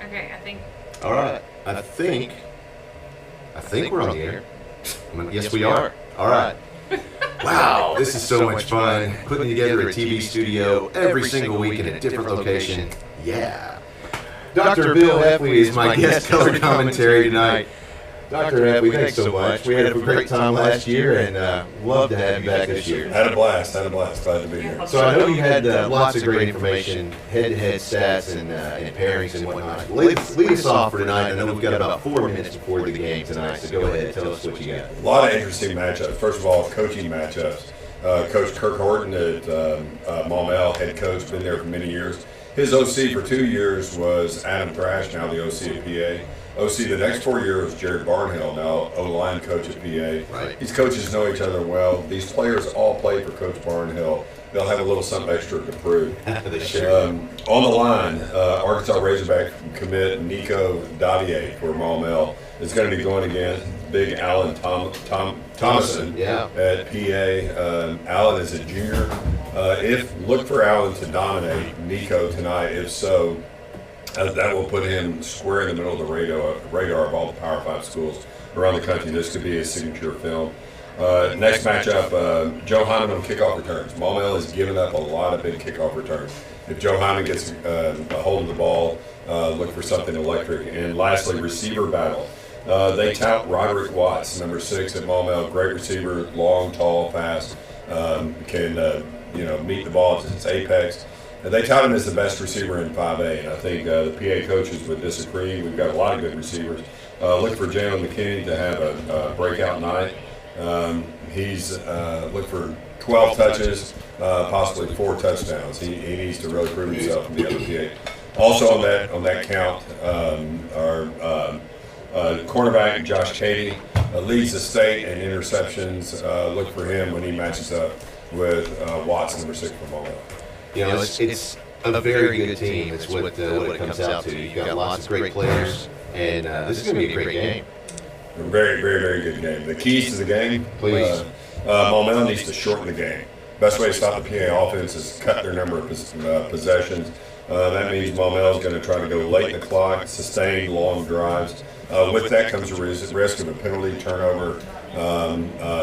Okay, I think. All right. I think we're on the air. Yes, we are. All right. Wow, this is so much fun. Putting together a TV studio every single week in a different location. Yeah. Dr. Bill Hefley is my guest color commentary tonight. Dr. Hefley, thanks so much. We had a great time last year and love to have you back this year. Had a blast. Glad to be here. So I know you had lots of great information, head-to-head stats and pairings and whatnot. Lead us off for tonight. I know we've got about 4 minutes before the game tonight, so go ahead and tell us what you got. A lot of interesting matchups. First of all, coaching matchups. Coach Kirk Horton at Maumelle, head coach, been there for many years. His OC for 2 years was Adam Thrash, now the OC at PA. OC the next 4 years was Jared Barnhill, now O-line coach at PA. Right. These coaches know each other well. These players all play for Coach Barnhill. They'll have a little something extra to prove. They sure. On the line, Arkansas Razorback commit Nico Dadier for Maumelle is going to be going against Big Alan Thomason at PA. Alan is a junior. Look for Alan to dominate Nico tonight. If so, that will put him square in the middle of the radar of all the Power 5 schools around the country. This could be a signature film. Next matchup, Joe Hyman on kickoff returns. Maumelle has given up a lot of big kickoff returns. If Joe Hyman gets a hold of the ball, look for something electric. And lastly, receiver battle. They tout Roderick Watts, number 6 at Maumelle. Great receiver, long, tall, fast, can meet the ball at its apex. And they tout him as the best receiver in 5A, and I think the PA coaches would disagree. We've got a lot of good receivers. Look for Jalen McKinney to have a breakout night. Look for 12 touches, possibly 4 touchdowns. He needs to really prove himself in the other PA. Also on that count, our cornerback Josh Tate leads the state in interceptions. Look for him when he matches up with Watts, number 6 for Maumelle. You know, it's a very good team. It's what it comes out to. You've got lots of great players, and this is going to be a great game. A very, very, very good game. The keys to the game, please. Maumelle needs to shorten the game. Best way to stop the PA offense is cut their number of possessions. That means Maumelle is going to try to go late in the clock, sustain long drives. With that comes the risk of a penalty, turnover,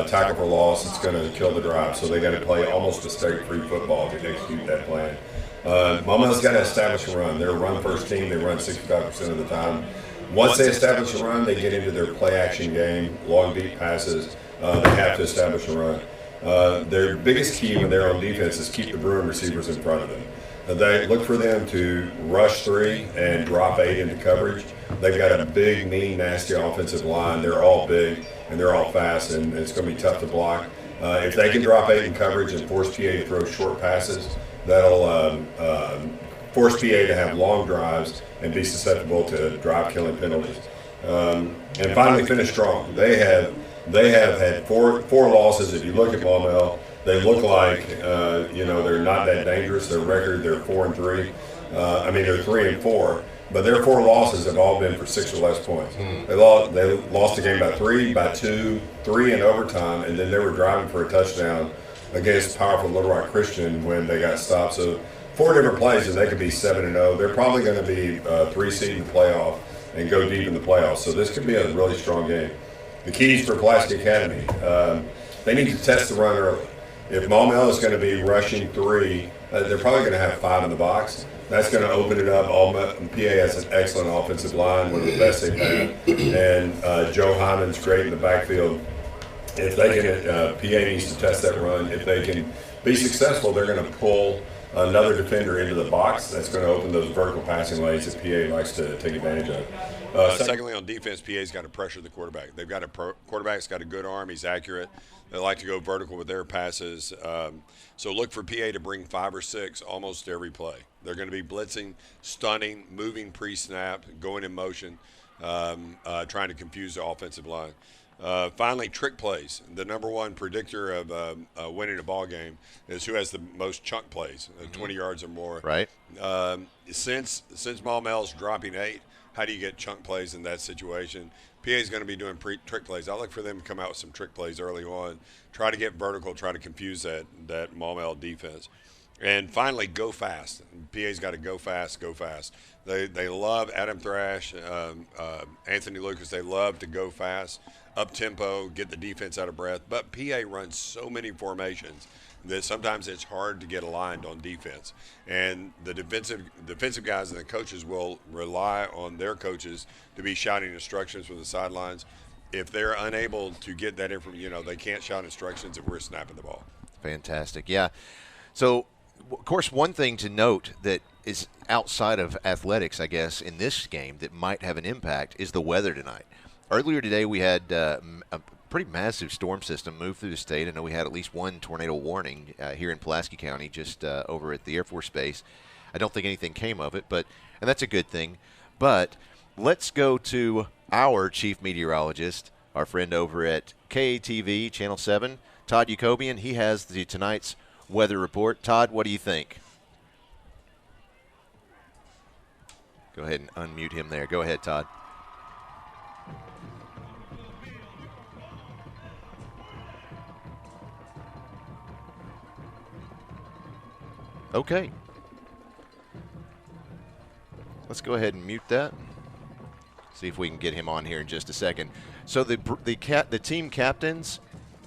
tackle for loss. It's going to kill the drive. So they got to play almost a straight-free football to execute that plan. Maumelle's got to establish a run. They're a run-first team. They run 65% of the time. Once they establish a run, they get into their play-action game, long, deep passes. They have to establish a run. Their biggest key when they're on defense is keep the Bruin receivers in front of them. They look for them to rush 3 and drop 8 into coverage. They've got a big, mean, nasty offensive line. They're all big and they're all fast, and it's going to be tough to block. If they can drop 8 in coverage and force PA to throw short passes, that'll force PA to have long drives and be susceptible to drive-killing penalties. And finally, finish strong. They have had four losses. If you look at Maumelle, they look like they're not that dangerous. Their record, they're 4-3. They're 3-4. But their 4 losses have all been for 6 or less points. They lost the game by 3, by 2, 3 in overtime, and then they were driving for a touchdown against powerful Little Rock Christian when they got stopped. So 4 different plays, and they could be 7-0. They're probably going to be 3 seed in the playoff and go deep in the playoffs. So this could be a really strong game. The keys for Pulaski Academy, they need to test the run early. If Maumelle is going to be rushing 3, they're probably going to have 5 in the box. That's going to open it up. PA has an excellent offensive line, one of the best they've had. And Joe Hyman's great in the backfield. If they can, PA needs to test that run. If they can be successful, they're going to pull another defender into the box. That's going to open those vertical passing lanes that PA likes to take advantage of. Secondly, on defense, PA's got to pressure the quarterback. They've got a quarterback that's got a good arm. He's accurate. They like to go vertical with their passes. So look for PA to bring 5 or 6 almost every play. They're going to be blitzing, stunning, moving pre-snap, going in motion, trying to confuse the offensive line. Finally, trick plays. The number one predictor of winning a ball game is who has the most chunk plays, 20 yards or more. Right. Since Maumelle's dropping 8, how do you get chunk plays in that situation? PA is going to be doing trick plays. I look for them to come out with some trick plays early on, try to get vertical, try to confuse that Maumelle defense. And finally, go fast. PA's got to go fast, go fast. They love Adam Thrash, Anthony Lucas. They love to go fast, up tempo, get the defense out of breath. But PA runs so many formations that sometimes it's hard to get aligned on defense. And the defensive guys and the coaches will rely on their coaches to be shouting instructions from the sidelines. If they're unable to get that information, they can't shout instructions if we're snapping the ball. Fantastic. Yeah. So, of course, one thing to note that is outside of athletics, I guess, in this game that might have an impact is the weather tonight. Earlier today, we had a pretty massive storm system move through the state. I know we had at least one tornado warning here in Pulaski County, just over at the Air Force Base. I don't think anything came of it, and that's a good thing. But let's go to our chief meteorologist, our friend over at KATV Channel 7, Todd Jacobian. He has tonight's weather report. Todd, what do you think? Go ahead and unmute him there. Go ahead, Todd. Okay. Let's go ahead and mute that. See if we can get him on here in just a second. So the team captains.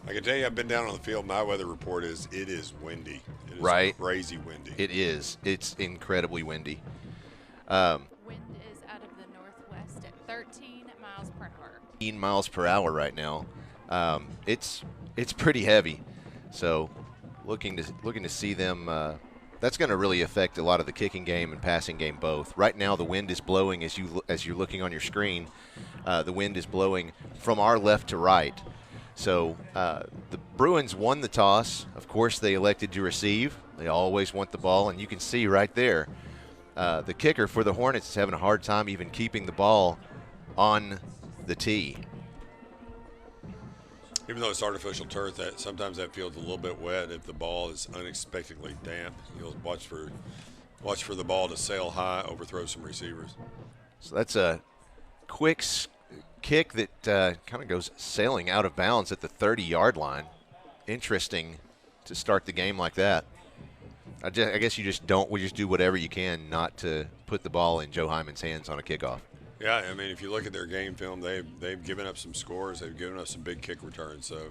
I can tell you, I've been down on the field. My weather report is it is windy. It is right. Crazy windy. It is. It's incredibly windy. Wind is out of the northwest at 13 miles per hour. 13 miles per hour right now. It's pretty heavy. So looking to see them. That's going to really affect a lot of the kicking game and passing game both. Right now, the wind is blowing as you're looking on your screen. The wind is blowing from our left to right. So the Bruins won the toss. Of course, they elected to receive. They always want the ball, and you can see right there the kicker for the Hornets is having a hard time even keeping the ball on the tee. Even though it's artificial turf, sometimes that field's a little bit wet. If the ball is unexpectedly damp, you'll watch for the ball to sail high, overthrow some receivers. So that's a quick kick that kind of goes sailing out of bounds at the 30-yard line. Interesting to start the game like that. I guess we just do whatever you can not to put the ball in Joe Hyman's hands on a kickoff. Yeah, I mean, if you look at their game film, they've given up some scores. They've given us some big kick returns. So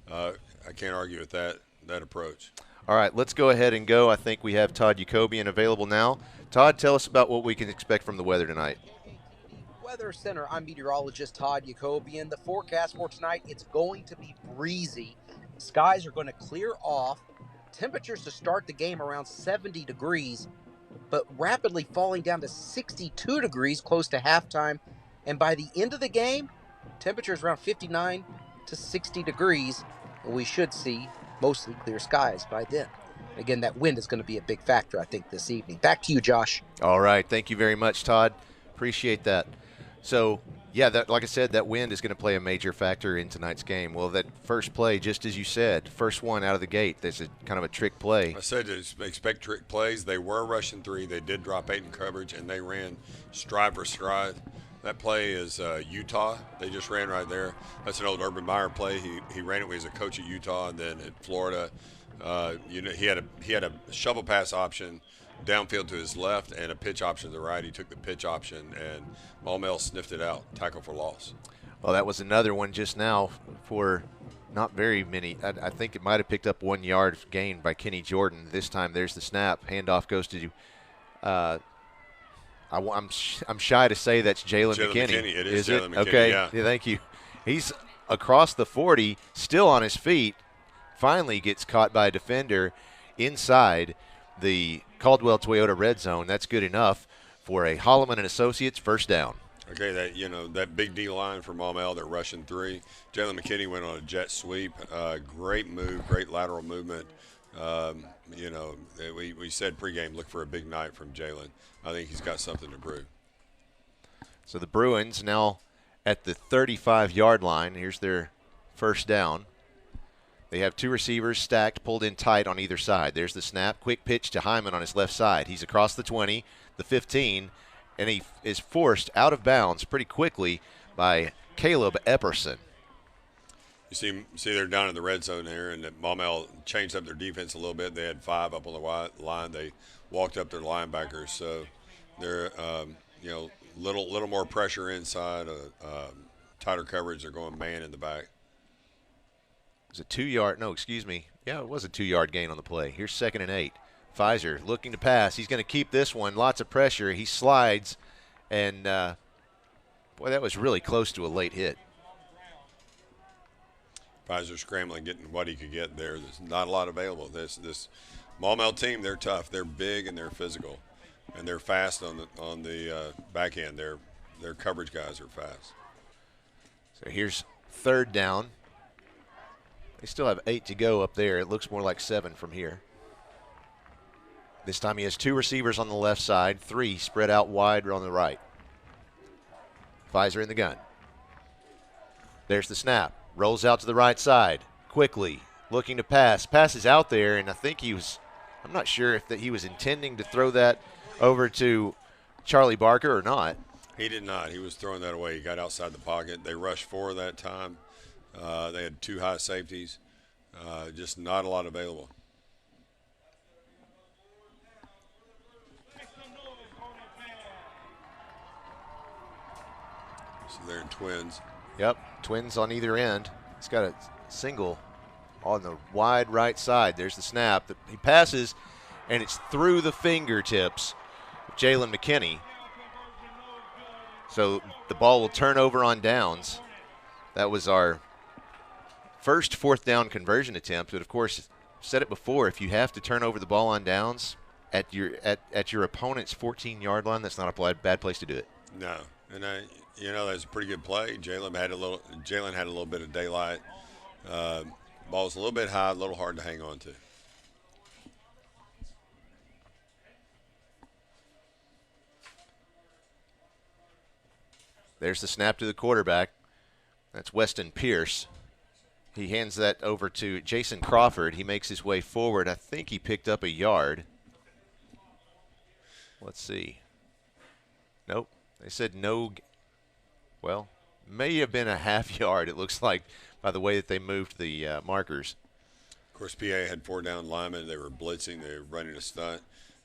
I can't argue with that approach. All right, let's go ahead and go. I think we have Todd Jacobian available now. Todd, tell us about what we can expect from the weather tonight. Weather Center, I'm meteorologist Todd Jacobian. The forecast for tonight, it's going to be breezy. Skies are going to clear off. Temperatures to start the game around 70 degrees, but rapidly falling down to 62 degrees close to halftime. And by the end of the game, temperatures around 59 to 60 degrees. And we should see mostly clear skies by then. Again, that wind is going to be a big factor, I think, this evening. Back to you, Josh. All right. Thank you very much, Todd. Appreciate that. So, yeah, like I said, that wind is going to play a major factor in tonight's game. Well, that first play, just as you said, first one out of the gate, that's a kind of a trick play. I said to expect trick plays. They were rushing 3. They did drop 8 in coverage, and they ran stride for stride. That play is Utah. They just ran right there. That's an old Urban Meyer play. He ran it when he was a coach at Utah, and then at Florida. He had a shovel pass option downfield to his left and a pitch option to the right. He took the pitch option, and Maumelle sniffed it out, tackle for loss. Well, that was another one just now for not very many. I think it might have picked up 1 yard gain by Kenny Jordan. This time there's the snap. Handoff goes to I'm shy to say that's Jalen McKinney. It is Jalen McKinney, okay. Yeah, thank you. He's across the 40, still on his feet. Finally gets caught by a defender inside the Caldwell Toyota red zone. That's good enough for a Holloman and Associates first down. Okay, that big D line for Maumelle, they're rushing 3. Jalen McKinney went on a jet sweep. Great move, great lateral movement. We said pregame, look for a big night from Jalen. I think he's got something to prove. So the Bruins now at the 35-yard line. Here's their first down. They have 2 receivers stacked, pulled in tight on either side. There's the snap. Quick pitch to Hyman on his left side. He's across the 20, the 15, and he is forced out of bounds pretty quickly by Caleb Epperson. You see they're down in the red zone here, and that Maumelle changed up their defense a little bit. They had 5 up on the line. They walked up their linebackers, so they're little more pressure inside, tighter coverage. They're going man in the back. It was a 2-yard. No, excuse me. Yeah, it was a 2-yard gain on the play. Here's 2nd and 8. Pfizer looking to pass. He's going to keep this one. Lots of pressure. He slides, and boy, that was really close to a late hit. Pfizer scrambling, getting what he could get there. There's not a lot available. This Maumelle team, they're tough. They're big and they're physical, and they're fast on the back end. Their coverage guys are fast. So here's 3rd down. They still have 8 to go up there. It looks more like 7 from here. This time he has 2 receivers on the left side, 3 spread out wide on the right. Pfizer in the gun. There's the snap. Rolls out to the right side. Quickly looking to pass. Passes out there, and I think I'm not sure if he was intending to throw that over to Charlie Barker or not. He did not. He was throwing that away. He got outside the pocket. They rushed 4 that time. They had 2 high safeties. Just not a lot available. So they're in twins. Yep, twins on either end. He's got a single on the wide right side. There's the snap. He passes, and it's through the fingertips of Jalen McKinney. So the ball will turn over on downs. That was our first 4th down conversion attempt. But, of course, said it before, if you have to turn over the ball on downs at your opponent's 14-yard line, that's not a bad place to do it. No, and that's a pretty good play. Jalen had a little bit of daylight. Ball's a little bit high, a little hard to hang on to. There's the snap to the quarterback. That's Weston Pierce. He hands that over to Jason Crawford. He makes his way forward. I think he picked up a yard. Let's see. Nope. They said no. Well, may have been a half yard, it looks like, by the way that they moved the markers. Of course, PA had 4 down linemen. They were blitzing. They were running a stunt.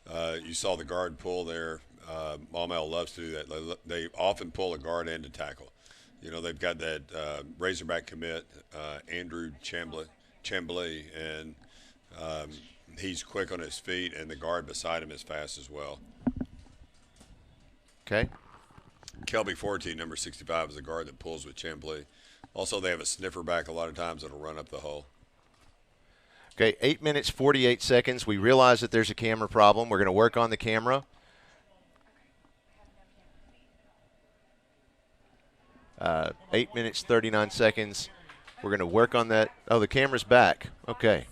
You saw the guard pull there. Maumelle loves to do that. They often pull a guard and a tackle. They've got that Razorback commit, Andrew Chambly, and he's quick on his feet, and the guard beside him is fast as well. Okay. Kelby Forte, number 65, is a guard that pulls with Chambly. Also, they have a sniffer back a lot of times that'll run up the hole. Okay, 8 minutes, 48 seconds. We realize that there's a camera problem. We're going to work on the camera. 8 minutes, 39 seconds. We're going to work on that. Oh, the camera's back. Okay.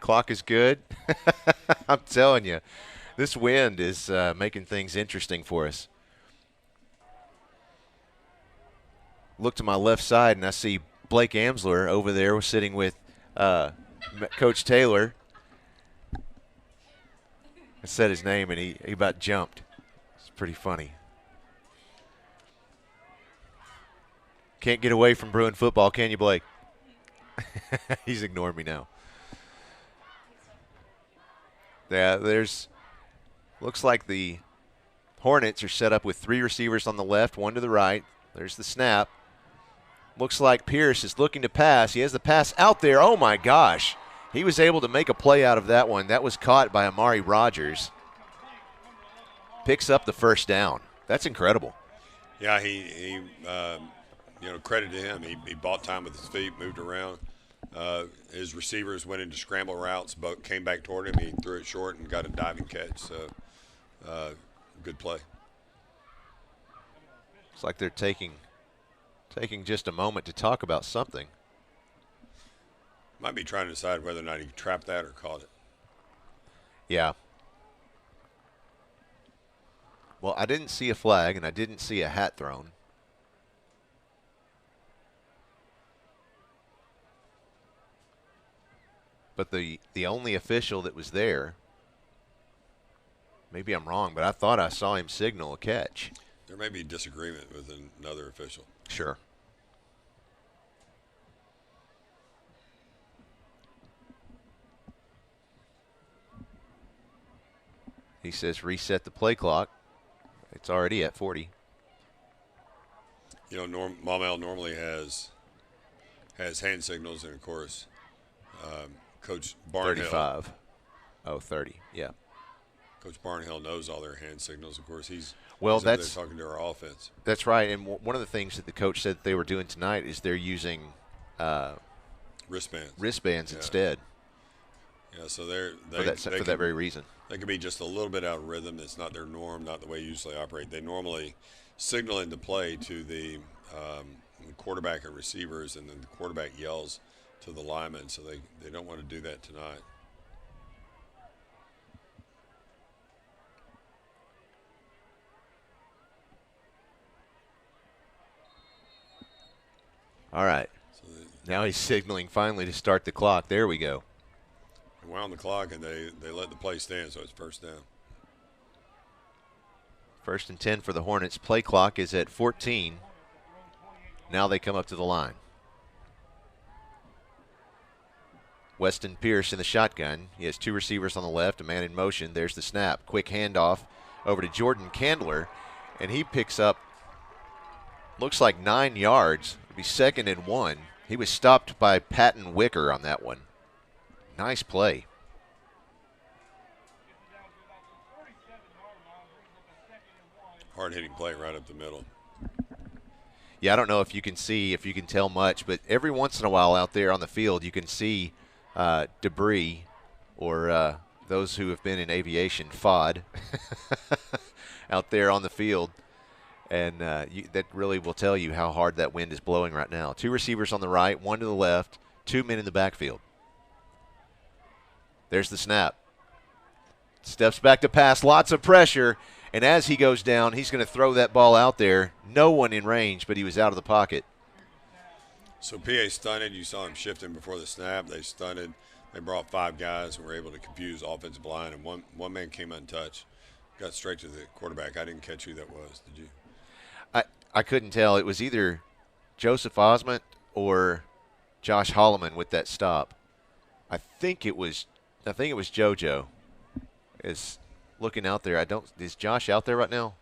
Clock is good. I'm telling you, this wind is making things interesting for us. Look to my left side, and I see Blake Amsler over there sitting with Coach Taylor. I said his name, and he about jumped. It's pretty funny. Can't get away from Bruin football, can you, Blake? He's ignoring me now. Yeah, looks like the Hornets are set up with 3 receivers on the left, 1 to the right. There's the snap. Looks like Pierce is looking to pass. He has the pass out there. Oh, my gosh. He was able to make a play out of that one. That was caught by Amari Rogers. Picks up the 1st down. That's incredible. Yeah, he credit to him. He bought time with his feet, moved around. His receivers went into scramble routes, but came back toward him. He threw it short and got a diving catch. So, good play. It's like they're taking just a moment to talk about something. Might be trying to decide whether or not he trapped that or caught it. Yeah. Well, I didn't see a flag, and I didn't see a hat thrown. But the only official that was there, maybe I'm wrong, but I thought I saw him signal a catch. There may be disagreement with another official. Sure. He says reset the play clock. It's already at 40. You know, Maumelle normally has hand signals, and of course, Coach Barnhill. 35. Oh, 30. Yeah. Coach Barnhill knows all their hand signals. Of course, he's that's talking to our offense. That's right. And one of the things that the coach said they were doing tonight is they're using wristbands instead. Yeah, so for that very reason. They could be just a little bit out of rhythm. It's not their norm, not the way you usually operate. They normally signal into play to the quarterback and receivers, and then the quarterback yells to the linemen. So they don't want to do that tonight. All right. So now he's signaling finally to start the clock. There we go. Wound the clock, and they let the play stand, so it's first down. 1st and 10 for the Hornets. Play clock is at 14. Now they come up to the line. Weston Pierce in the shotgun. He has 2 receivers on the left, a man in motion. There's the snap. Quick handoff over to Jordan Candler, and he picks up, looks like 9 yards. It'll be 2nd and 1. He was stopped by Patton Wicker on that one. Nice play. Hard-hitting play right up the middle. Yeah, I don't know if you can tell much, but every once in a while out there on the field you can see debris or those who have been in aviation, FOD, out there on the field. And that really will tell you how hard that wind is blowing right now. 2 receivers on the right, 1 to the left, 2 men in the backfield. There's the snap. Steps back to pass, lots of pressure. And as he goes down, he's going to throw that ball out there. No one in range, but he was out of the pocket. So PA stunted. You saw him shifting before the snap. They stunted. They brought 5 guys and were able to confuse offensive line, and one man came untouched. Got straight to the quarterback. I didn't catch who that was. Did you? I couldn't tell. It was either Joseph Osment or Josh Holloman with that stop. I think it was JoJo is looking out there. Is Josh out there right now?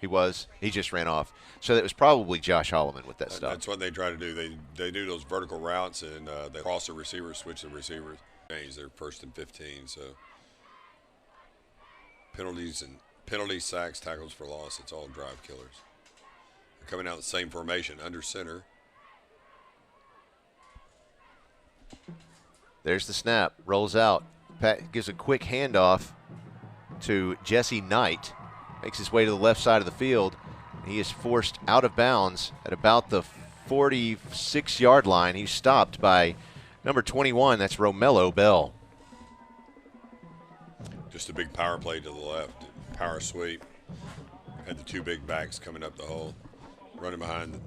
He was. He just ran off. So that was probably Josh Holloman with that stop. That's what they try to do. They do those vertical routes, and they cross the receivers, switch the receivers. They're 1st and 15. So penalties, sacks, tackles for loss. It's all drive killers. They're coming out the same formation under center. There's the snap. Rolls out. Pat gives a quick handoff to Jesse Knight. Makes his way to the left side of the field. He is forced out of bounds at about the 46-yard line. He's stopped by number 21. That's Romello Bell. Just a big power play to the left. Power sweep. Had the 2 big backs coming up the hole. Running behind the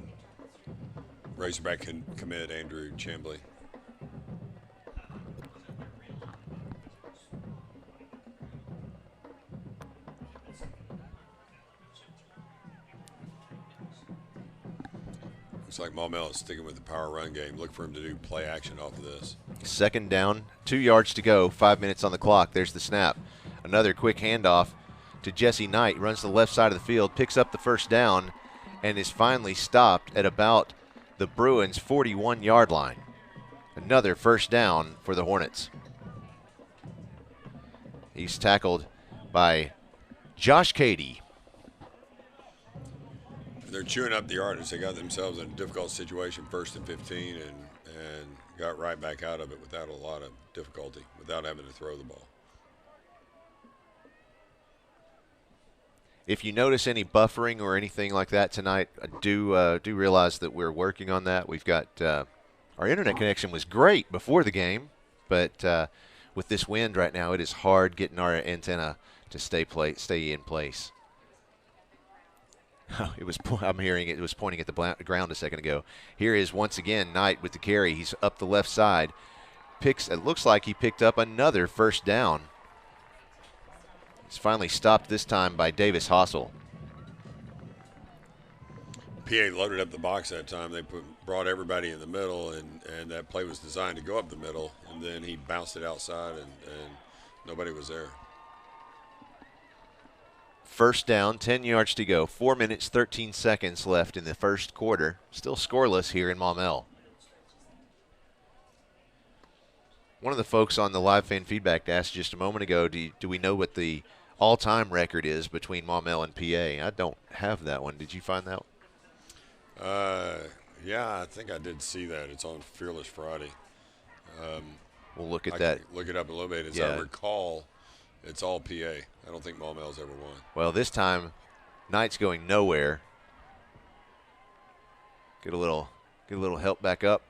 Razorback commit Andrew Chambly. Looks like Maumelle is sticking with the power run game. Look for him to do play action off of this. 2nd down, 2 yards to go, 5 minutes on the clock. There's the snap. Another quick handoff to Jesse Knight. Runs to the left side of the field, picks up the 1st down, and is finally stopped at about the Bruins' 41-yard line. Another 1st down for the Hornets. He's tackled by Josh Cady. They're chewing up the yardage. They got themselves in a difficult situation, 1st and 15, and got right back out of it without a lot of difficulty, without having to throw the ball. If you notice any buffering or anything like that tonight, do realize that we're working on that. We've got our internet connection was great before the game, but with this wind right now, it is hard getting our antenna to stay in place. I'm hearing it was pointing at the ground a second ago. Here is once again Knight with the carry. He's up the left side. It looks like he picked up another 1st down. He's finally stopped this time by Davis Hossel. PA loaded up the box that time. They brought everybody in the middle, and that play was designed to go up the middle, and then he bounced it outside, and nobody was there. First down, 10 yards to go. 4 minutes, 13 seconds left in the first quarter. Still scoreless here in Maumelle. One of the folks on the live fan feedback asked just a moment ago, do we know what the all-time record is between Maumelle and PA? I don't have that one. Did you find that one? Yeah, I think I did see that. It's on Fearless Friday. We'll look at that. Look it up a little bit. As I recall, it's all PA. I don't think Maumelle's ever won. Well, this time, Knight's going nowhere. Get a little help back up.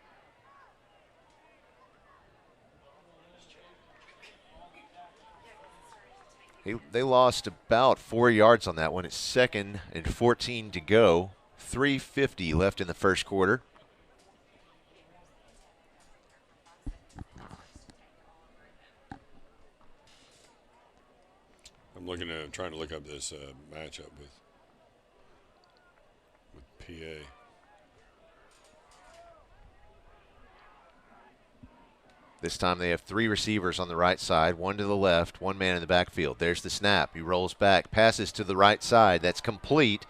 They lost about 4 yards on that one. It's 2nd and 14 to go. 3:50 left in the first quarter. I'm trying to look up this matchup with PA. This time they have 3 receivers on the right side, 1 to the left, 1 man in the backfield. There's the snap. He rolls back, passes to the right side. That's complete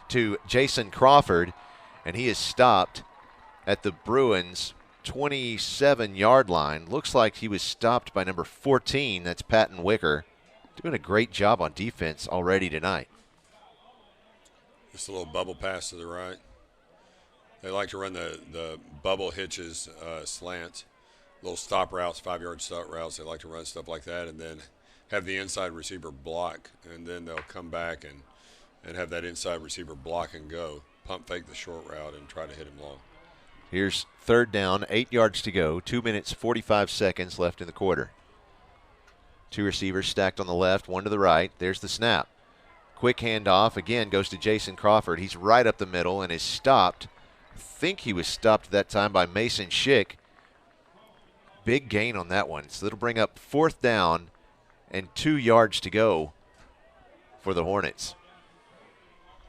to Jason Crawford, and he is stopped at the Bruins' 27-yard line. Looks like he was stopped by number 14. That's Patton Wicker. Doing a great job on defense already tonight. Just a little bubble pass to the right. They like to run the bubble hitches slants. Little stop routes, 5-yard stop routes. They like to run stuff like that and then have the inside receiver block, and then they'll come back and have that inside receiver block and go. Pump fake the short route and try to hit him long. Here's 3rd down, 8 yards to go, 2 minutes, 45 seconds left in the quarter. 2 receivers stacked on the left, 1 to the right. There's the snap. Quick handoff, again, goes to Jason Crawford. He's right up the middle and is stopped. I think he was stopped that time by Mason Schick. Big gain on that one. So it'll bring up 4th down and 2 yards to go for the Hornets.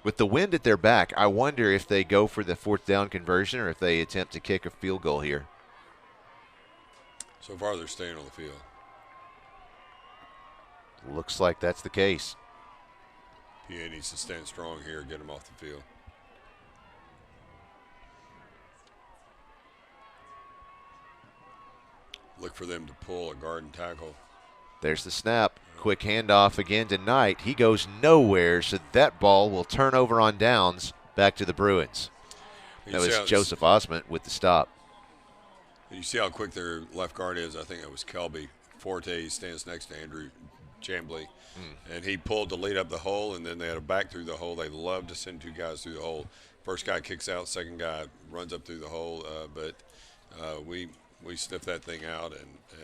With the wind at their back, I wonder if they go for the 4th down conversion or if they attempt to kick a field goal here. So far, they're staying on the field. Looks like that's the case. PA needs to stand strong here, get them off the field. Look for them to pull a guard and tackle. There's the snap. Quick handoff again to Knight. He goes nowhere, so that ball will turn over on downs back to the Bruins. That was Joseph Osment with the stop. You see how quick their left guard is? I think it was Kelby. Forte stands next to Andrew Chambly. And he pulled to lead up the hole, and then they had a back through the hole. They love to send 2 guys through the hole. First guy kicks out, second guy runs up through the hole. But we sniffed that thing out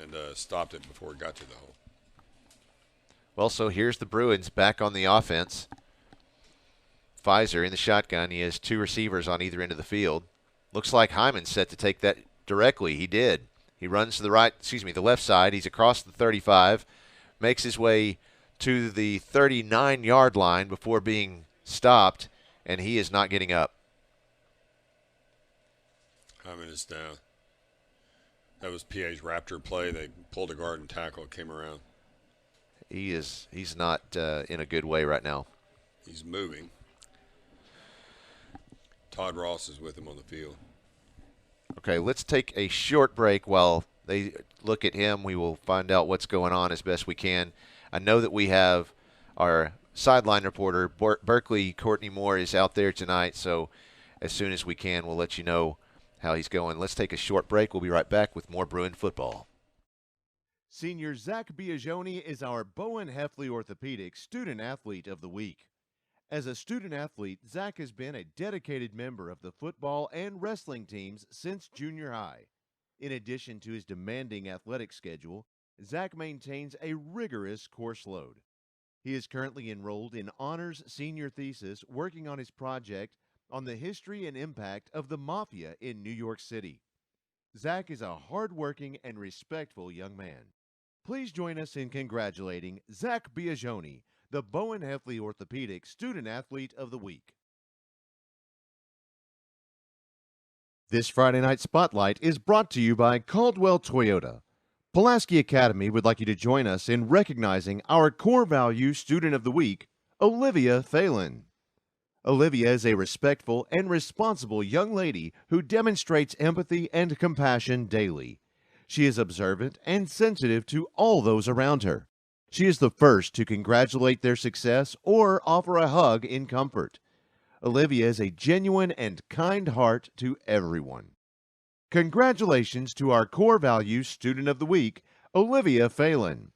and stopped it before it got to the hole. Well, so here's the Bruins back on the offense. Pfizer in the shotgun. He has 2 receivers on either end of the field. Looks like Hyman's set to take that directly. He did. He runs to the left side. He's across the 35, makes his way to the 39-yard line before being stopped, and he is not getting up. Hyman is down. That was PA's Raptor play. They pulled a guard and tackle. It came around. He's not in a good way right now. He's moving. Todd Ross is with him on the field. Okay, let's take a short break while they look at him. We will find out what's going on as best we can. I know that we have our sideline reporter, Berkeley Courtney Moore, is out there tonight, so as soon as we can, we'll let you know how he's going. Let's take a short break. We'll be right back with more Bruin football. Senior Zach Biagioni is our Bowen Hefley Orthopedic Student Athlete of the Week. As a student athlete, Zach has been a dedicated member of the football and wrestling teams since junior high. In addition to his demanding athletic schedule, Zach maintains a rigorous course load. He is currently enrolled in honors senior thesis working on his project on the history and impact of the Mafia in New York City. Zach is a hardworking and respectful young man. Please join us in congratulating Zach Biagioni, the Bowen Hefley Orthopedic Student Athlete of the Week. This Friday Night Spotlight is brought to you by Caldwell Toyota. Pulaski Academy would like you to join us in recognizing our core value Student of the Week, Olivia Phelan. Olivia is a respectful and responsible young lady who demonstrates empathy and compassion daily. She is observant and sensitive to all those around her. She is the first to congratulate their success or offer a hug in comfort. Olivia is a genuine and kind heart to everyone. Congratulations to our Core Values Student of the Week, Olivia Phelan.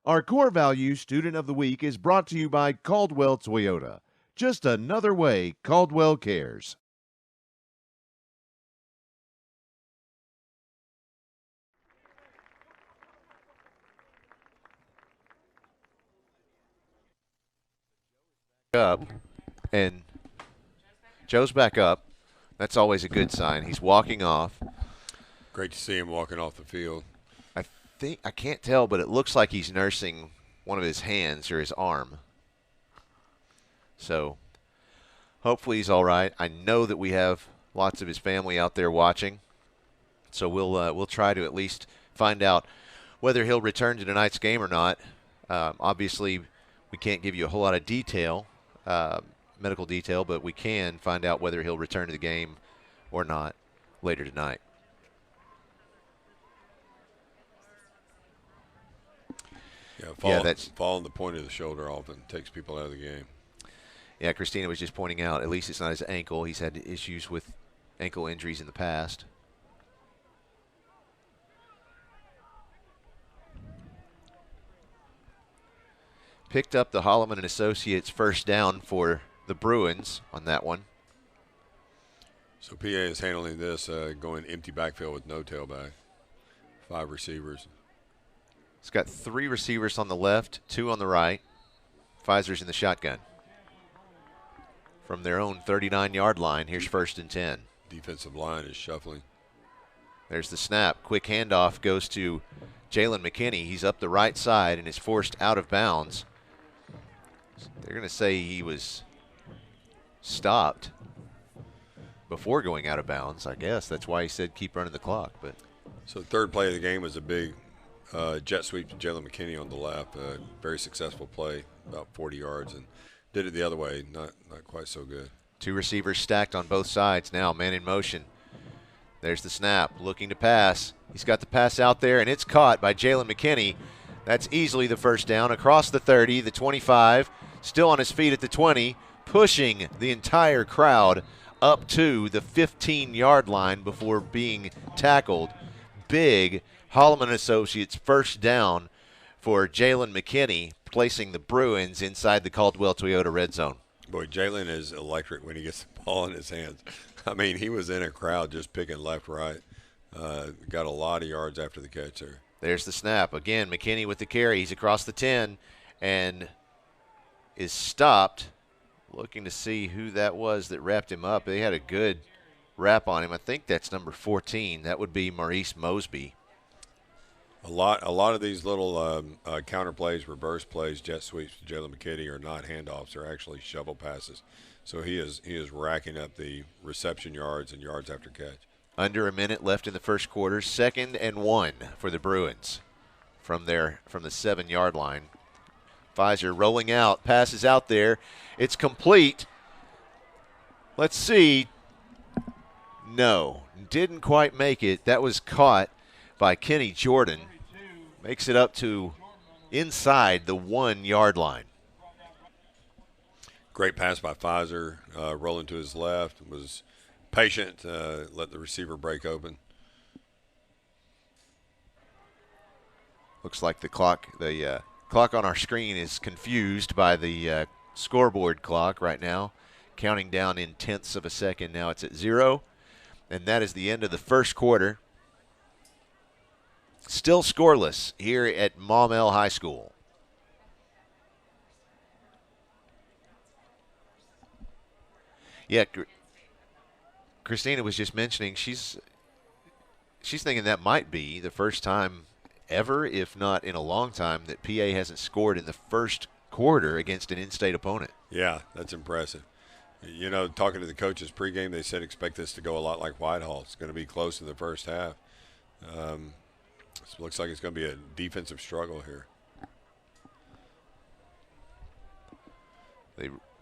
Our Core Values Student of the Week is brought to you by Caldwell Toyota. Just another way Caldwell cares. Up, and Joe's back up. That's always a good sign. He's walking off. Great to see him walking off the field. I can't tell, but it looks like he's nursing one of his hands or his arm. So hopefully he's all right. I know that we have lots of his family out there watching, so we'll try to at least find out whether he'll return to tonight's game or not. Obviously, we can't give you a whole lot of detail, medical detail, but we can find out whether he'll return to the game or not later tonight. Falling the point of the shoulder often takes people out of the game. Yeah, Christina was just pointing out, at least it's not his ankle. He's had issues with ankle injuries in the past. Picked up the Holloman and Associates first down for the Bruins on that one. So PA is handling this, going empty backfield with no tailback. 5 receivers. It's got 3 receivers on the left, 2 on the right. Pfizer's in the shotgun. From their own 39-yard line, here's 1st and 10. Defensive line is shuffling. There's the snap. Quick handoff goes to Jalen McKinney. He's up the right side and is forced out of bounds. They're going to say he was stopped before going out of bounds. I guess that's why he said keep running the clock. But so the third play of the game was a big jet sweep to Jalen McKinney on the left. Very successful play, about 40 yards, and did it the other way. Not quite so good. 2 receivers stacked on both sides now. Man in motion. There's the snap. Looking to pass. He's got the pass out there, and it's caught by Jalen McKinney. That's easily the first down. Across the 30, the 25. Still on his feet at the 20. Pushing the entire crowd up to the 15-yard line before being tackled. Big Holloman Associates first down for Jalen McKinney, placing the Bruins inside the Caldwell Toyota red zone. Boy, Jalen is electric when he gets the ball in his hands. I mean, he was in a crowd just picking left, right. Got a lot of yards after the catch there. There's the snap. Again, McKinney with the carry. He's across the 10 and is stopped. Looking to see who that was that wrapped him up. They had a good wrap on him. I think that's number 14. That would be Maurice Mosby. A lot of these little counter plays, reverse plays, jet sweeps to Jalen McKinney are not handoffs. They're actually shovel passes. So he is racking up the reception yards and yards after catch. Under a minute left in the first quarter. 2nd and 1 for the Bruins from the 7-yard line. Pfizer rolling out, passes out there. It's complete. Let's see. No, didn't quite make it. That was caught by Kenny Jordan. Makes it up to inside the 1-yard line. Great pass by Pfizer, rolling to his left. Was patient, let the receiver break open. Looks like the clock on our screen is confused by the scoreboard clock right now, counting down in tenths of a second. Now it's at 0, and that is the end of the first quarter. Still scoreless here at Maumelle High School. Yeah, Christina was just mentioning she's thinking that might be the first time ever, if not in a long time, that PA hasn't scored in the first quarter against an in-state opponent. Yeah, that's impressive. You know, talking to the coaches pregame, they said expect this to go a lot like Whitehall. It's going to be close in the first half. It looks like it's going to be a defensive struggle here.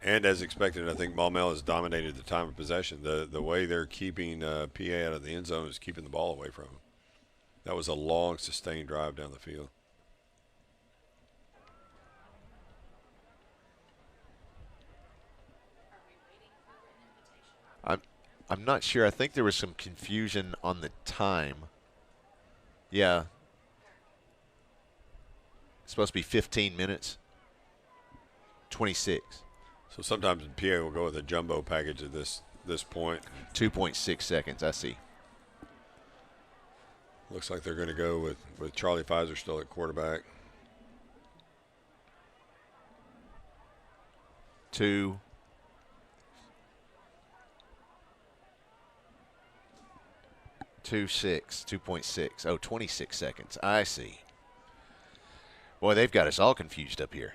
And as expected, I think Maumelle has dominated the time of possession. The way they're keeping PA out of the end zone is keeping the ball away from them. That was a long, sustained drive down the field. I'm not sure. I think there was some confusion on the time. Yeah. It's supposed to be 15 minutes. 26. So sometimes PA will go with a jumbo package at this point. 2.6 seconds, I see. Looks like they're going to go with Charlie Pfizer still at quarterback. 2. 2.6. Oh, 26 seconds. I see. Boy, they've got us all confused up here.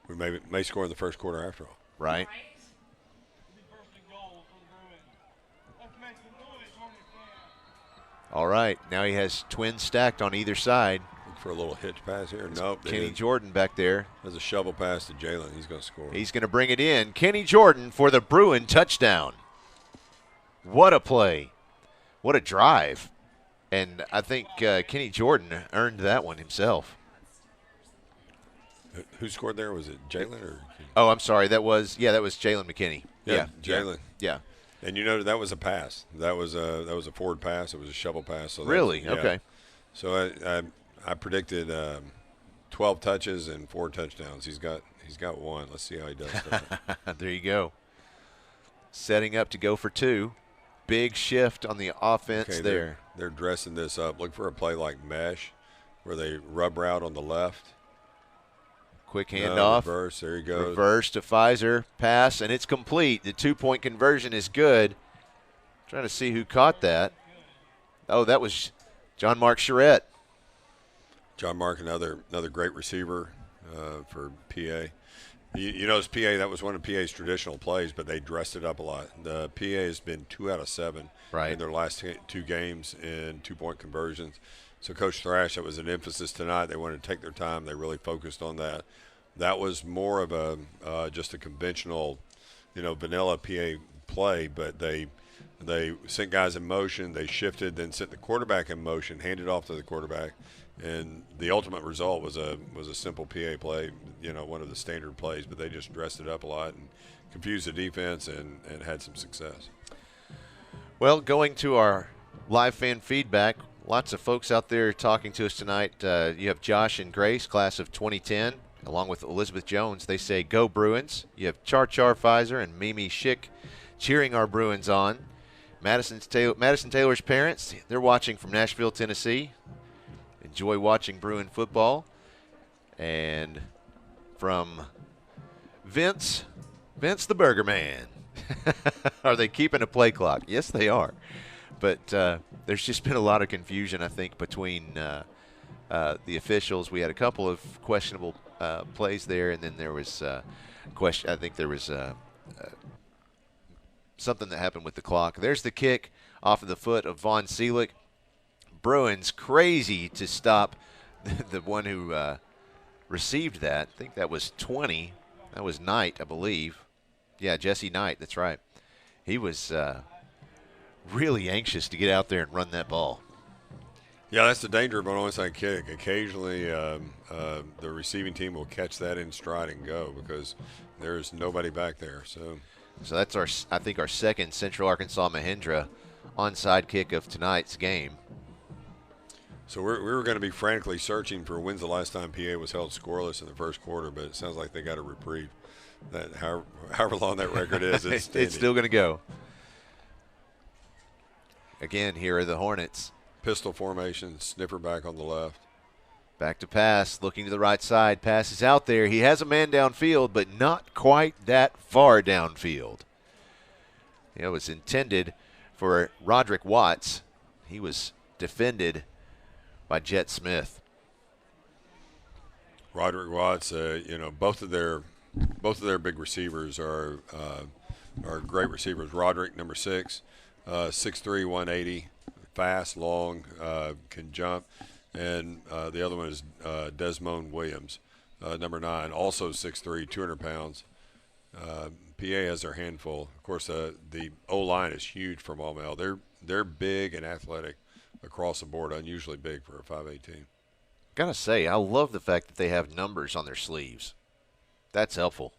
We may score in the first quarter after all. Right. All right. Now he has twins stacked on either side. Look for a little hitch pass here. Nope. Kenny Jordan back there. There's a shovel pass to Jalen. He's going to score. He's going to bring it in. Kenny Jordan for the Bruin touchdown. What a play. What a drive. And I think Kenny Jordan earned that one himself. Who scored there? Was it Jalen or? Oh, I'm sorry. That was Jalen McKinney. Yeah, Jalen. Yeah. And you know that was a pass. That was a forward pass. It was a shovel pass. So really? Okay. So I predicted 12 touches and 4 touchdowns. He's got 1. Let's see how he does. There you go. Setting up to go for 2. Big shift on the offense there. They're dressing this up. Look for a play like mesh where they rub route on the left. Quick handoff. Reverse. There you go. Reverse to Pfizer. Pass, and it's complete. The 2-point conversion is good. Trying to see who caught that. Oh, that was John Mark Charette. John Mark, another great receiver for PA. You notice PA, that was one of PA's traditional plays, but they dressed it up a lot. The PA has been 2 out of 7 in their last 2 games in 2-point conversions. So Coach Thrash, that was an emphasis tonight. They wanted to take their time. They really focused on that. That was more of a just a conventional, vanilla PA play, but they sent guys in motion. They shifted, then sent the quarterback in motion, handed off to the quarterback. And the ultimate result was a simple PA play, one of the standard plays, but they just dressed it up a lot and confused the defense and had some success. Well, going to our live fan feedback, lots of folks out there talking to us tonight. You have Josh and Grace, class of 2010, along with Elizabeth Jones. They say, go Bruins. You have Char Pfizer and Mimi Schick cheering our Bruins on. Madison Taylor's parents, they're watching from Nashville, Tennessee. Enjoy watching Bruin football. And from Vince the Burger Man. Are they keeping a play clock? Yes, they are. But there's just been a lot of confusion, I think, between the officials. We had a couple of questionable plays there, and then there was I think there was something that happened with the clock. There's the kick off of the foot of Von Seelig. Bruins crazy to stop the one who received that. I think that was 20. That was Knight, I believe. Yeah, Jesse Knight, that's right. He was really anxious to get out there and run that ball. Yeah, that's the danger of an onside kick. Occasionally the receiving team will catch that in stride and go because there's nobody back there. So that's I think our second Central Arkansas Mahindra onside kick of tonight's game. So we were going to be frantically searching for when's the last time PA was held scoreless in the first quarter, but it sounds like they got a reprieve. That however long that record is, it's still going to go. Again, here are the Hornets. Pistol formation, sniffer back on the left. Back to pass, looking to the right side. Pass is out there. He has a man downfield, but not quite that far downfield. It was intended for Roderick Watts. He was defended by Jet Smith. Roderick Watts, both of their big receivers are great receivers. Roderick, number 6, 6'3", 180, fast, long, can jump. And the other one is Desmond Williams, number 9, also 6'3", 200 pounds. PA has their handful. Of course, the O-line is huge for Maumelle. They're big and athletic across the board, unusually big for a 5'8" team. Gotta say, I love the fact that they have numbers on their sleeves. That's helpful.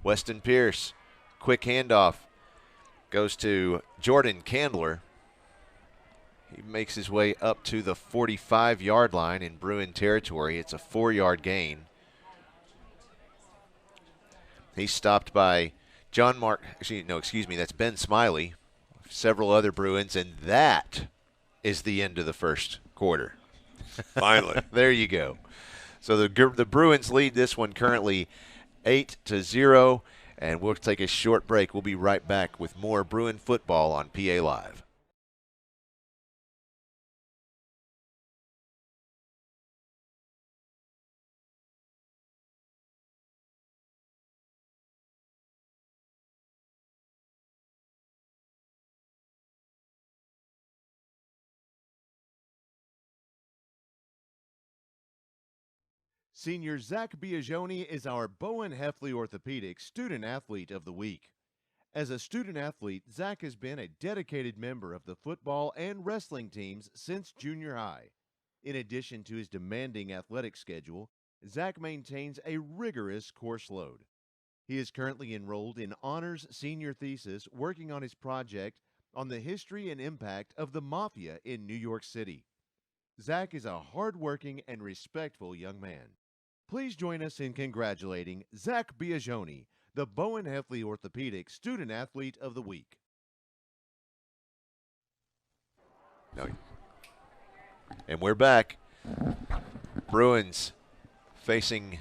Weston Pierce, quick handoff, goes to Jordan Candler. He makes his way up to the 45-yard line in Bruin territory. It's a 4-yard gain. He's stopped by that's Ben Smiley, several other Bruins, and that is the end of the first quarter. Finally. There you go. So the Bruins lead this one currently 8-0, and we'll take a short break. We'll be right back with more Bruin football on PA Live. Senior Zach Biagioni is our Bowen Hefley Orthopedic Student Athlete of the Week. As a student athlete, Zach has been a dedicated member of the football and wrestling teams since junior high. In addition to his demanding athletic schedule, Zach maintains a rigorous course load. He is currently enrolled in honors senior thesis working on his project on the history and impact of the Mafia in New York City. Zach is a hardworking and respectful young man. Please join us in congratulating Zach Biagioni, the Bowen Hefley Orthopedic Student Athlete of the Week. And we're back. Bruins facing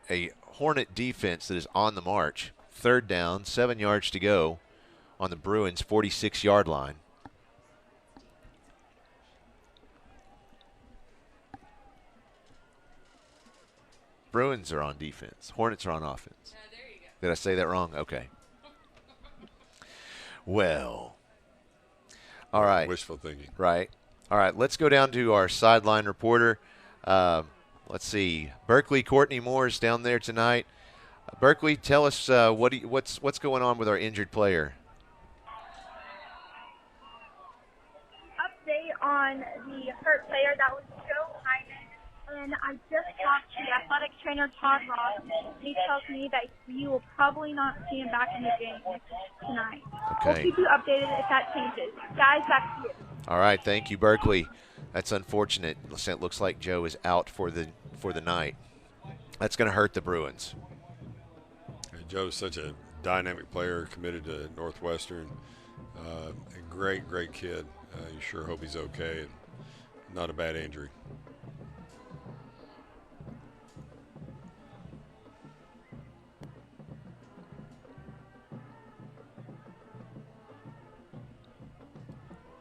a Hornet defense that is on the march. 3rd down, 7 yards to go on the Bruins' 46-yard line. Bruins are on defense. Hornets are on offense. There you go. Did I say that wrong? Okay. Well. All right. Wishful thinking. Right. All right. Let's go down to our sideline reporter. Let's see. Berkeley Courtney Moore's down there tonight. Berkeley, tell us what's going on with our injured player. Update on the hurt player, that was Joe Hyman. And I just talked to athletic trainer Todd Ross. He tells me that you will probably not see him back in the game tonight. Okay. We'll keep you updated if that changes. Guys, back to you. All right, thank you, Berkeley. That's unfortunate. It looks like Joe is out for the night. That's going to hurt the Bruins. Joe's such a dynamic player, committed to Northwestern. A great, great kid. You sure hope he's okay and not a bad injury.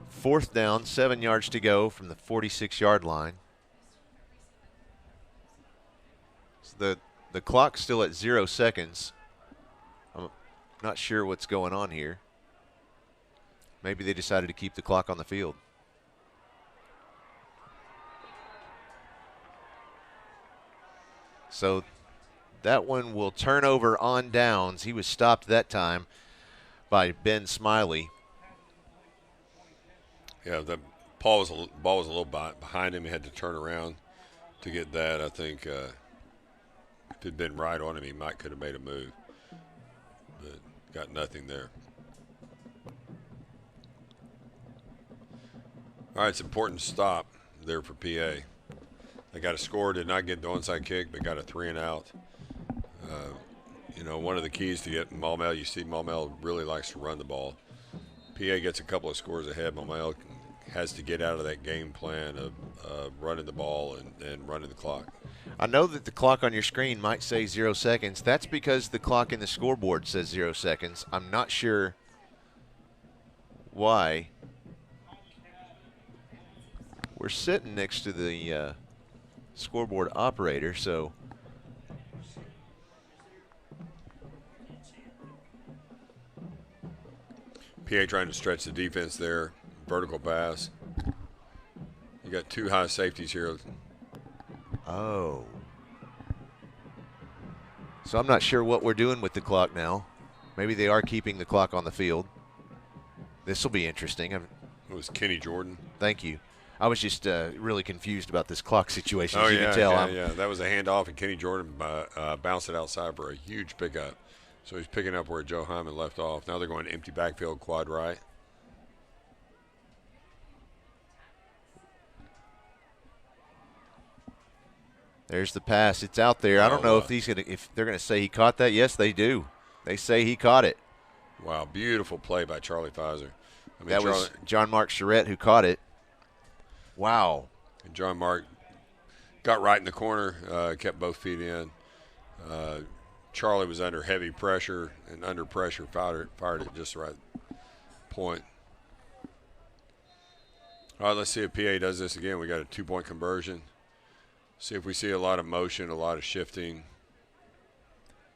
Fourth down, 7 yards to go from the 46-yard line. So the clock's still at 0 seconds. I'm not sure what's going on here. Maybe they decided to keep the clock on the field. So that one will turn over on downs. He was stopped that time by Ben Smiley. Yeah, the ball was a little behind him. He had to turn around to get that. I think if it had been right on him, he could have made a move, but got nothing there. All right, it's an important stop there for PA. They got a score, did not get the onside kick, but got a 3 and out. One of the keys to get Maumelle, you see Maumelle really likes to run the ball. PA gets a couple of scores ahead. Maumelle has to get out of that game plan of running the ball and running the clock. I know that the clock on your screen might say 0 seconds. That's because the clock in the scoreboard says 0 seconds. I'm not sure why. We're sitting next to the scoreboard operator, so PA trying to stretch the defense there. Vertical pass. You got 2 high safeties here. Oh. So I'm not sure what we're doing with the clock now. Maybe they are keeping the clock on the field. This will be interesting. It was Kenny Jordan. Thank you. I was just really confused about this clock situation. Oh, as you can tell. yeah. That was a handoff, and Kenny Jordan bounced it outside for a huge pickup. So he's picking up where Joe Hyman left off. Now they're going empty backfield, quad right. There's the pass. It's out there. I don't know if they're going to say he caught that. Yes, they do. They say he caught it. Wow, beautiful play by Charlie Pfizer. That was John Mark Charette who caught it. Wow. And John Mark got right in the corner, kept both feet in. Charlie was under heavy pressure, and under pressure fired it just the right point. All right, let's see if PA does this again. We got a 2-point conversion. See if we see a lot of motion, a lot of shifting.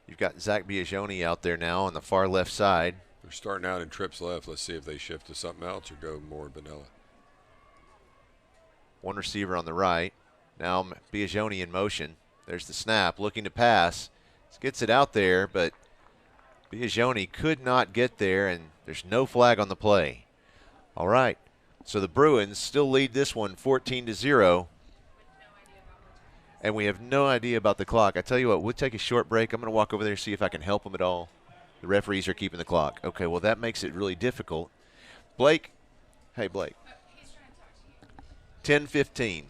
You've got Zach Biagioni out there now on the far left side. They're starting out in trips left. Let's see if they shift to something else or go more vanilla. One receiver on the right. Now Biagioni in motion. There's the snap, looking to pass. Gets it out there, but Biagioni could not get there, and there's no flag on the play. All right, so the Bruins still lead this one 14-0. And we have no idea about the clock. I tell you what, we'll take a short break. I'm going to walk over there and see if I can help them at all. The referees are keeping the clock. Okay, well, that makes it really difficult. Blake. Hey, Blake. 10:15.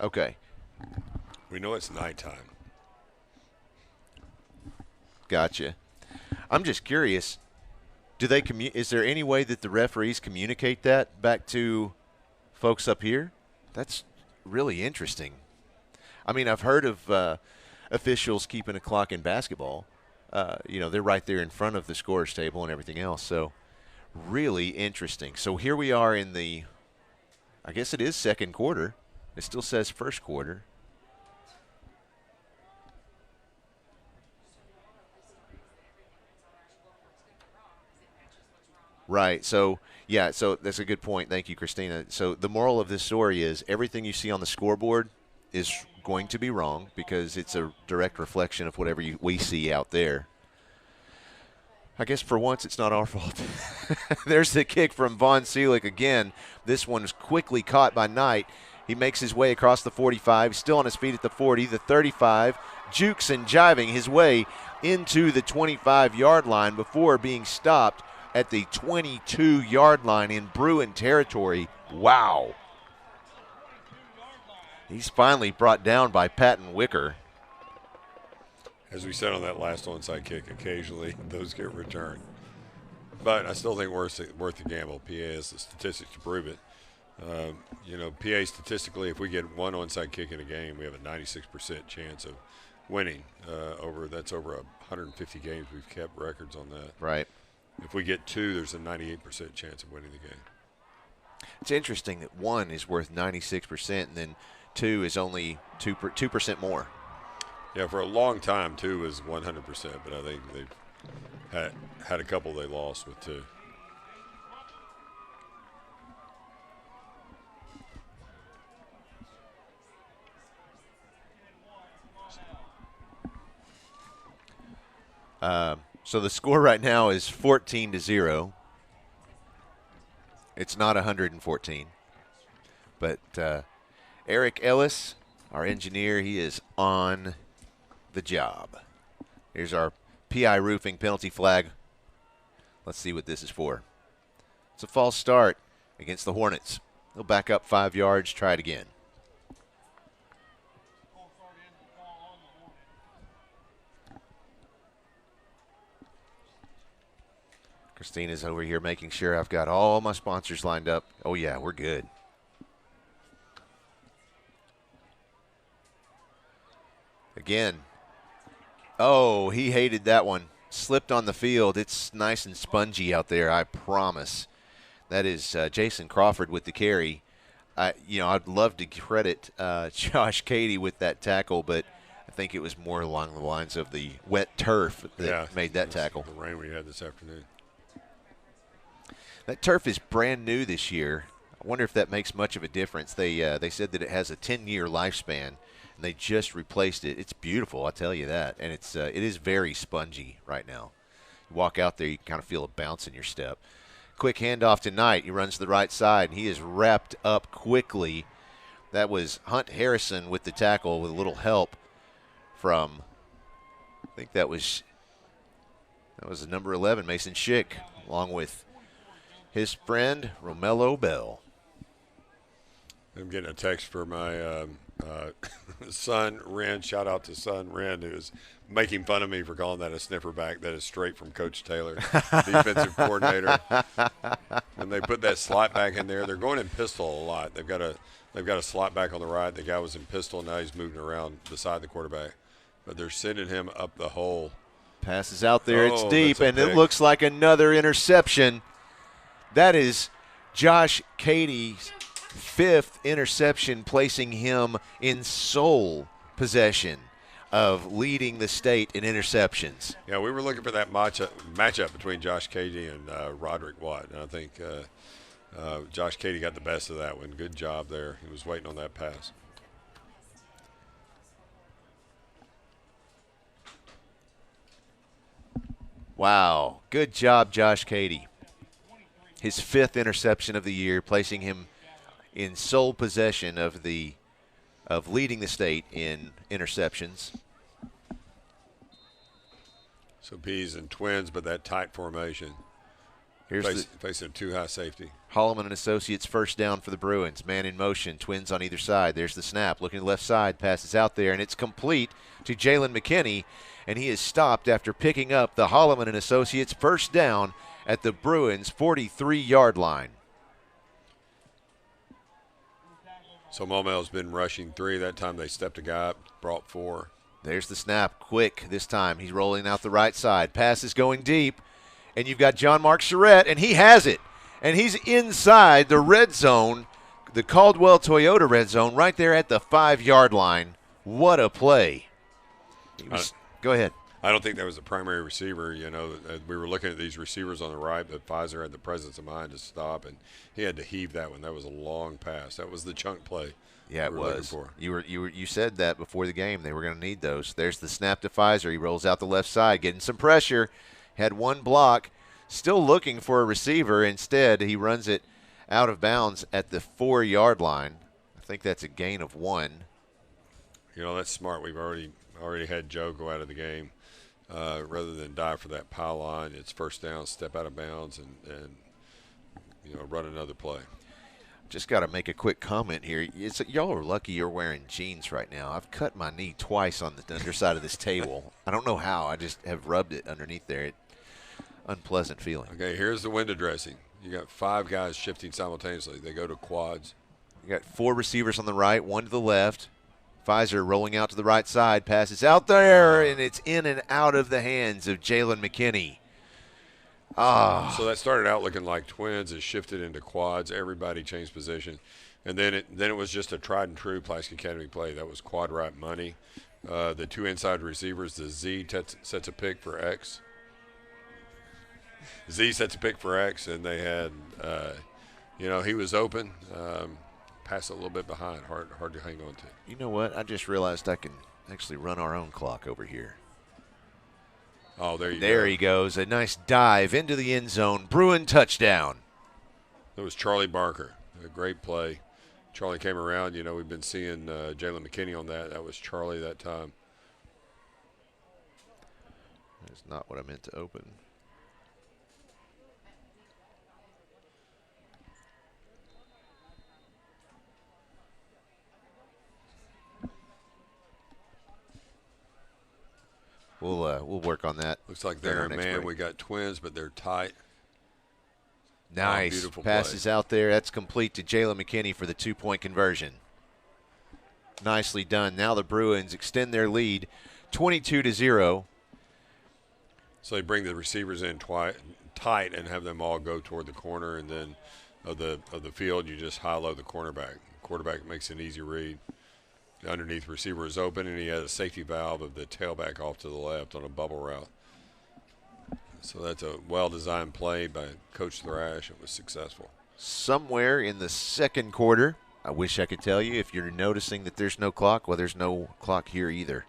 Okay. We know it's nighttime. Gotcha. I'm just curious. Do they is there any way that the referees communicate that back to folks up here? That's really interesting. I mean, I've heard of officials keeping a clock in basketball. They're right there in front of the scorer's table and everything else. So really interesting. So here we are in the, I guess it is second quarter. It still says first quarter. Right. So, yeah, so that's a good point. Thank you, Christina. So the moral of this story is everything you see on the scoreboard is going to be wrong because it's a direct reflection of whatever we see out there. I guess for once it's not our fault. There's the kick from Von Seelig again. This one's quickly caught by Knight. He makes his way across the 45, still on his feet at the 40, the 35, jukes and jiving his way into the 25-yard line before being stopped at the 22-yard line in Bruin territory. Wow. He's finally brought down by Patton Wicker. As we said on that last onside kick, occasionally those get returned. But I still think worth the gamble. PA has the statistics to prove it. PA statistically, if we get one onside kick in a game, we have a 96% chance of winning. That's over 150 games we've kept records on that. Right. If we get two, there's a 98% chance of winning the game. It's interesting that one is worth 96% and then two is only 2% more. Yeah, for a long time, two was 100%, but I think they've had a couple they lost with two. So the score right now is 14-0. It's not 114. But Eric Ellis, our engineer, he is on the job. Here's our PI roofing penalty flag. Let's see what this is for. It's a false start against the Hornets. They'll back up 5 yards, try it again. Christina's over here making sure I've got all my sponsors lined up. Oh, yeah, we're good. Again. Oh, he hated that one. Slipped on the field. It's nice and spongy out there, I promise. That is Jason Crawford with the carry. I'd love to credit Josh Cady with that tackle, but I think it was more along the lines of the wet turf that made that tackle. The rain we had this afternoon. That turf is brand new this year. I wonder if that makes much of a difference. They said that it has a 10-year lifespan, and they just replaced it. It's beautiful, I'll tell you that, and it is very spongy right now. You walk out there, you kind of feel a bounce in your step. Quick handoff to Knight. He runs to the right side, and he is wrapped up quickly. That was Hunt Harrison with the tackle with a little help from, I think that was the number 11, Mason Schick, along with his friend Romello Bell. I'm getting a text for my son, Wren. Shout out to son, Wren, who's making fun of me for calling that a sniffer back. That is straight from Coach Taylor, defensive coordinator. And they put that slot back in there. They're going in pistol a lot. They've got a slot back on the right. The guy was in pistol. Now he's moving around beside the quarterback. But they're sending him up the hole. Passes out there. It's deep, and pick. it looks like another interception. That is Josh Cady's 5th interception, placing him in sole possession of leading the state in interceptions. Yeah, we were looking for that matchup between Josh Cady and Roderick Watt. And I think Josh Cady got the best of that one. Good job there. He was waiting on that pass. Wow. Good job, Josh Cady. His 5th interception of the year, placing him in sole possession of leading the state in interceptions. So Peas and Twins, but that tight formation. Here's facing a too-high safety. Holloman and Associates first down for the Bruins. Man in motion, Twins on either side. There's the snap. Looking to the left side, passes out there, and it's complete to Jalen McKinney, and he is stopped after picking up the Holloman and Associates first down at the Bruins' 43-yard line. So Maumelle's been rushing 3. That time they stepped a guy up, brought 4. There's the snap, quick this time. He's rolling out the right side. Pass is going deep, and you've got John Mark Charette, and he has it. And he's inside the red zone, the Caldwell Toyota red zone, right there at the 5-yard line. What a play. Go ahead. I don't think that was the primary receiver. You know, we were looking at these receivers on the right, but Pfizer had the presence of mind to stop, and he had to heave that one. That was a long pass. That was the chunk play. Yeah, it was. You said that before the game. They were going to need those. There's the snap to Pfizer. He rolls out the left side, getting some pressure. Had one block. Still looking for a receiver. Instead, he runs it out of bounds at the 4-yard line. I think that's a gain of 1. You know, that's smart. We've already had Joe go out of the game. Rather than die for that pylon, it's first down, step out of bounds, and you know, run another play. Just got to make a quick comment here. Y'all are lucky you're wearing jeans right now. I've cut my knee twice on the underside of this table. I don't know how. I just have rubbed it underneath there. Unpleasant feeling. Okay, here's the window dressing. You got 5 guys shifting simultaneously. They go to quads. You got 4 receivers on the right, 1 to the left. Pfizer rolling out to the right side, passes out there, and it's in and out of the hands of Jalen McKinney. So that started out looking like Twins. It shifted into quads. Everybody changed position. And then it was just a tried and true Pulaski Academy play. That was quad right money. The 2 inside receivers, the Z sets a pick for X. Z sets a pick for X, and they had, he was open. Pass a little bit behind, hard to hang on to. You know what? I just realized I can actually run our own clock over here. Oh, there he goes. A nice dive into the end zone. Bruin touchdown. It was Charlie Barker. A great play. Charlie came around. You know, we've been seeing Jalen McKinney on that. That was Charlie that time. That's not what I meant to open. We'll work on that. Looks like they're a man. We got Twins, but they're tight. Nice. Beautiful passes play. Out there. That's complete to Jalen McKinney for the 2-point conversion. Nicely done. Now the Bruins extend their lead 22-0. So they bring the receivers in tight and have them all go toward the corner, and then of the field you just high-low the cornerback. Quarterback makes an easy read. The underneath receiver is open, and he has a safety valve of the tailback off to the left on a bubble route. So that's a well-designed play by Coach Thrash. It was successful. somewhere in the second quarter. I wish I could tell you. If you're noticing that there's no clock, well, there's no clock here either.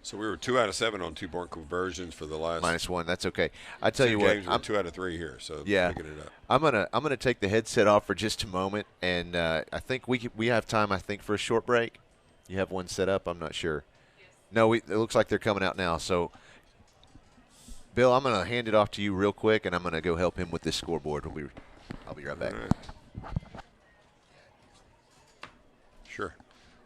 So we were 2 out of 7 on 2-point conversions for the last -1. That's okay. I tell you what, I'm 2 out of 3 here. So yeah, picking it up. I'm gonna take the headset off for just a moment, and I think we have time. I think for a short break. You have one set up. I'm not sure. No, it looks like they're coming out now. So, Bill, I'm gonna hand it off to you real quick, and I'm gonna go help him with this scoreboard. I'll be right back. All right. Sure.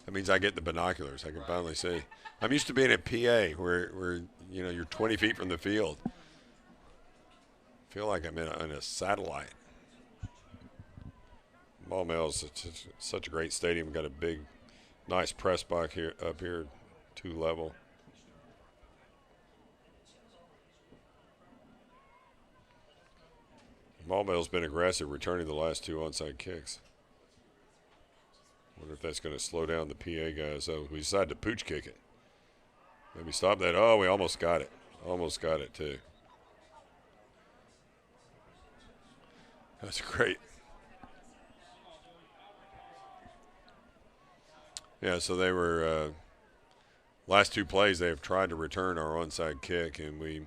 That means I get the binoculars. I can finally see. I'm used to being at PA where you know, you're 20 feet from the field. I feel like I'm in a satellite. Maumelle is such a great stadium. Got a big, nice press box here up here, 2 level. Maumelle's been aggressive, returning the last 2 onside kicks. Wonder if that's going to slow down the PA guys. Oh, we decided to pooch kick it. Maybe stop that. Oh, we almost got it. Almost got it, too. That's great. Yeah, so they were last 2 plays they have tried to return our onside kick, and we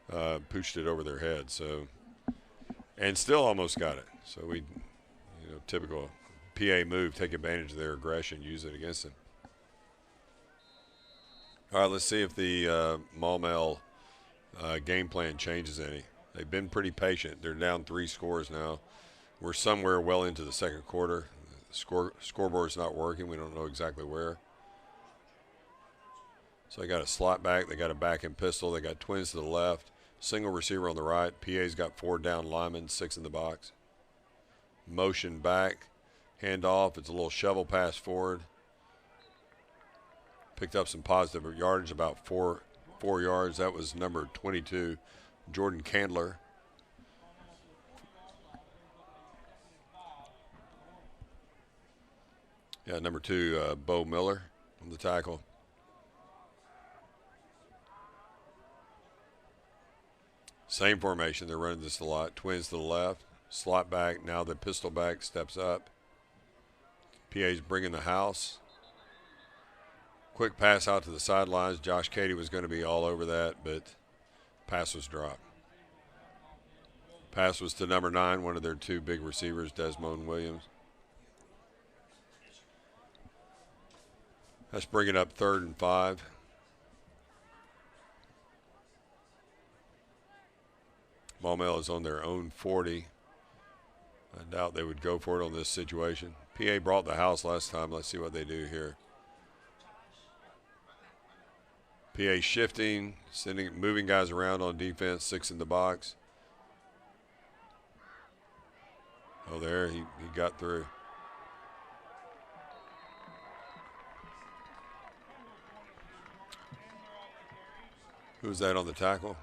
pooched it over their head. So, and still almost got it. So we, you know, typical PA move, take advantage of their aggression, use it against them. All right, let's see if the Maumelle game plan changes any. They've been pretty patient. They're down 3 scores now. We're somewhere well into the second quarter. The scoreboard's not working. We don't know exactly where. So they got a slot back. They got a back end pistol. They got twins to the left. Single receiver on the right. PA's got 4 down linemen, 6 in the box. Motion back. Hand off. It's a little shovel pass forward. Picked up some positive yardage, about 4 yards. That was number 22, Jordan Candler. Yeah, number 2, Bo Miller on the tackle. Same formation. They're running this a lot. Twins to the left. Slot back. Now the pistol back steps up. PA's bringing the house. Quick pass out to the sidelines. Josh Cady was going to be all over that, but pass was dropped. Pass was to number 9, one of their 2 big receivers, Desmond Williams. Let's bring it up 3rd and 5. Maumelle is on their own 40. I doubt they would go for it on this situation. PA brought the house last time. Let's see what they do here. PA shifting, moving guys around on defense, 6 in the box. Oh, there, he got through. Who's that on the tackle?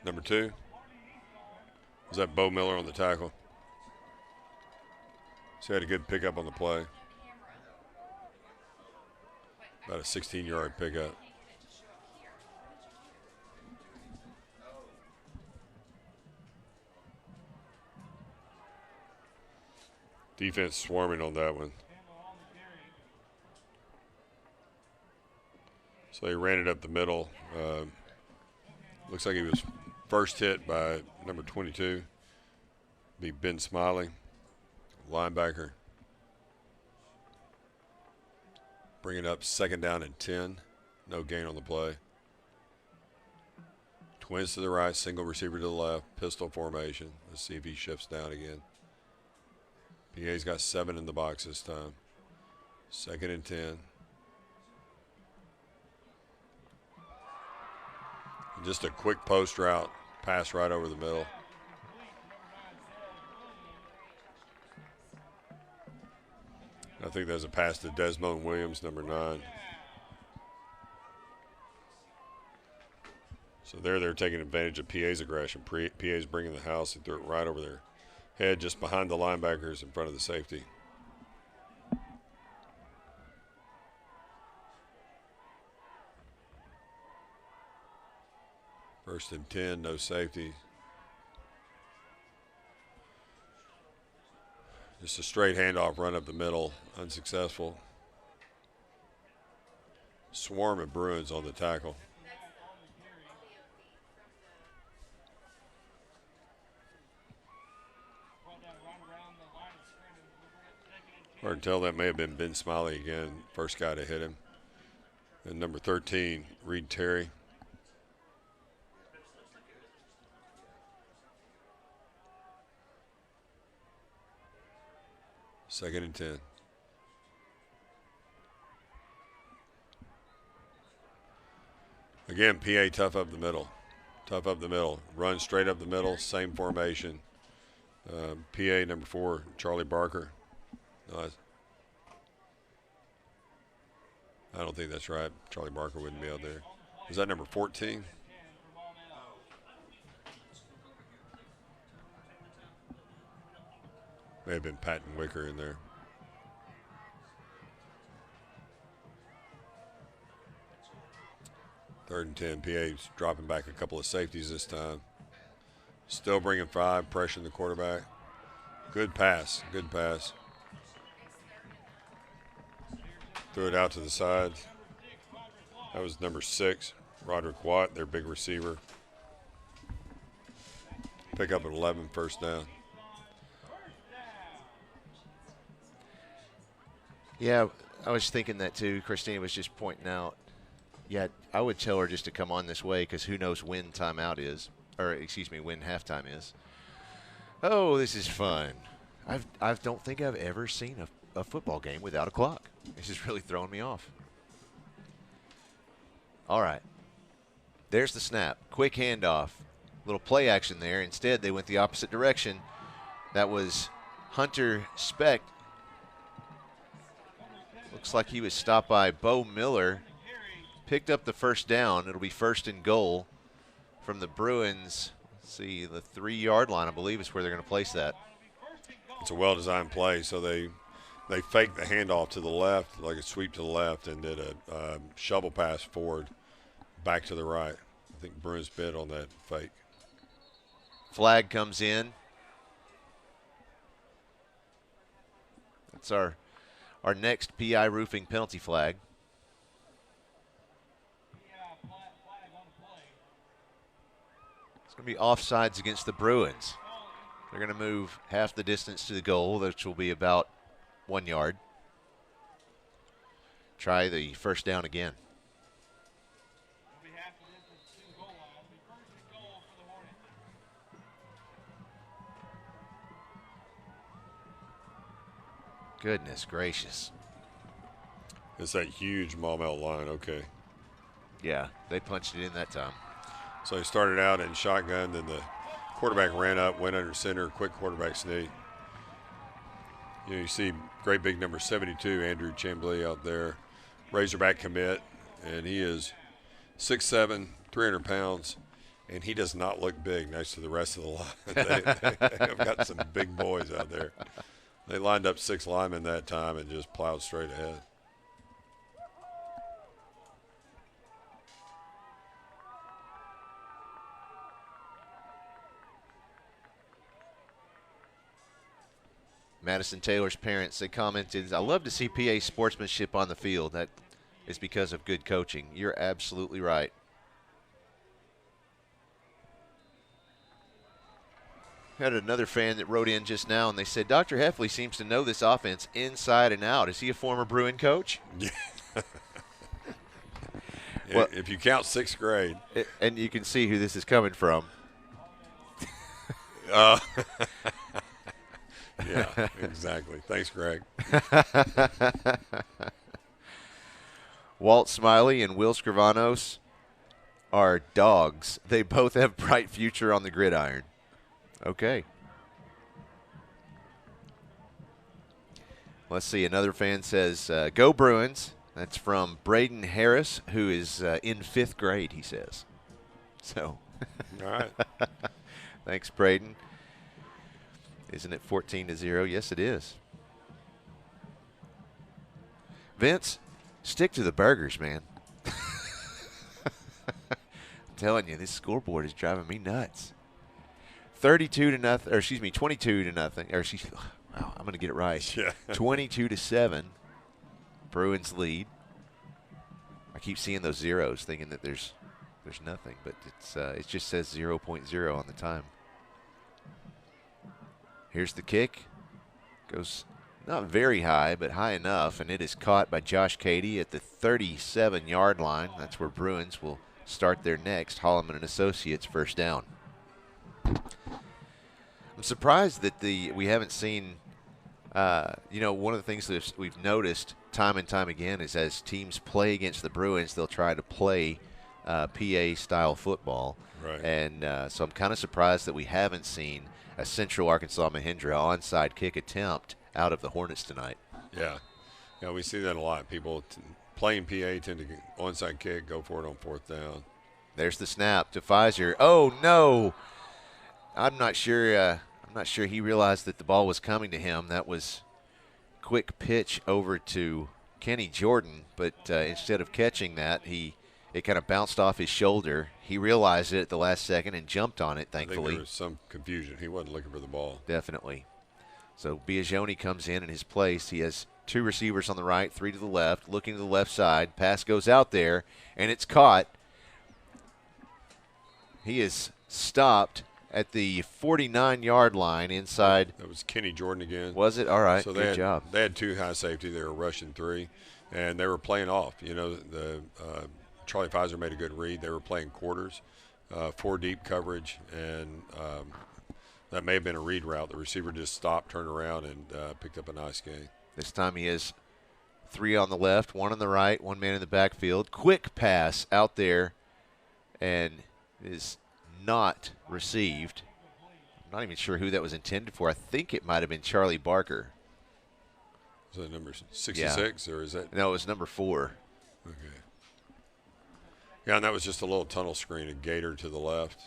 Number 2. Was that Bo Miller on the tackle? So he had a good pickup on the play. About a 16-yard pickup. Defense swarming on that one. So they ran it up the middle. Looks like he was first hit by number 22. Be Ben Smiley, linebacker. Bring it up 2nd down and 10. No gain on the play. Twins to the right, single receiver to the left, pistol formation. Let's see if he shifts down again. PA's got 7 in the box this time. 2nd and 10. Just a quick post route, pass right over the middle. I think there's a pass to Desmond Williams, number 9. So they're taking advantage of PA's aggression. PA's bringing the house and threw it right over their head, just behind the linebackers in front of the safety. First and 10, no safety. Just a straight handoff run up the middle, unsuccessful. Swarm of Bruins on the tackle. Hard to tell, that may have been Ben Smiley again, first guy to hit him. And number 13, Reed Terry. Second and 10. Again, PA tough up the middle. Tough up the middle. Run straight up the middle, same formation. PA number 4, Charlie Barker. I don't think that's right. Charlie Barker wouldn't be out there. Is that number 14? May have been Patton Wicker in there. Third and 10. PA's dropping back a couple of safeties this time. Still bringing 5, pressuring the quarterback. Good pass. Good pass. Threw it out to the side. That was number 6, Roderick Watt, their big receiver. Pick up at 11, first down. Yeah, I was thinking that too. Christina was just pointing out. Yeah, I would tell her just to come on this way because who knows when timeout is, or excuse me, when halftime is. Oh, this is fun. I don't think I've ever seen a football game without a clock. This is really throwing me off. All right. There's the snap. Quick handoff. Little play action there. Instead, they went the opposite direction. That was Hunter Speck. Looks like he was stopped by Bo Miller. Picked up the first down. It'll be first and goal from the Bruins. Let's see, the 3-yard line, I believe, is where they're going to place that. It's a well-designed play, so they faked the handoff to the left, like a sweep to the left, and did a shovel pass forward, back to the right. I think Bruins bid on that fake. Flag comes in. That's our next PI roofing penalty flag. It's going to be offsides against the Bruins. They're going to move half the distance to the goal, which will be about 1 yard. Try the first down again. Goodness gracious. It's that huge Maumelle line, okay. Yeah, they punched it in that time. So he started out in shotgun, then the quarterback ran up, went under center, quick quarterback sneak. You know, you see great big number 72, Andrew Chambly out there, Razorback commit, and he is 6'7", 300 pounds, and he does not look big next to the rest of the line. they have got some big boys out there. They lined up 6 linemen that time and just plowed straight ahead. Madison Taylor's parents, they commented, I love to see PA sportsmanship on the field. That is because of good coaching. You're absolutely right. Had another fan that wrote in just now, and they said, Dr. Hefley seems to know this offense inside and out. Is he a former Bruin coach? Yeah. Well, if you count 6th grade. And you can see who this is coming from. Yeah, exactly. Thanks, Greg. Walt Smiley and Will Scrivanos are dogs. They both have bright future on the gridiron. Okay. Let's see. Another fan says, go Bruins. That's from Braden Harris, who is in 5th grade, he says. So. All right. Thanks, Braden. Isn't it 14-0? Yes, it is. Vince, stick to the burgers, man. telling you, this scoreboard is driving me nuts. 32 to nothing, or excuse me, 22 to nothing. Or wow, I'm going to get it right. Yeah. 22 to 7. Bruins lead. I keep seeing those zeros, thinking that there's nothing, but it just says 0.0 on the time. Here's the kick. Goes not very high, but high enough, and it is caught by Josh Cady at the 37-yard line. That's where Bruins will start their next. Holloman and Associates first down. I'm surprised that we haven't seen, one of the things that we've noticed time and time again is as teams play against the Bruins, they'll try to play PA-style football. Right. And so I'm kind of surprised that we haven't seen a Central Arkansas Mahindra onside kick attempt out of the Hornets tonight. Yeah. Yeah, we see that a lot. People playing PA tend to get onside kick, go for it on fourth down. There's the snap to Pfizer. Oh, no. I'm not sure he realized that the ball was coming to him. That was quick pitch over to Kenny Jordan, but instead of catching that, it kind of bounced off his shoulder. He realized it at the last second and jumped on it, thankfully. I think there was some confusion. He wasn't looking for the ball. Definitely. So Biagioni comes in his place. He has 2 receivers on the right, 3 to the left, looking to the left side. Pass goes out there, and it's caught. He is stopped at the 49-yard line inside. That was Kenny Jordan again. Was it? All right, so good job. They had 2 high safety. They were rushing 3, and they were playing off. Charlie Pfizer made a good read. They were playing quarters, 4 deep coverage, and that may have been a read route. The receiver just stopped, turned around, and picked up a nice gain. This time he has 3 on the left, 1 on the right, 1 man in the backfield. Quick pass out there, and is not received. I'm not even sure who that was intended for. I think it might have been Charlie Barker. Is that number 66, or is that? No, it was number 4. Okay. Yeah, and that was just a little tunnel screen, a gator to the left.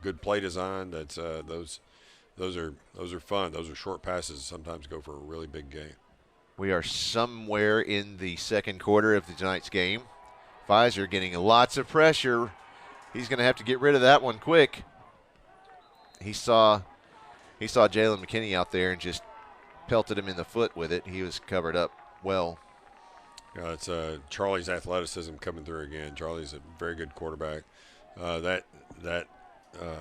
Good play design. That's those are fun. Those are short passes. Sometimes go for a really big gain. We are somewhere in the second quarter of tonight's game. Pfizer getting lots of pressure. He's going to have to get rid of that one quick. He saw Jalen McKinney out there and just pelted him in the foot with it. He was covered up well. Yeah, it's Charlie's athleticism coming through again. Charlie's a very good quarterback. That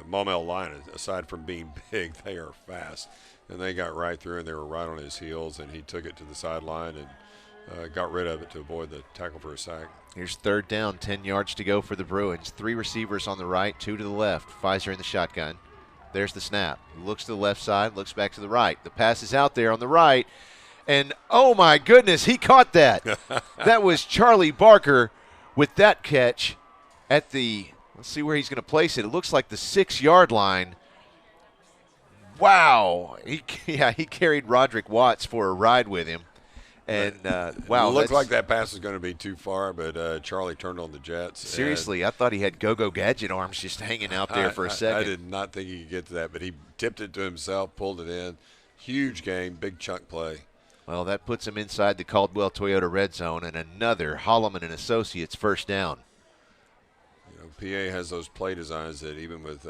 Maumelle line, aside from being big, they are fast. And they got right through, and they were right on his heels, and he took it to the sideline and got rid of it to avoid the tackle for a sack. Here's third down, 10 yards to go for the Bruins. 3 receivers on the right, 2 to the left. Pfizer in the shotgun. There's the snap. He looks to the left side, looks back to the right. The pass is out there on the right. And, oh, my goodness, he caught that. That was Charlie Barker with that catch at the – let's see where he's going to place it. It looks like the 6-yard line. Wow. He carried Roderick Watts for a ride with him. And, wow. It looked like that pass was going to be too far, but Charlie turned on the jets. Seriously, I thought he had go-go gadget arms just hanging out there for a second. I did not think he could get to that, but he tipped it to himself, pulled it in. Huge game, big chunk play. Well, that puts him inside the Caldwell Toyota red zone and another Holloman and Associates first down. PA has those play designs that even with,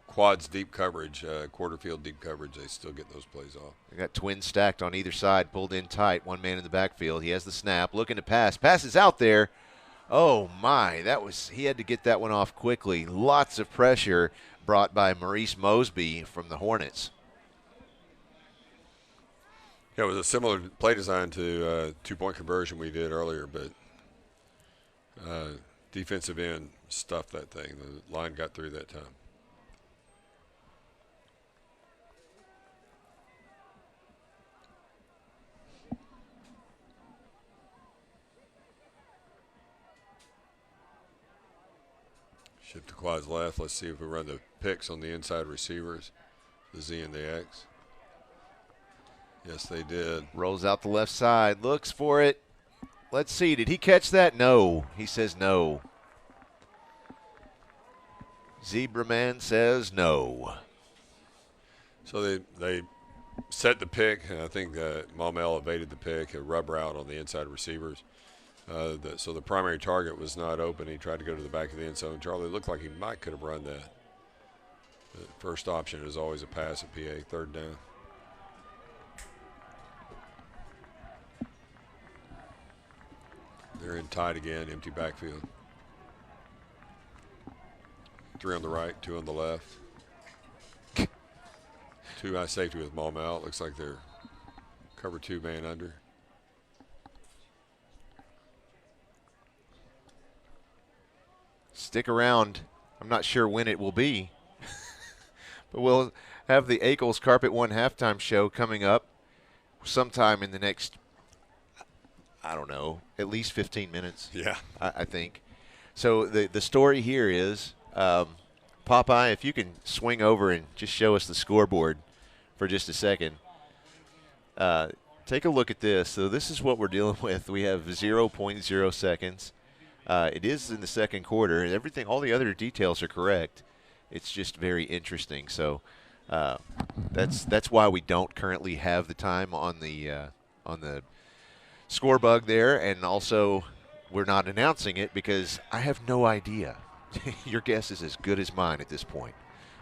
quads deep coverage, quarter field deep coverage, they still get those plays off. They got twins stacked on either side, pulled in tight. 1 man in the backfield. He has the snap, looking to pass. Pass is out there. Oh, my. He had to get that one off quickly. Lots of pressure brought by Maurice Mosby from the Hornets. Yeah, it was a similar play design to two-point conversion we did earlier, but defensive end stuffed that thing. The line got through that time. Shift to quads left. Let's see if we run the picks on the inside receivers, the Z and the X. Yes, they did. Rolls out the left side, looks for it. Let's see, did he catch that? No. He says no. Zebra Man says no. So they set the pick, and I think Maumelle evaded the pick, a rub route on the inside receivers. So the primary target was not open. He tried to go to the back of the end zone. Charlie looked like he could have run that. The first option is always a pass at PA, third down. They're in tight again, empty backfield. 3 on the right, 2 on the left. 2 high safety with Maumelle. Looks like they're cover 2 man under. Stick around. I'm not sure when it will be. But we'll have the Ackles Carpet One halftime show coming up sometime in the next, I don't know, at least 15 minutes. Yeah. I think. So the story here is, Popeye, if you can swing over and just show us the scoreboard for just a second. Take a look at this. So this is what we're dealing with. We have 0.0 seconds. It is in the second quarter. Everything, all the other details are correct. It's just very interesting. So that's why we don't currently have the time on the score bug there, and also we're not announcing it because I have no idea. Your guess is as good as mine at this point.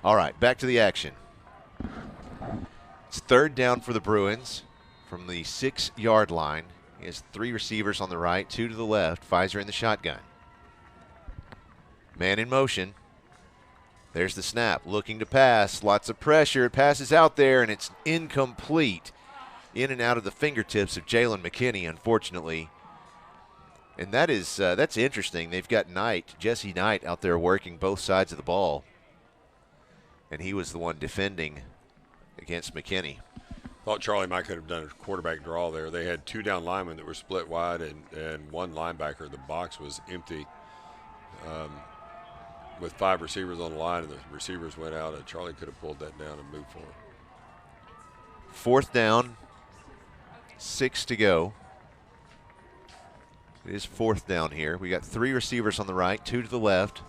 All right, back to the action. It's third down for the Bruins from the 6-yard line. He has 3 receivers on the right, 2 to the left. Pfizer in the shotgun. Man in motion. There's the snap. Looking to pass. Lots of pressure. It passes out there, and it's incomplete. In and out of the fingertips of Jalen McKinney, unfortunately. And that's interesting. They've got Jesse Knight, out there working both sides of the ball. And he was the one defending against McKinney. Thought Charlie might could have done a quarterback draw there. They had 2 down linemen that were split wide and 1 linebacker. The box was empty with 5 receivers on the line, and the receivers went out, and Charlie could have pulled that down and moved forward. 4th down, 6 to go. It is 4th down here. We got 3 receivers on the right, 2 to the left.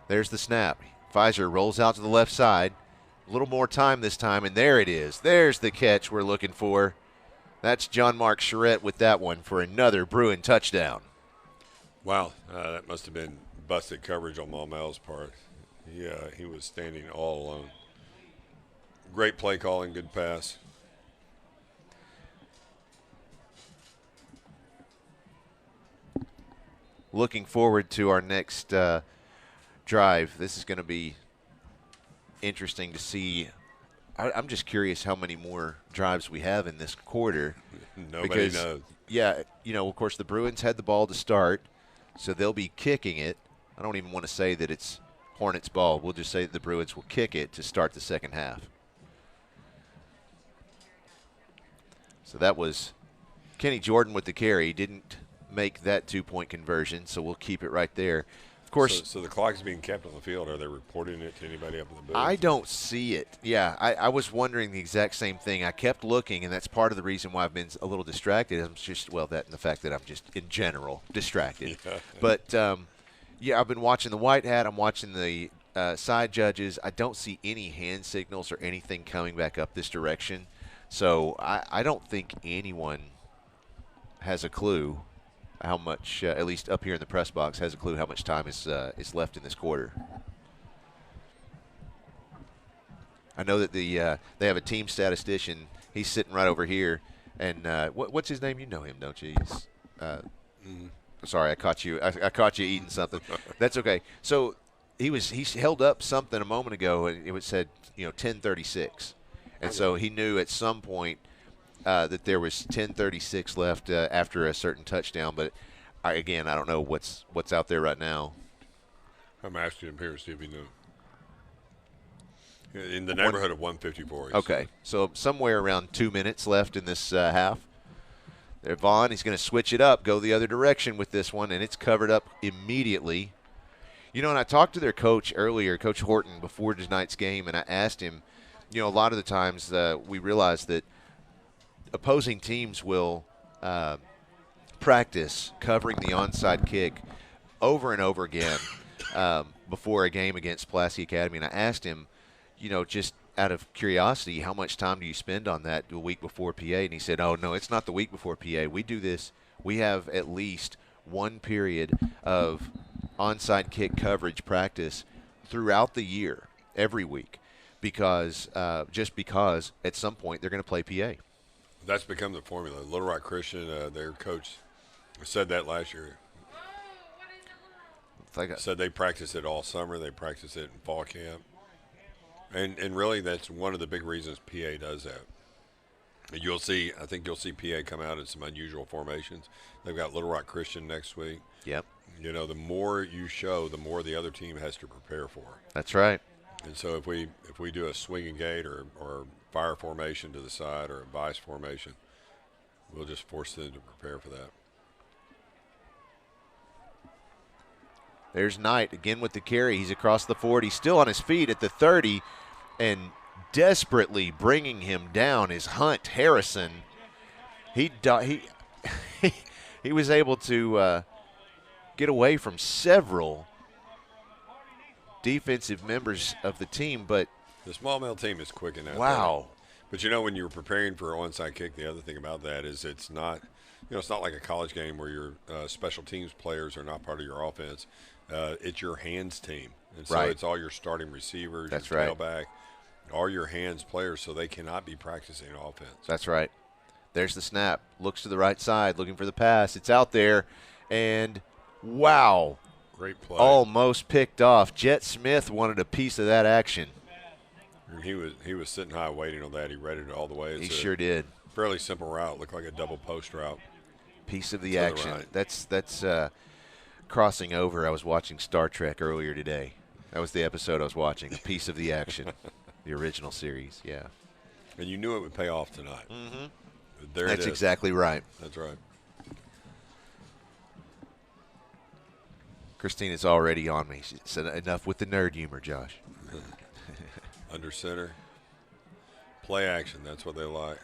There's the snap. Pfizer rolls out to the left side. A little more time this time, and there it is. There's the catch we're looking for. That's John Mark Charette with that one for another Bruin touchdown. Wow, that must have been busted coverage on Maumelle's part. He was standing all alone. Great play calling, good pass. Looking forward to our next drive. This is going to be interesting to see. I'm just curious how many more drives we have in this quarter. Nobody knows. Yeah, of course, the Bruins had the ball to start, so they'll be kicking it. I don't even want to say that it's Hornets' ball. We'll just say that the Bruins will kick it to start the second half. So that was Kenny Jordan with the carry. Didn't make that 2-point conversion, so we'll keep it right there. Of course. So the clock is being kept on the field. Are they reporting it to anybody up in the booth? I don't see it. Yeah, I was wondering the exact same thing. I kept looking, and that's part of the reason why I've been a little distracted. I'm just, that and the fact that I'm just, in general, distracted. Yeah. But, I've been watching the white hat. I'm watching the side judges. I don't see any hand signals or anything coming back up this direction. So I don't think anyone has a clue how much, at least up here in the press box, has a clue how much time is left in this quarter. I know that they have a team statistician. He's sitting right over here. And what's his name? You know him, don't you? He's, sorry, I caught you. I caught you eating something. That's okay. So he held up something a moment ago, and it said 10:36, and so he knew at some point that there was 10:36 left after a certain touchdown. But I don't know what's out there right now. I'm asking him here to see if he knew. In the neighborhood of 154. Okay, so somewhere around 2 minutes left in this half. There, Vaughn, he's going to switch it up, go the other direction with this one, and it's covered up immediately. And I talked to their coach earlier, Coach Horton, before tonight's game, and I asked him, a lot of the times we realize that opposing teams will practice covering the onside kick over and over again before a game against Pulaski Academy, and I asked him, just out of curiosity, how much time do you spend on that the week before PA? And he said, oh, no, it's not the week before PA. We do this we have at least one period of onside kick coverage practice throughout the year, every week, because just because at some point they're going to play PA. That's become the formula. Little Rock Christian, their coach said that last year. Said they practice it all summer. They practice it in fall camp. And really that's one of the big reasons PA does that. I think you'll see PA come out in some unusual formations. They've got Little Rock Christian next week. Yep. The more you show, the more the other team has to prepare for. That's right. And so if we do a swing and gate or fire formation to the side or a vice formation, we'll just force them to prepare for that. There's Knight again with the carry. He's across the 40, still on his feet at the 30, and desperately bringing him down is Hunt Harrison. He was able to get away from several defensive members of the team, but the small male team is quick in that. Wow. But when you're preparing for an onside kick, the other thing about that is it's not like a college game where your special teams players are not part of your offense. It's your hands team. And so it's all your starting receivers, That's your right. tailback, all your hands players, so they cannot be practicing offense. That's right. There's the snap. Looks to the right side, looking for the pass. It's out there, and wow. Great play. Almost picked off. Jet Smith wanted a piece of that action. He was sitting high waiting on that. He read it all the way. He sure did. Fairly simple route. Looked like a double post route. Piece of the action. That's crossing over. I was watching Star Trek earlier today. That was the episode I was watching. A piece of the action. The original series, yeah. And you knew it would pay off tonight. Mm-hmm. That's exactly right. That's right. Christina's already on me. She said, enough with the nerd humor, Josh. Under center. Play action. That's what they like.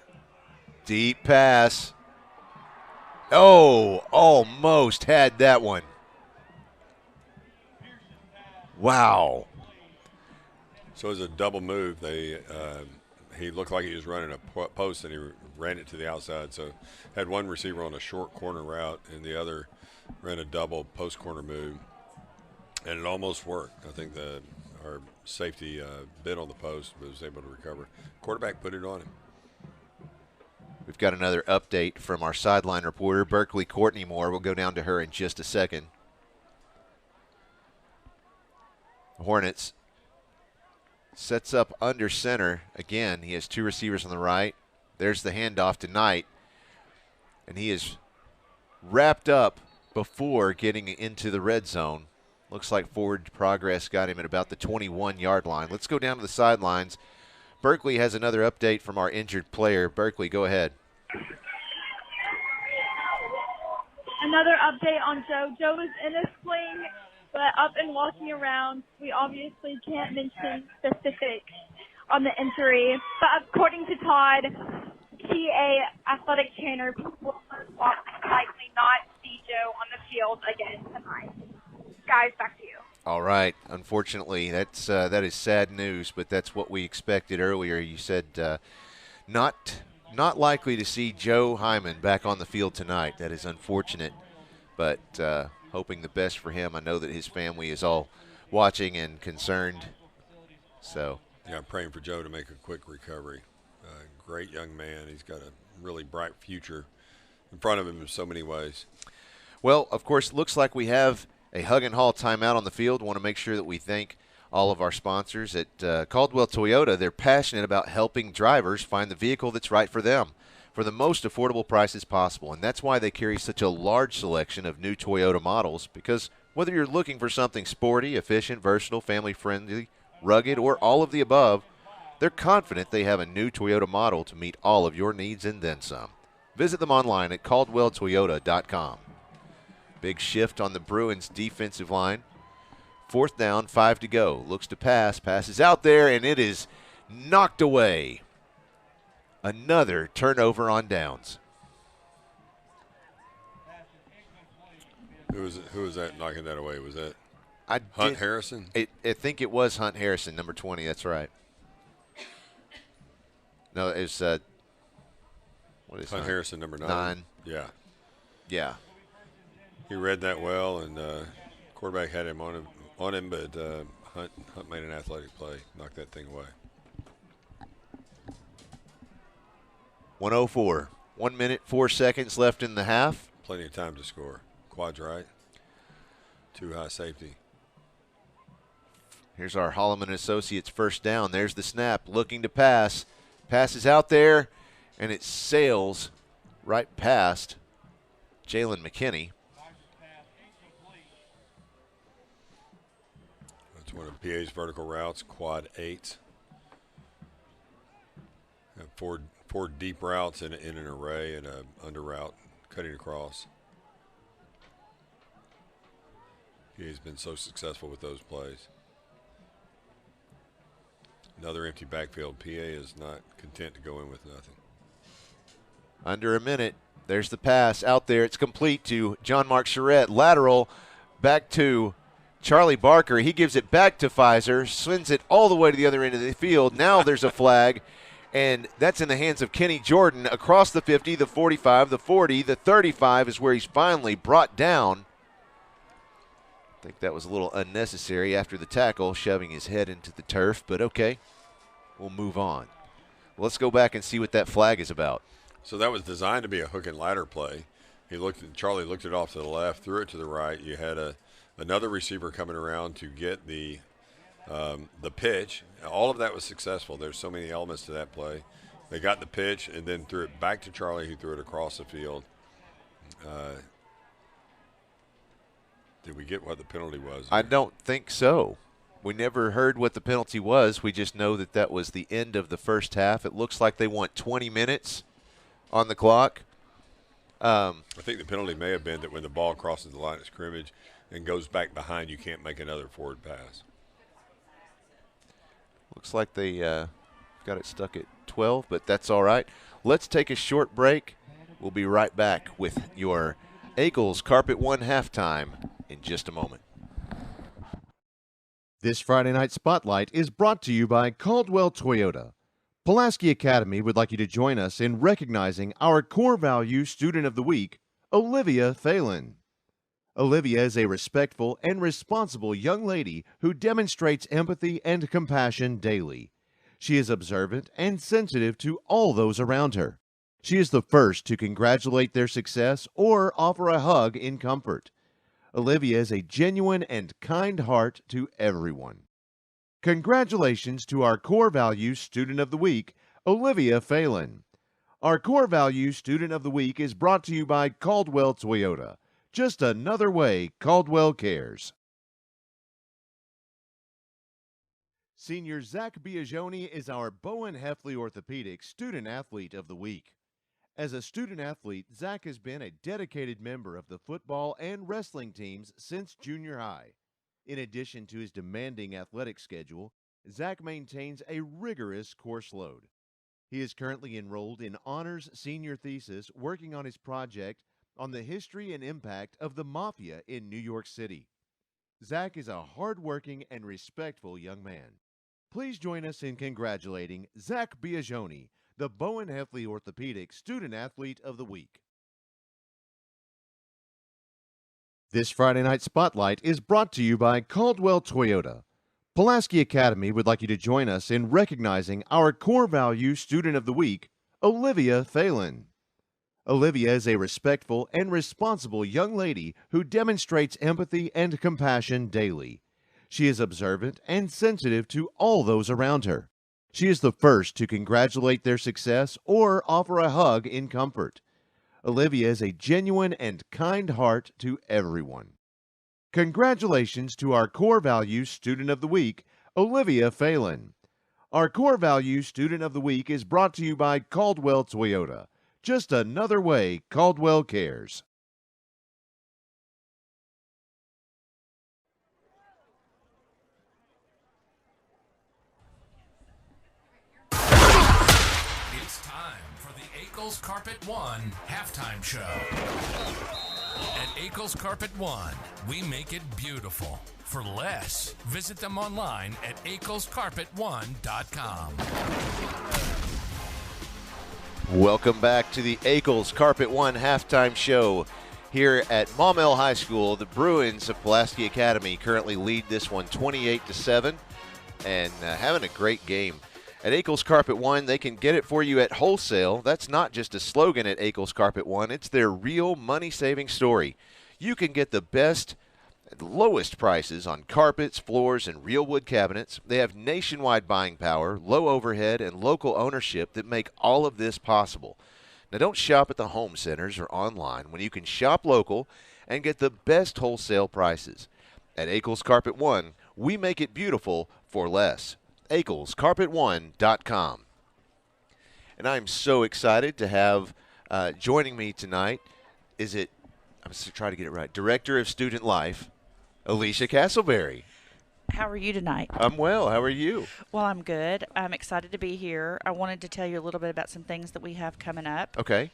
Deep pass. Oh, almost had that one. Wow. So as a double move, he looked like he was running a post, and he ran it to the outside. So had one receiver on a short corner route, and the other ran a double post corner move, and it almost worked. I think our safety bit on the post, but was able to recover. Quarterback put it on him. We've got another update from our sideline reporter, Berkeley Courtney Moore. We'll go down to her in just a second. Hornets sets up under center. Again, he has two receivers on the right. There's the handoff to Knight. And he is wrapped up before getting into the red zone. Looks like forward progress got him at about the 21-yard line. Let's go down to the sidelines. Berkeley has another update from our injured player. Berkeley, go ahead. Another update on Joe. Joe is in a sling, but up and walking around. We obviously can't mention specifics on the injury, but according to Todd, TA athletic trainer, will likely not see Joe on the field again tonight. Guys, back to you. All right. Unfortunately, that is sad news, but that's what we expected earlier. You said not likely to see Joe Hyman back on the field tonight. That is unfortunate, but hoping the best for him. I know that his family is all watching and concerned. So yeah, I'm praying for Joe to make a quick recovery. Great young man. He's got a really bright future in front of him in so many ways. Well, of course, it looks like we have a Hug and Haul timeout on the field. Want to make sure that we thank all of our sponsors at Caldwell Toyota. They're passionate about helping drivers find the vehicle that's right for them for the most affordable prices possible. And that's why they carry such a large selection of new Toyota models, because whether you're looking for something sporty, efficient, versatile, family-friendly, rugged, or all of the above, they're confident they have a new Toyota model to meet all of your needs and then some. Visit them online at caldwelltoyota.com. Big shift on the Bruins defensive line. 4th down, 5 to go. Looks to pass. Passes out there, and it is knocked away. Another turnover on downs. Who was that knocking that away? Was that Hunt Harrison? I think it was Hunt Harrison, number 20. That's right. No, it's what is Hunt Harrison, number 9? 9. Yeah. Yeah. He read that well, and quarterback had him on him, but Hunt made an athletic play, knocked that thing away. 1:04. 1 minute, 4 seconds left in the half. Plenty of time to score. Quads right. Too high safety. Here's our Holloman Associates first down. There's the snap, looking to pass. Pass is out there, and it sails right past Jalen McKinney. That's one of PA's vertical routes, quad 8. Four deep routes in an array and a under route cutting across. PA's been so successful with those plays. Another empty backfield. PA is not content to go in with nothing. Under a minute. There's the pass out there. It's complete to John Mark Charette. Lateral back to Charlie Barker. He gives it back to Pfizer, sends it all the way to the other end of the field. Now there's a flag, and that's in the hands of Kenny Jordan across the 50, the 45, the 40, the 35 is where he's finally brought down. I think that was a little unnecessary after the tackle, shoving his head into the turf, but okay, we'll move on. Let's go back and see what that flag is about. So that was designed to be a hook and ladder play. Charlie looked it off to the left, threw it to the right. You had another receiver coming around to get the pitch. All of that was successful. There's so many elements to that play. They got the pitch and then threw it back to Charlie, who threw it across the field. Did we get what the penalty was? I don't think so. We never heard what the penalty was. We just know that that was the end of the first half. It looks like they want 20 minutes on the clock. I think the penalty may have been that when the ball crosses the line of scrimmage and goes back behind, you can't make another forward pass. Looks like they got it stuck at 12, but that's all right. Let's take a short break. We'll be right back with your Eagles Carpet One halftime in just a moment. This Friday Night Spotlight is brought to you by Caldwell Toyota. Pulaski Academy would like you to join us in recognizing our core value student of the week, Olivia Phelan. Olivia is a respectful and responsible young lady who demonstrates empathy and compassion daily. She is observant and sensitive to all those around her. She is the first to congratulate their success or offer a hug in comfort. Olivia is a genuine and kind heart to everyone. Congratulations to our Core Values Student of the Week, Olivia Phelan. Our Core Values Student of the Week is brought to you by Caldwell Toyota. Just another way Caldwell cares. Senior Zach Biagioni is our Bowen Hefley Orthopedic Student Athlete of the Week. As a student athlete, Zach has been a dedicated member of the football and wrestling teams since junior high. In addition to his demanding athletic schedule, Zach maintains a rigorous course load. He is currently enrolled in honors senior thesis working on his project on the history and impact of the Mafia in New York City. Zach is a hardworking and respectful young man. Please join us in congratulating Zach Biagioni, the Bowen Hefley Orthopedic Student Athlete of the Week. This Friday Night Spotlight is brought to you by Caldwell Toyota. Pulaski Academy would like you to join us in recognizing our Core Value Student of the Week, Olivia Phelan. Olivia is a respectful and responsible young lady who demonstrates empathy and compassion daily. She is observant and sensitive to all those around her. She is the first to congratulate their success or offer a hug in comfort. Olivia is a genuine and kind heart to everyone. Congratulations to our Core Values Student of the Week, Olivia Phelan. Our Core Values Student of the Week is brought to you by Caldwell Toyota. Just another way Caldwell cares. It's time for the Eagles Carpet One halftime show. At Eagles Carpet One, we make it beautiful. For less, visit them online at eaglescarpet1.com. Welcome back to the Eagles Carpet One halftime show here at Maumelle High School. The Bruins of Pulaski Academy currently lead this one 28-7 and having a great game. At Akel's Carpet One, they can get it for you at wholesale. That's not just a slogan at Akel's Carpet One. It's their real money-saving story. You can get the best, lowest prices on carpets, floors, and real wood cabinets. They have nationwide buying power, low overhead, and local ownership that make all of this possible. Now, don't shop at the home centers or online when you can shop local and get the best wholesale prices. At Akel's Carpet One, we make it beautiful for less. AkelsCarpet1.com. And I'm so excited to have joining me tonight, I'm going to try to get it right, Director of Student Life, Alicia Castleberry. How are you tonight? I'm well. How are you? Well, I'm good. I'm excited to be here. I wanted to tell you a little bit about some things that we have coming up. Okay.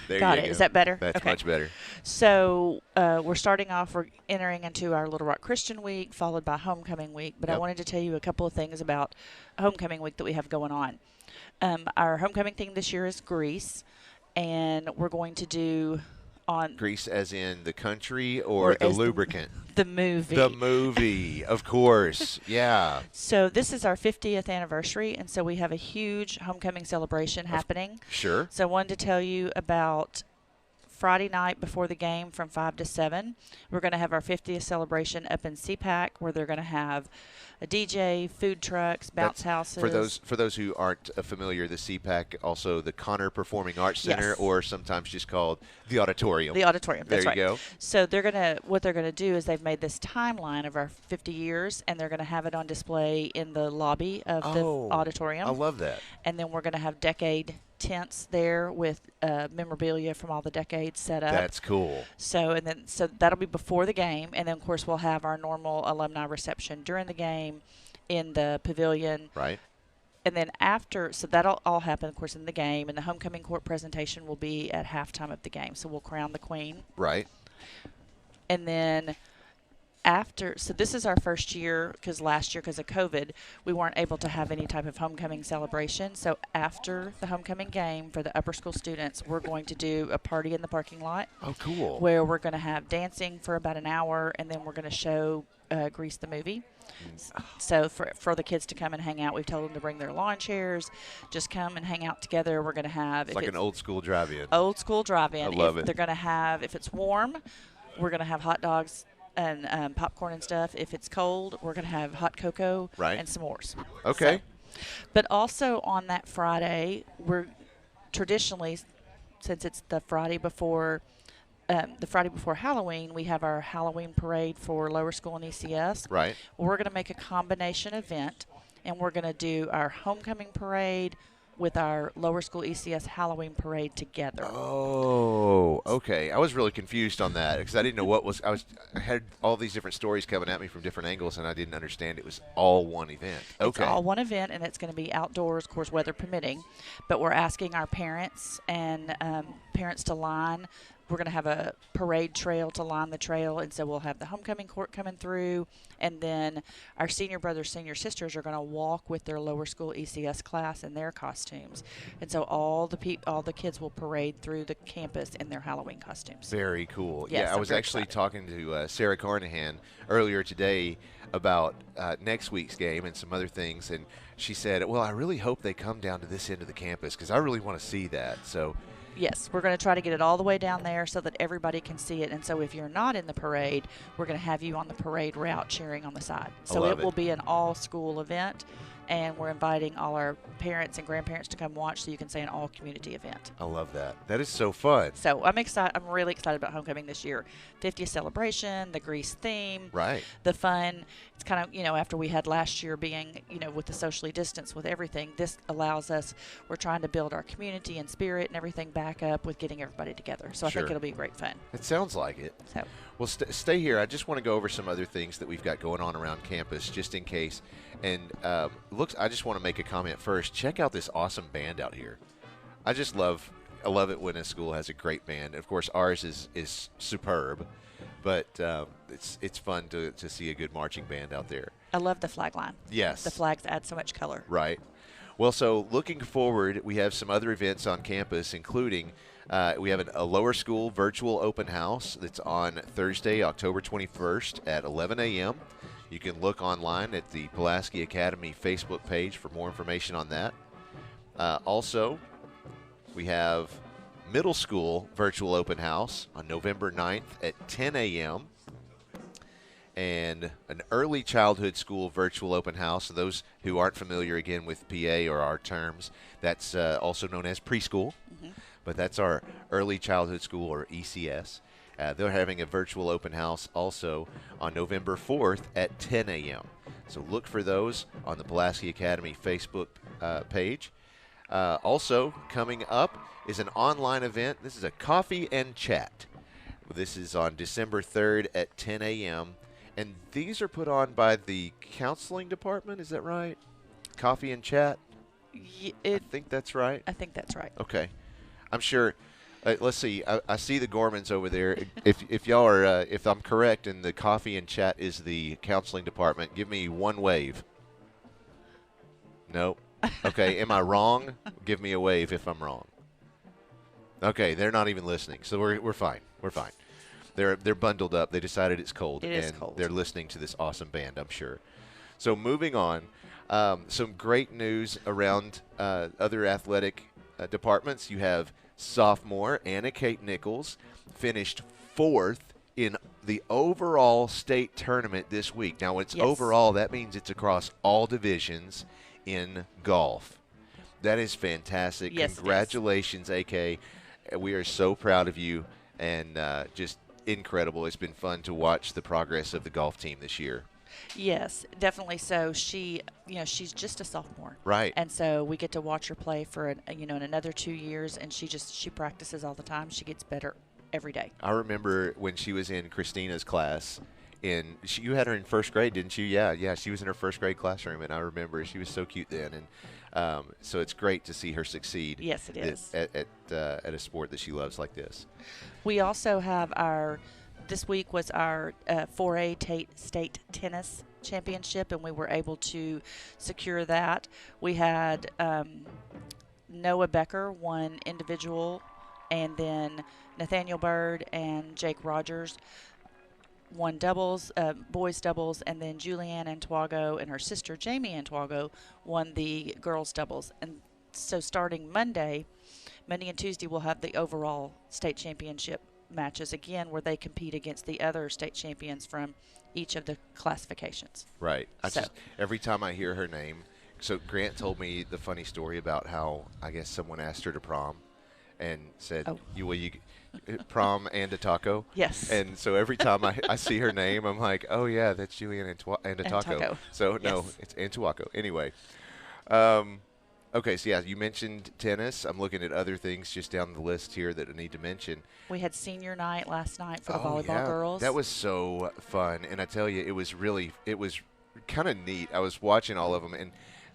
There Got you it. go. Is that better? That's okay. much better. So we're starting off, we're entering into our Little Rock Christian Week, followed by Homecoming Week. But I wanted to tell you a couple of things about Homecoming Week that we have going on. Our homecoming theme this year is Grease, and we're going to do on Grease as in the country or the lubricant? The movie. The movie, of course. Yeah. So this is our 50th anniversary, and so we have a huge homecoming celebration happening. Sure. So I wanted to tell you about Friday night before the game from 5 to 7. We're going to have our 50th celebration up in CPAC, where they're going to have a DJ, food trucks, bounce houses. For those who aren't familiar, the CPAC, also the Connor Performing Arts Center, Yes. or sometimes just called the Auditorium. The auditorium. That's there you right. go. So what they're gonna do is they've made this timeline of our 50 years, and they're gonna have it on display in the lobby of the auditorium. I love that. And then we're gonna have decade tents there with memorabilia from all the decades set up. That's cool. So that'll be before the game, and then of course we'll have our normal alumni reception during the game in the pavilion. Right. And then after, so that'll all happen, of course, in the game, and the homecoming court presentation will be at halftime of the game. So we'll crown the queen. Right. And then after, so this is our first year, because last year, because of COVID, we weren't able to have any type of homecoming celebration. So after the homecoming game for the upper school students, we're going to do a party in the parking lot. Oh, cool. Where we're going to have dancing for about an hour, and then we're going to show Grease the movie. So for the kids to come and hang out, we've told them to bring their lawn chairs, just come and hang out together. We're going to have it's like an old school drive-in. Old school drive-in. I love it. They're going to have, if it's warm, we're going to have hot dogs and popcorn and stuff. If it's cold, we're going to have hot cocoa and s'mores. Okay. But also on that Friday, we're traditionally, since it's the Friday before Halloween, we have our Halloween parade for lower school and ECS. Right. We're going to make a combination event, and we're going to do our homecoming parade with our lower school ECS Halloween parade together. Oh, okay. I was really confused on that because I didn't know what was. I had all these different stories coming at me from different angles, and I didn't understand it was all one event. Okay. It's all one event, and it's going to be outdoors, of course, weather permitting. But we're asking our parents and parents to line. We're going to have a parade trail to line the trail, and so we'll have the homecoming court coming through, and then our senior brothers, senior sisters are going to walk with their lower school ECS class in their costumes, and so all the kids will parade through the campus in their Halloween costumes. Very cool. Yes, yeah, I was actually talking to Sarah Carnahan earlier today about next week's game and some other things, and she said, well, I really hope they come down to this end of the campus because I really want to see that. So. Yes, we're going to try to get it all the way down there so that everybody can see it. And so if you're not in the parade, we're going to have you on the parade route cheering on the side. So it will be an all-school event, and we're inviting all our parents and grandparents to come watch so you can say an all-community event. I love that. That is so fun. So I'm excited. I'm really excited about homecoming this year. 50th celebration, the Grease theme. Right. The fun. It's kind of, after we had last year being, with the socially distanced with everything, this allows us, we're trying to build our community and spirit and everything back up with getting everybody together. So I think it'll be great fun. It sounds like it. So. Well, stay here. I just want to go over some other things that we've got going on around campus just in case. And I just want to make a comment first. Check out this awesome band out here. I love it when a school has a great band. Of course, ours is superb, but it's fun to see a good marching band out there. I love the flag line. Yes. The flags add so much color. Right. Well, so looking forward, we have some other events on campus, including we have a lower school virtual open house that's on Thursday, October 21st at 11 a.m. You can look online at the Pulaski Academy Facebook page for more information on that. Also, we have middle school virtual open house on November 9th at 10 a.m. and an early childhood school virtual open house. So those who aren't familiar, again, with PA or our terms, that's also known as preschool, but that's our early childhood school, or ECS. They're having a virtual open house also on November 4th at 10 a.m. So look for those on the Pulaski Academy Facebook page. Also coming up is an online event. This is a coffee and chat. This is on December 3rd at 10 a.m. And these are put on by the counseling department. Is that right? Coffee and chat? I think that's right. I think that's right. Okay. I'm sure. Let's see. I see the Gormans over there. If y'all are, if I'm correct, and the coffee and chat is the counseling department, give me one wave. No. Okay. Am I wrong? Give me a wave if I'm wrong. Okay. They're not even listening, so we're fine. We're fine. They're bundled up. They decided it's cold, and they're listening to this awesome band, I'm sure. So moving on, some great news around other athletic departments. You have sophomore Anna Kate Nichols finished 4th in the overall state tournament this week. Now, when it's overall, that means it's across all divisions in golf. That is fantastic. Yes, congratulations, AK. We are so proud of you, and just incredible. It's been fun to watch the progress of the golf team this year. Yes, definitely so. She's just a sophomore. Right. And so we get to watch her play for, in another 2 years, and she practices all the time. She gets better every day. I remember when she was in Christina's class, you had her in first grade, didn't you? Yeah, she was in her first grade classroom, and I remember she was so cute then. And so it's great to see her succeed. Yes, it is. At a sport that she loves like this. We also have this week was our 4A Tate State Tennis Championship, and we were able to secure that. We had Noah Becker won individual, and then Nathaniel Bird and Jake Rogers won doubles, boys doubles, and then Julianne Antuago and her sister Jamie Antuago won the girls doubles. And so starting Monday and Tuesday, we'll have the overall state championship matches again, where they compete against the other state champions from each of the classifications. Right. Every time I hear her name, so Grant told me the funny story about how I guess someone asked her to prom and said, you prom and a taco? Yes. And so every time I see her name, I'm like, oh, yeah, that's Julian and a taco. So, no, it's Antuaco. Anyway. Okay, so, yeah, you mentioned tennis. I'm looking at other things just down the list here that I need to mention. We had senior night last night for the volleyball girls. That was so fun. And I tell you, it was kind of neat. I was watching all of them, and,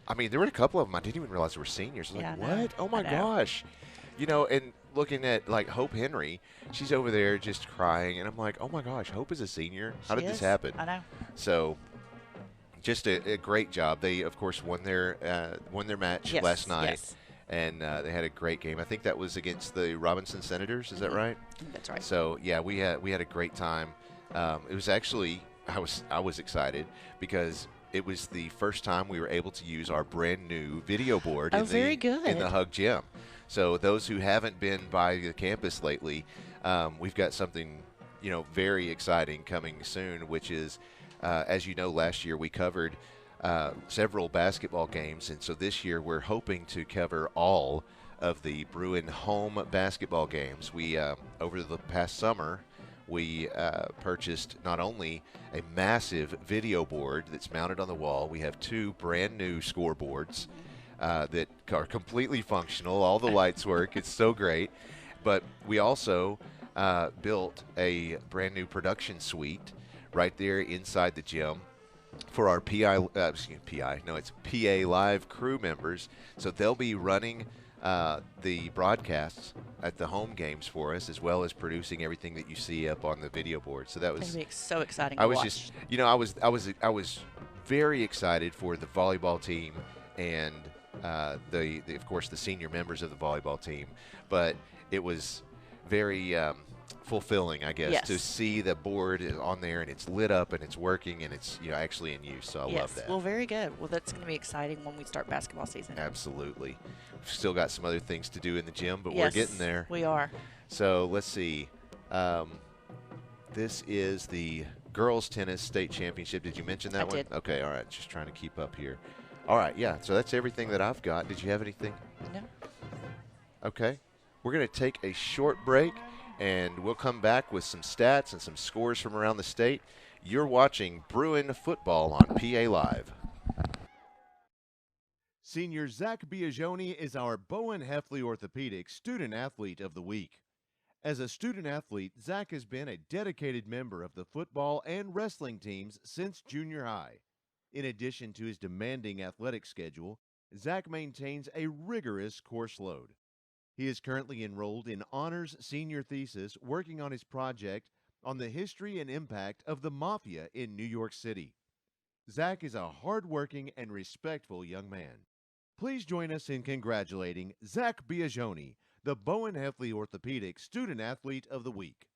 I mean, there were a couple of them I didn't even realize were seniors. I was like, what? Oh, my gosh. And looking at, like, Hope Henry, she's over there just crying, and I'm like, oh, my gosh, Hope is a senior? How did this happen? I know. So just a great job. They, of course, won their match last night, and they had a great game. I think that was against the Robinson Senators. Is that right? That's right. So, yeah, we had a great time. It was actually I was excited because it was the first time we were able to use our brand new video board in the Hug Gym. So those who haven't been by the campus lately, we've got something, very exciting coming soon, which is, as you know, last year we covered several basketball games, and so this year we're hoping to cover all of the Bruin home basketball games. We, over the past summer, we purchased not only a massive video board that's mounted on the wall, we have 2 brand new scoreboards that are completely functional. All the lights work. It's so great. But we also built a brand new production suite right there inside the gym for our PA Live crew members. So they'll be running the broadcasts at the home games for us, as well as producing everything that you see up on the video board. So that was so exciting. I was very excited for the volleyball team and of course, the senior members of the volleyball team. But it was very fulfilling, I guess, Yes. to see the board on there and it's lit up and it's working and it's actually in use. So I Yes. love that. Well, very good. Well, that's going to be exciting when we start basketball season. Absolutely. We've still got some other things to do in the gym, but Yes, we're getting there. We are. So let's see. This is the girls tennis state championship. Did you mention that I one? did. Okay, all right. Just trying to keep up here. All right, yeah. So that's everything that I've got. Did you have anything? No. Okay. We're going to take a short break, and we'll come back with some stats and some scores from around the state. You're watching Bruin football on PA Live. Senior Zach Biagioni is our Bowen Hefley Orthopedic Student Athlete of the Week. As a student athlete, Zach has been a dedicated member of the football and wrestling teams since junior high. In addition to his demanding athletic schedule, Zach maintains a rigorous course load. He is currently enrolled in honors senior thesis working on his project on the history and impact of the Mafia in New York City. Zach is a hardworking and respectful young man. Please join us in congratulating Zach Biagioni, the Bowen Hefley Orthopedic Student Athlete of the Week.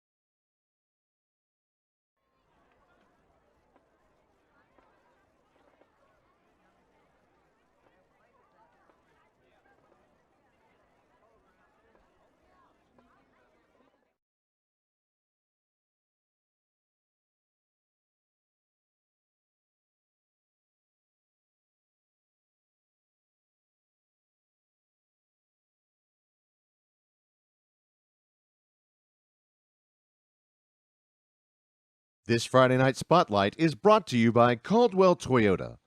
This Friday Night Spotlight is brought to you by Caldwell Toyota.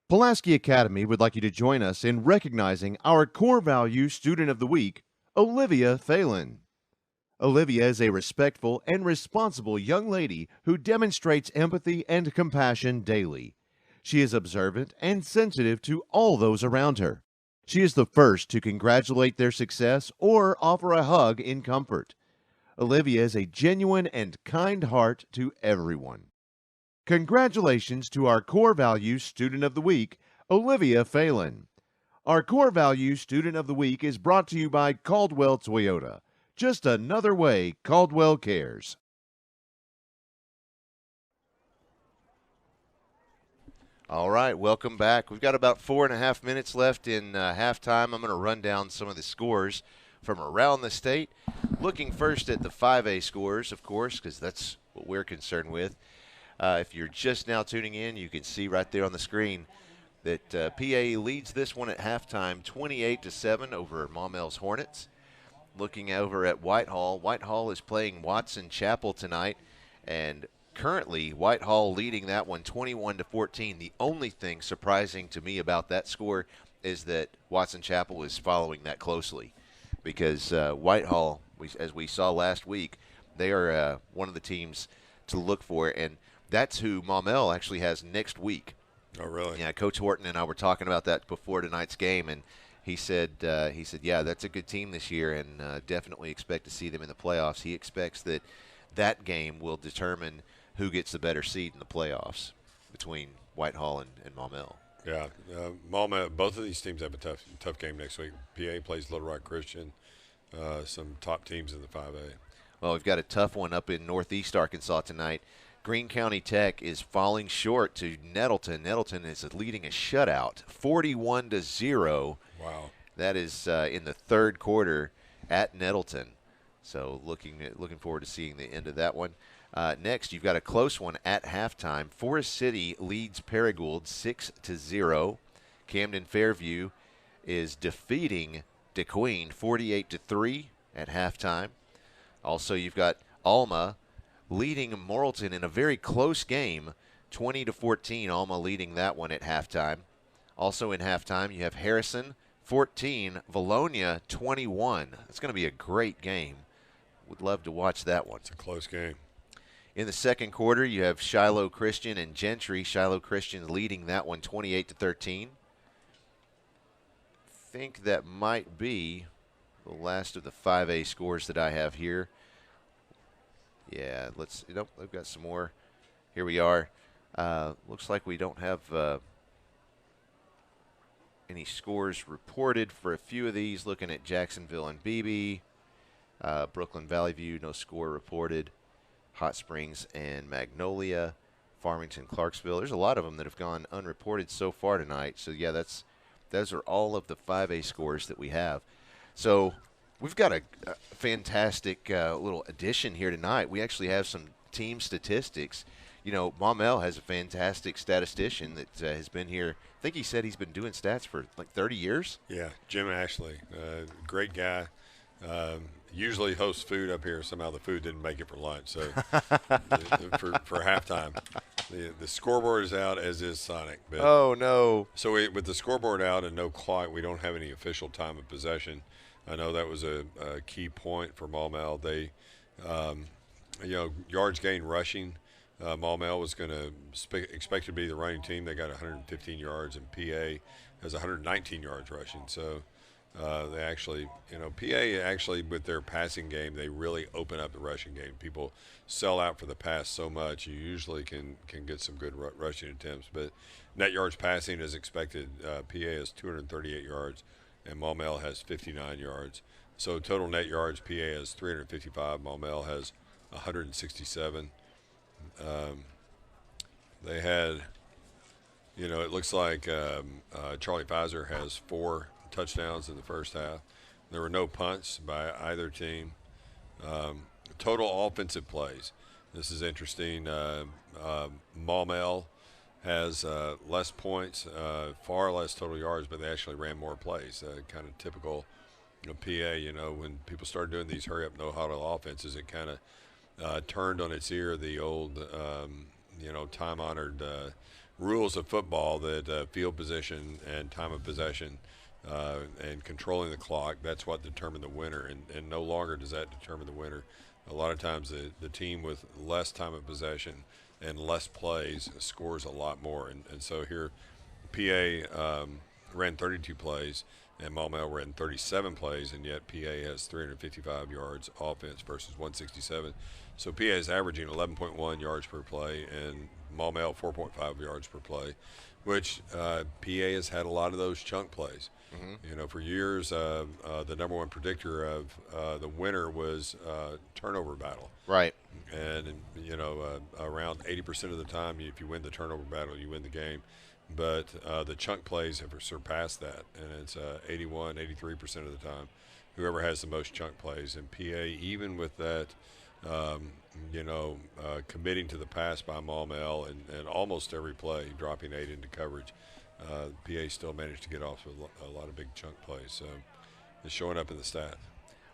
Pulaski Academy would like you to join us in recognizing our core value student of the week, Olivia Phelan. Olivia is a respectful and responsible young lady who demonstrates empathy and compassion daily. She is observant and sensitive to all those around her. She is the first to congratulate their success or offer a hug in comfort. Olivia is a genuine and kind heart to everyone. Congratulations to our Core Values Student of the Week, Olivia Phelan. Our Core Values Student of the Week is brought to you by Caldwell Toyota. Just another way Caldwell cares. All right, welcome back. We've got about 4.5 minutes left in halftime. I'm going to run down some of the scores from around the state. Looking first at the 5A scores, of course, because that's what we're concerned with. If you're just now tuning in, you can see right there on the screen that PA leads this one at halftime 28-7 over Maumelle's Hornets. Looking over at Whitehall, Whitehall is playing Watson Chapel tonight, and currently Whitehall leading that one 21-14. The only thing surprising to me about that score is that Watson Chapel is following that closely, because Whitehall, as we saw last week, they are one of the teams to look for, and that's who Maumelle actually has next week. Oh, really? Yeah, Coach Horton and I were talking about that before tonight's game, and he said, yeah, that's a good team this year, and definitely expect to see them in the playoffs. He expects that that game will determine who gets the better seed in the playoffs between Whitehall and Maumelle. Yeah, Maumelle, both of these teams have a tough game next week. PA plays Little Rock Christian, some top teams in the 5A. Well, we've got a tough one up in Northeast Arkansas tonight. Greene County Tech is falling short to Nettleton. Nettleton is leading a shutout, 41-0. Wow. That is in the third quarter at Nettleton. So looking forward to seeing the end of that one. Next, you've got a close one at halftime. Forest City leads Paragould 6-0. Camden Fairview is defeating DeQueen 48-3 at halftime. Also, you've got Alma leading Morrilton in a very close game, 20-14. Alma leading that one at halftime. Also in halftime, you have Harrison 14, Valonia 21. It's going to be a great game. Would love to watch that one. It's a close game. In the second quarter, you have Shiloh Christian and Gentry. Shiloh Christian leading that one 28-13. I think that might be the last of the 5A scores that I have here. Yeah, I've got some more. Here we are. Looks like we don't have any scores reported for a few of these. Looking at Jacksonville and Beebe, Brooklyn Valley View, no score reported. Hot Springs and Magnolia, Farmington, Clarksville. There's a lot of them that have gone unreported so far tonight. So yeah, those are all of the 5A scores that we have. So we've got a fantastic little addition here tonight. We actually have some team statistics. You know, Maumelle has a fantastic statistician that has been here. I think he said he's been doing stats for like 30 years. Yeah, Jim Ashley, great guy. Usually hosts food up here. Somehow the food didn't make it for lunch. So for halftime, the scoreboard is out, as is Sonic. But, oh, no. So with the scoreboard out and no clock, we don't have any official time of possession. I know that was a key point for Maumelle. They, yards gained rushing. Maumelle was going to expect to be the running team. They got 115 yards, and PA has 119 yards rushing. So they actually, PA actually with their passing game, they really open up the rushing game. People sell out for the pass so much, you usually can get some good rushing attempts. But net yards passing is expected. PA has 238 yards, and Maumelle has 59 yards. So total net yards, PA has 355. Maumelle has 167. They had, it looks like Charlie Pfizer has 4 touchdowns in the first half. There were no punts by either team. Total offensive plays. This is interesting. Maumelle has less points, far less total yards, but they actually ran more plays. Kind of typical PA, when people started doing these hurry-up, no-huddle offenses, it kind of turned on its ear the old, time-honored rules of football that field position and time of possession and controlling the clock, that's what determined the winner, and no longer does that determine the winner. A lot of times the team with less time of possession and less plays scores a lot more, and so here PA ran 32 plays and Maumelle ran 37 plays, and yet PA has 355 yards offense versus 167. So PA is averaging 11.1 yards per play and Maumelle 4.5 yards per play, which PA has had a lot of those chunk plays. Mm-hmm. For years, the number one predictor of the winner was turnover battle. Right. And, around 80% of the time, if you win the turnover battle, you win the game. But the chunk plays have surpassed that, and it's 81, 83% of the time. Whoever has the most chunk plays. And PA, even with that, committing to the pass by Maumelle and almost every play, dropping 8 into coverage, PA still managed to get off with a lot of big chunk plays. So it's showing up in the stat.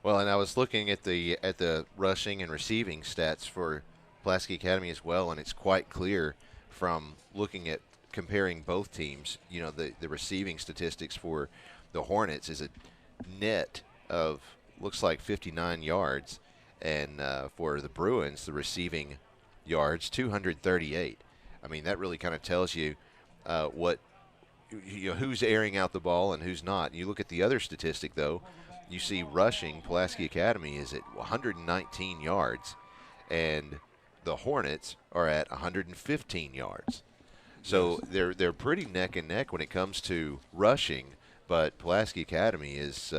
Well, and I was looking at the rushing and receiving stats for Pulaski Academy as well, and it's quite clear from looking at comparing both teams. The receiving statistics for the Hornets is a net of looks like 59 yards, and for the Bruins, the receiving yards 238. I mean, that really kind of tells you who's airing out the ball and who's not. You look at the other statistic though, you see rushing. Pulaski Academy is at 119 yards, and the Hornets are at 115 yards. So they're pretty neck and neck when it comes to rushing, but Pulaski Academy is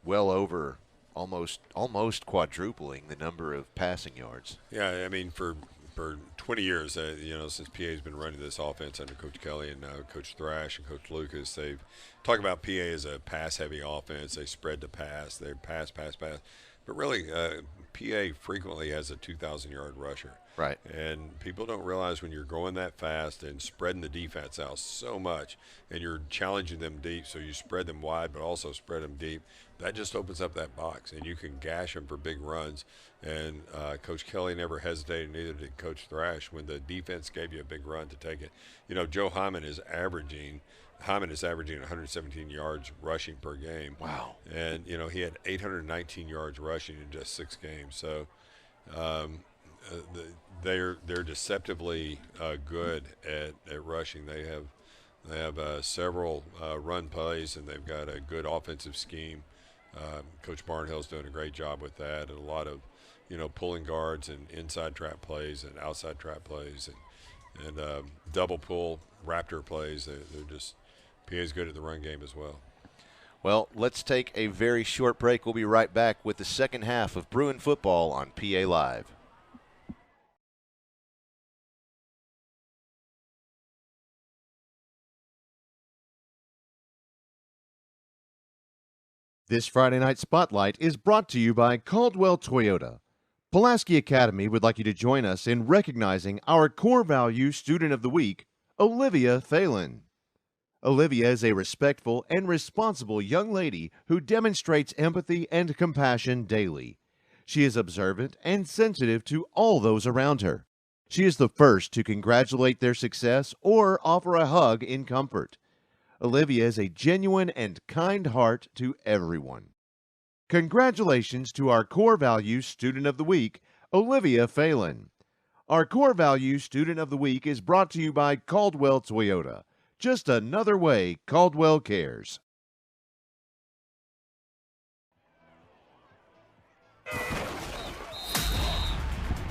well over almost quadrupling the number of passing yards. Yeah, I mean for 20 years, since PA's been running this offense under Coach Kelly and now Coach Thrash and Coach Lucas, they've talked about PA as a pass-heavy offense. They spread the pass. They pass. But really, PA frequently has a 2,000-yard rusher. Right. And people don't realize when you're going that fast and spreading the defense out so much and you're challenging them deep, so you spread them wide but also spread them deep, that just opens up that box and you can gash them for big runs. And Coach Kelly never hesitated, neither did Coach Thrash, when the defense gave you a big run to take it. Joe Hyman is averaging 117 yards rushing per game. Wow. And, he had 819 yards rushing in just 6 games. So they're deceptively good at rushing. They have several run plays, and they've got a good offensive scheme. Coach Barnhill's doing a great job with that, and a lot of, pulling guards and inside trap plays and outside trap plays and double pull raptor plays. They're just PA's good at the run game as well. Well, let's take a very short break. We'll be right back with the second half of Bruin football on PA Live. This Friday Night Spotlight is brought to you by Caldwell Toyota. Pulaski Academy would like you to join us in recognizing our core value student of the week, Olivia Phelan. Olivia is a respectful and responsible young lady who demonstrates empathy and compassion daily. She is observant and sensitive to all those around her. She is the first to congratulate their success or offer a hug in comfort. Olivia is a genuine and kind heart to everyone. Congratulations to our Core Values Student of the Week, Olivia Phelan. Our Core Values Student of the Week is brought to you by Caldwell Toyota. Just another way Caldwell cares.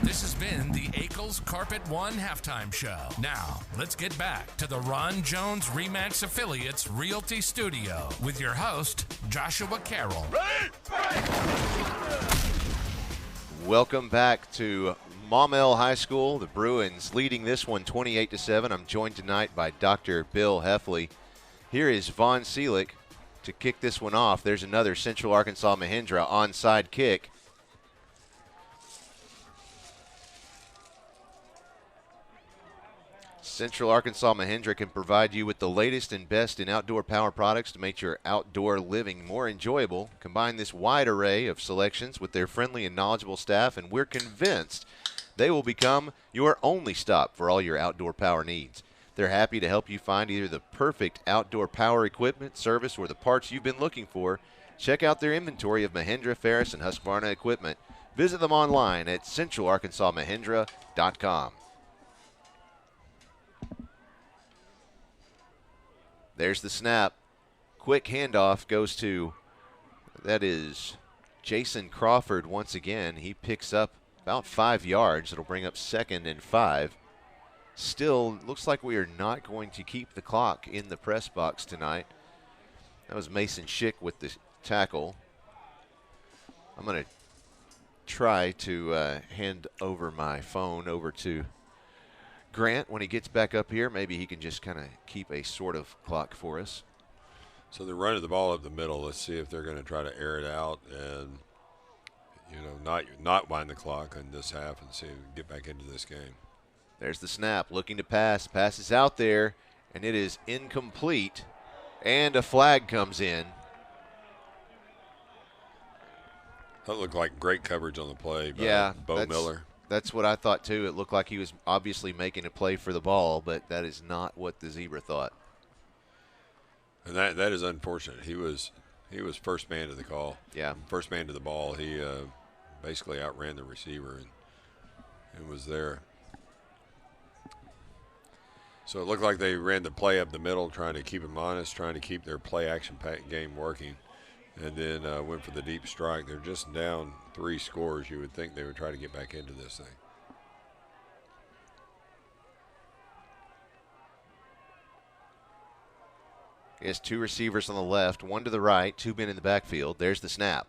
This has been the Akel's Carpet One halftime show. Now, let's get back to the Ron Jones Remax Affiliates Realty Studio with your host, Joshua Carroll. Welcome back to Maumelle High School. The Bruins leading this one 28-7. I'm joined tonight by Dr. Bill Hefley. Here is Vaughn Seelick to kick this one off. There's another Central Arkansas Mahindra onside kick. Central Arkansas Mahindra can provide you with the latest and best in outdoor power products to make your outdoor living more enjoyable. Combine this wide array of selections with their friendly and knowledgeable staff, and we're convinced they will become your only stop for all your outdoor power needs. They're happy to help you find either the perfect outdoor power equipment, service, or the parts you've been looking for. Check out their inventory of Mahindra, Ferris, and Husqvarna equipment. Visit them online at centralarkansasmahindra.com. There's the snap. Quick handoff goes to, that is Jason Crawford once again. He picks up about 5 yards. It'll bring up 2nd and 5. Still, looks like we are not going to keep the clock in the press box tonight. That was Mason Schick with the tackle. I'm going to try to hand over my phone over to Grant when he gets back up here. Maybe he can just kind of keep a sort of clock for us. So they're running the ball up the middle. Let's see if they're going to try to air it out and, not wind the clock in this half and see if we can get back into this game. There's the snap, looking to pass. Pass is out there, and it is incomplete, and a flag comes in. That looked like great coverage on the play by Bo Miller. That's what I thought, too. It looked like he was obviously making a play for the ball, but that is not what the Zebra thought. And that is unfortunate. He was first man to the call. Yeah. First man to the ball. He basically outran the receiver and was there. So it looked like they ran the play up the middle, trying to keep him honest, trying to keep their play-action game working, and then went for the deep strike. They're just down 3 scores. You would think they would try to get back into this thing. He has 2 receivers on the left, 1 to the right, 2 men in the backfield. There's the snap.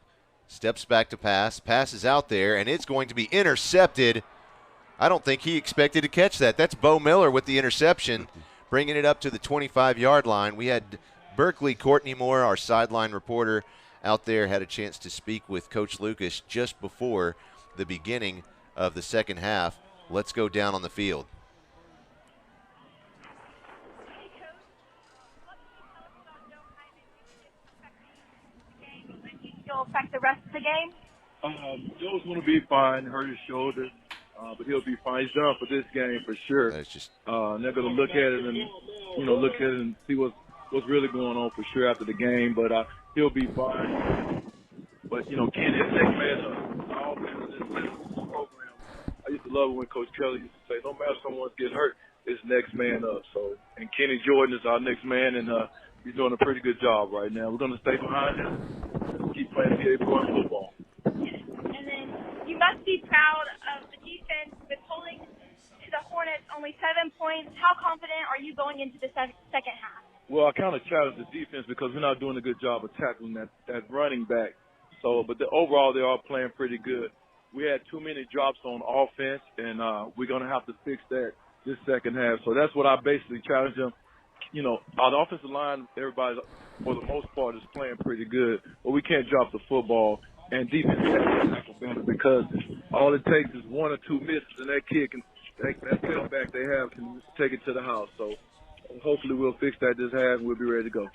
Steps back to pass. Pass is out there, and it's going to be intercepted. I don't think he expected to catch that. That's Bo Miller with the interception, bringing it up to the 25-yard line. We had Berkeley Courtney Moore, our sideline reporter, out there, had a chance to speak with Coach Lucas just before the beginning of the second half. Let's go down on the field. He'll affect the rest of the game? Joe's going to be fine. Hurt his shoulder, but he'll be fine. He's done for this game for sure. That's just they're going to look at it and see what's really going on for sure after the game. But he'll be fine. But Ken is next man up. All fans in this program. I used to love it when Coach Kelly used to say, "No matter if someone gets hurt, it's next man up." So, and Kenny Jordan is our next man, and he's doing a pretty good job right now. We're going to stay behind him. Keep playing PA Bruin football. And then you must be proud of the defense with holding to the Hornets only 7 points. How confident are you going into the second half? Well, I kind of challenge the defense because we're not doing a good job of tackling that running back. So, but overall, they are playing pretty good. We had too many drops on offense, and we're going to have to fix that this second half. So that's what I basically challenge them. You know, our offensive line, everybody, for the most part, is playing pretty good, but we can't drop the football. And defense has to tackle better because all it takes is one or two misses, and that kid can, that tailback they have can take it to the house. So hopefully we'll fix that this half, and we'll be ready to go.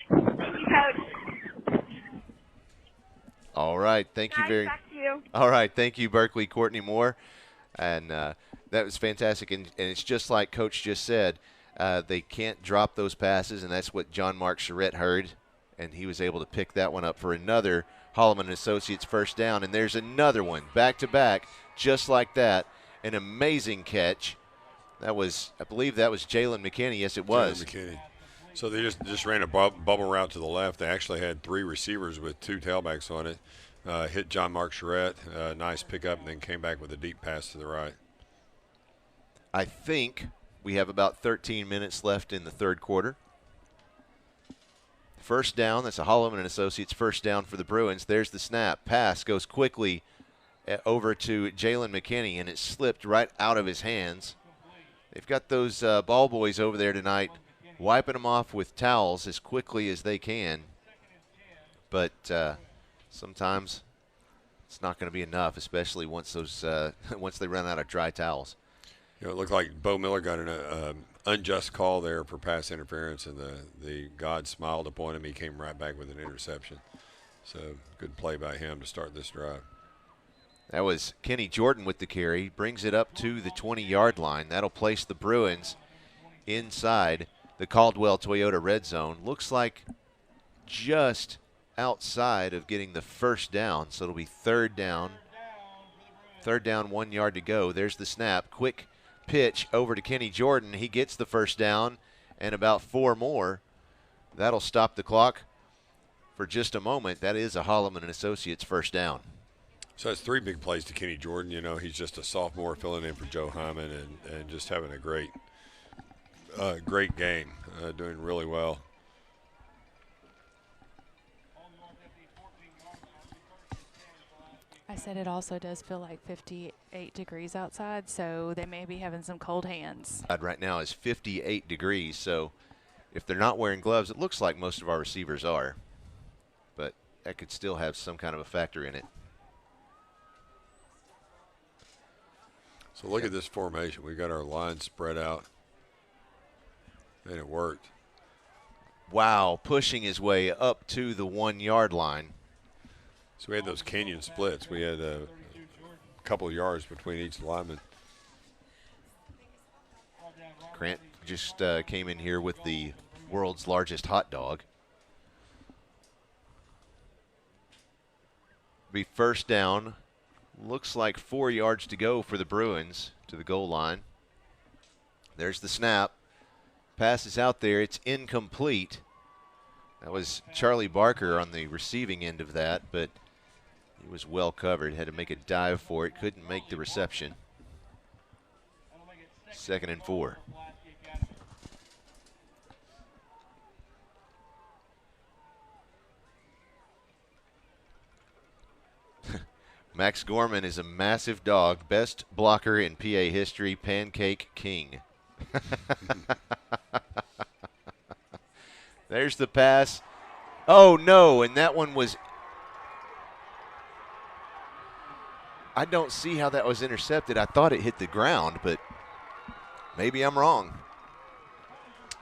All right, thank you very. Back to you. All right, thank you, Berkeley Courtney Moore, and that was fantastic. And it's just like Coach just said, they can't drop those passes, and that's what John Mark Charette heard, and he was able to pick that one up for another Holloman and Associates first down. And there's another one back to back, just like that, an amazing catch. That was, I believe, that was Jalen McKinney. Yes, it was. Jalen McKinney. So they just ran a bubble route to the left. They actually had 3 receivers with 2 tailbacks on it. Hit John Mark Charette, nice pickup, and then came back with a deep pass to the right. I think we have about 13 minutes left in the third quarter. First down, that's a Holloman and Associates first down for the Bruins. There's the snap. Pass goes quickly over to Jalen McKinney, and it slipped right out of his hands. They've got those ball boys over there tonight wiping them off with towels as quickly as they can. But sometimes it's not going to be enough, especially once those once they run out of dry towels. You know, it looked like Bo Miller got an unjust call there for pass interference, and the God smiled upon him. He came right back with an interception. So good play by him to start this drive. That was Kenny Jordan with the carry. Brings it up to the 20-yard line. That'll place the Bruins inside the Caldwell Toyota red zone. Looks like just outside of getting the first down. So it'll be third down. Third down, 1 yard to go. There's the snap. Quick pitch over to Kenny Jordan. He gets the first down and about 4 more. That'll stop the clock for just a moment. That is a Holloman and Associates first down. So that's 3 big plays to Kenny Jordan. You know, he's just a sophomore filling in for Joe Hyman and just having a great game, doing really well. I said it also does feel like 58 degrees outside, so they may be having some cold hands. Right now is 58 degrees, so if they're not wearing gloves, it looks like most of our receivers are. But that could still have some kind of a factor in it. So look at this formation. We got our line spread out, and it worked. Wow, pushing his way up to the 1 yard line. So we had those canyon splits. We had a couple of yards between each lineman. Grant just came in here with the world's largest hot dog. Be first down. Looks like 4 yards to go for the Bruins to the goal line. There's the snap. Pass is out there. It's incomplete. That was Charlie Barker on the receiving end of that, but he was well covered. Had to make a dive for it. Couldn't make the reception. 2nd and 4. Max Gorman is a massive dog. Best blocker in PA history, Pancake King. There's the pass. Oh, no, and that one was... I don't see how that was intercepted. I thought it hit the ground, but maybe I'm wrong.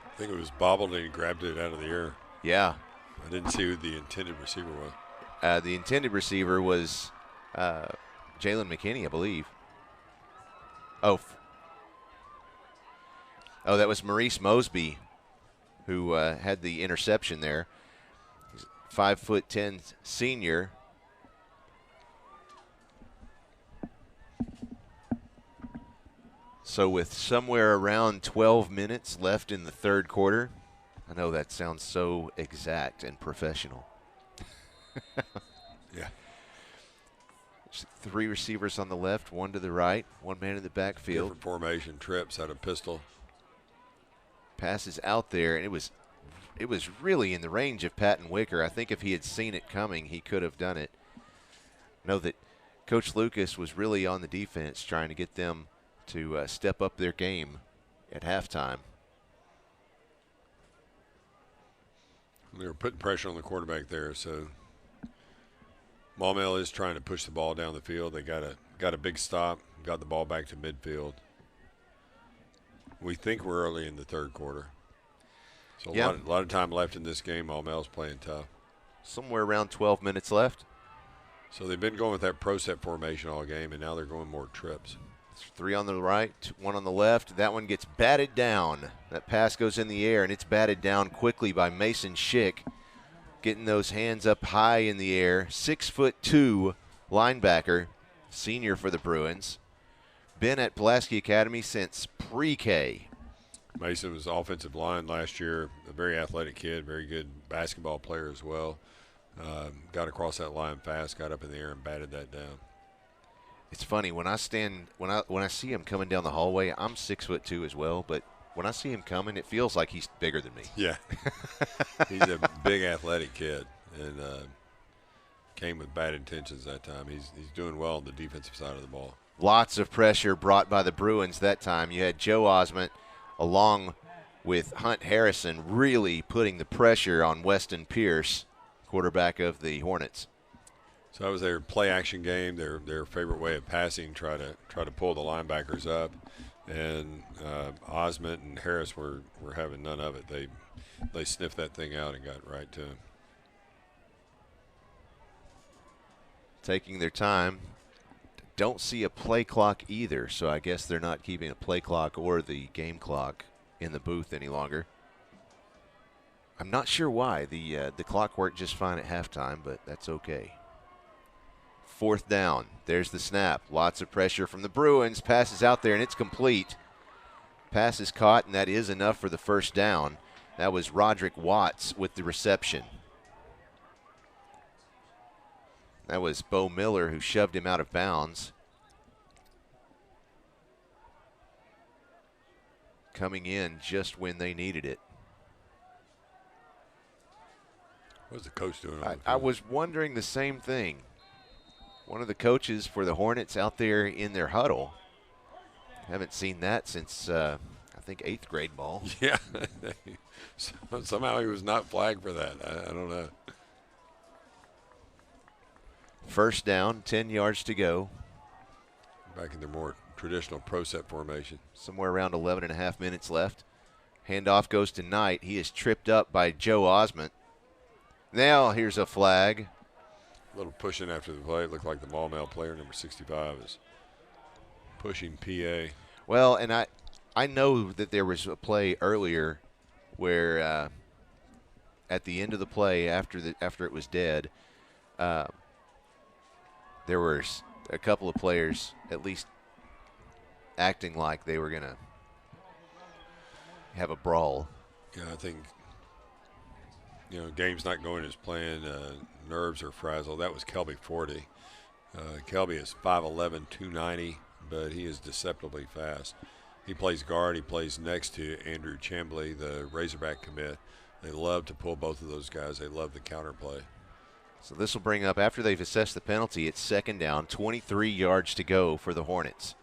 I think it was bobbled and he grabbed it out of the air. Yeah. I didn't see who the intended receiver was. The intended receiver was Jalen McKinney, I believe. Oh, that was Maurice Mosby who had the interception there. He's 5'10" senior. So with somewhere around 12 minutes left in the third quarter, I know that sounds so exact and professional. Yeah. 3 receivers on the left, 1 to the right, 1 man in the backfield. Different formation, trips out of pistol. Passes out there, and it was really in the range of Patton Wicker. I think if he had seen it coming, he could have done it. Know that Coach Lucas was really on the defense trying to get them to step up their game at halftime. They were putting pressure on the quarterback there, so Maumelle is trying to push the ball down the field. They got a big stop, got the ball back to midfield. We think we're early in the third quarter. So a lot of time left in this game. Maumelle's playing tough. Somewhere around 12 minutes left. So they've been going with that pro set formation all game, and now they're going more trips. 3 on the right, 1 on the left. That one gets batted down. That pass goes in the air, and it's batted down quickly by Mason Schick, getting those hands up high in the air. 6'2" linebacker, senior for the Bruins. Been at Pulaski Academy since pre-K. Mason was offensive line last year, a very athletic kid, very good basketball player as well. Got across that line fast, got up in the air and batted that down. It's funny when I see him coming down the hallway. I'm 6'2" as well, but when I see him coming, it feels like he's bigger than me. Yeah, he's a big athletic kid, and came with bad intentions that time. He's doing well on the defensive side of the ball. Lots of pressure brought by the Bruins that time. You had Joe Osment along with Hunt Harrison really putting the pressure on Weston Pierce, quarterback of the Hornets. So that was their play-action game, their favorite way of passing, try to pull the linebackers up, and Osment and Harris were having none of it. They sniffed that thing out and got right to him. Taking their time. Don't see a play clock either, so I guess they're not keeping a play clock or the game clock in the booth any longer. I'm not sure why. The clock worked just fine at halftime, but that's okay. 4th down. There's the snap. Lots of pressure from the Bruins. Passes out there, and it's complete. Pass is caught, and that is enough for the first down. That was Roderick Watts with the reception. That was Bo Miller who shoved him out of bounds. Coming in just when they needed it. What's the coach doing? I was wondering the same thing. One of the coaches for the Hornets out there in their huddle. Haven't seen that since, I think, 8th grade ball. Yeah. Somehow he was not flagged for that. I don't know. First down, 10 yards to go. Back in their more traditional pro set formation. Somewhere around 11 and a half minutes left. Handoff goes to Knight. He is tripped up by Joe Osment. Now here's a flag. A little pushing after the play. It looked like the Maumelle player, number 65, is pushing PA. Well, and I know that there was a play earlier where at the end of the play, after it was dead, there was a couple of players at least acting like they were going to have a brawl. Yeah, I think, game's not going as planned. Nerves are frazzled. That was Kelby 40. Kelby is 5'11", 290, but he is deceptively fast. He plays guard. He plays next to Andrew Chambly, the Razorback commit. They love to pull both of those guys. They love the counterplay. So this will bring up, after they've assessed the penalty, it's 2nd down, 23 yards to go for the Hornets.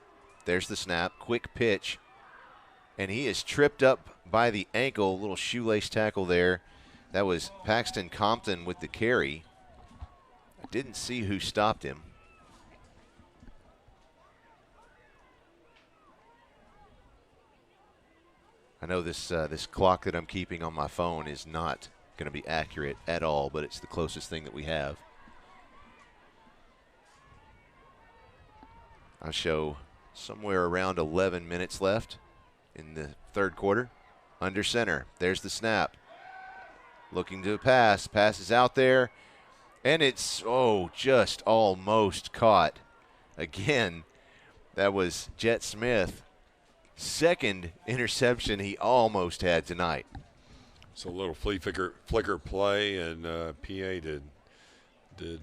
There's the snap, quick pitch, and he is tripped up by the ankle, little shoelace tackle there. That was Paxton Compton with the carry. I didn't see who stopped him. I know this clock that I'm keeping on my phone is not going to be accurate at all, but it's the closest thing that we have. I'll show somewhere around 11 minutes left in the third quarter. Under center. There's the snap. Looking to pass. Pass is out there. And it's, just almost caught. Again, that was Jet Smith. 2nd interception he almost had tonight. So a little flicker play, and PA did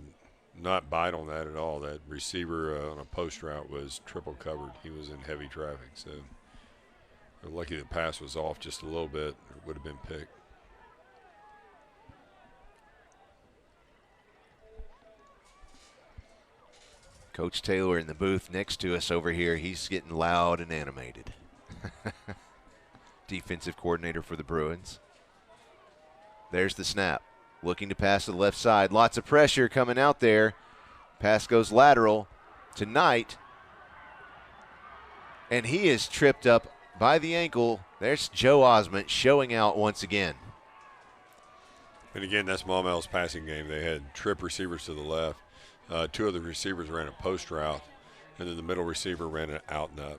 not bite on that at all. That receiver on a post route was triple covered. He was in heavy traffic, so they're lucky the pass was off just a little bit. It would have been picked. Coach Taylor in the booth next to us over here, he's getting loud and animated. Defensive coordinator for the Bruins. There's the snap. Looking to pass to the left side. Lots of pressure coming out there. Pass goes lateral to Knight. And he is tripped up by the ankle. There's Joe Osment showing out once again. And again, that's Maumelle's passing game. They had trip receivers to the left. Two of the receivers ran a post route, and then the middle receiver ran an out and up.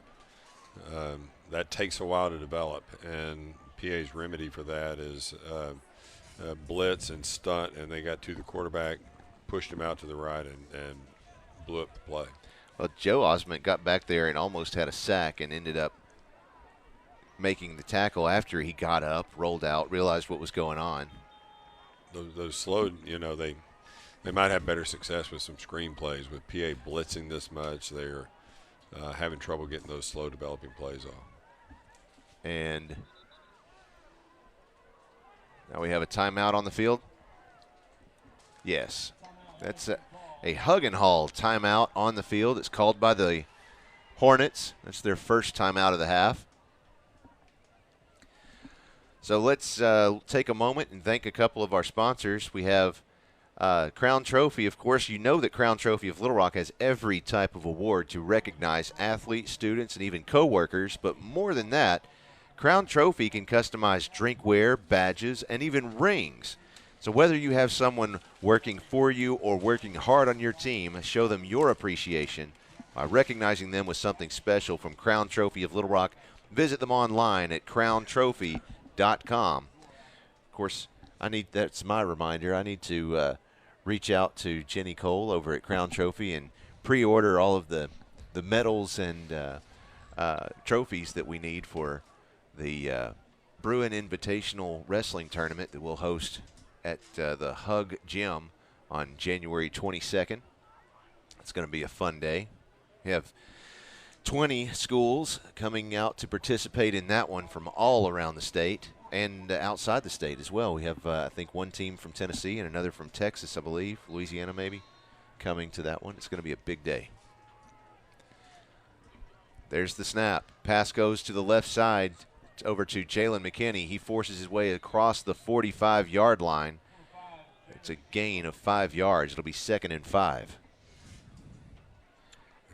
That takes a while to develop, and PA's remedy for that is blitz and stunt, and they got to the quarterback, pushed him out to the right, and blew up the play. Well, Joe Osment got back there and almost had a sack and ended up making the tackle after he got up, rolled out, realized what was going on. Those slow, they might have better success with some screen plays. With PA blitzing this much, they're having trouble getting those slow developing plays off. And now we have a timeout on the field. Yes, that's a hug and haul timeout on the field. It's called by the Hornets. That's their first timeout of the half. So let's take a moment and thank a couple of our sponsors. We have Crown Trophy. Of course, you know that Crown Trophy of Little Rock has every type of award to recognize athletes, students, and even co-workers. But more than that, Crown Trophy can customize drinkware, badges, and even rings. So whether you have someone working for you or working hard on your team, show them your appreciation by recognizing them with something special from Crown Trophy of Little Rock. Visit them online at crowntrophy.com. Of course, that's my reminder. I need to reach out to Jenny Cole over at Crown Trophy and pre-order all of the medals and trophies that we need for the Bruin Invitational Wrestling Tournament that we'll host at the Hug Gym on January 22nd. It's going to be a fun day. We have 20 schools coming out to participate in that one from all around the state and outside the state as well. We have, I think, one team from Tennessee and another from Texas, I believe, Louisiana maybe, coming to that one. It's going to be a big day. There's the snap. Pass goes to the left side over to Jalen McKinney. He forces his way across the 45-yard line. It's a gain of 5 yards. It'll be 2nd and 5.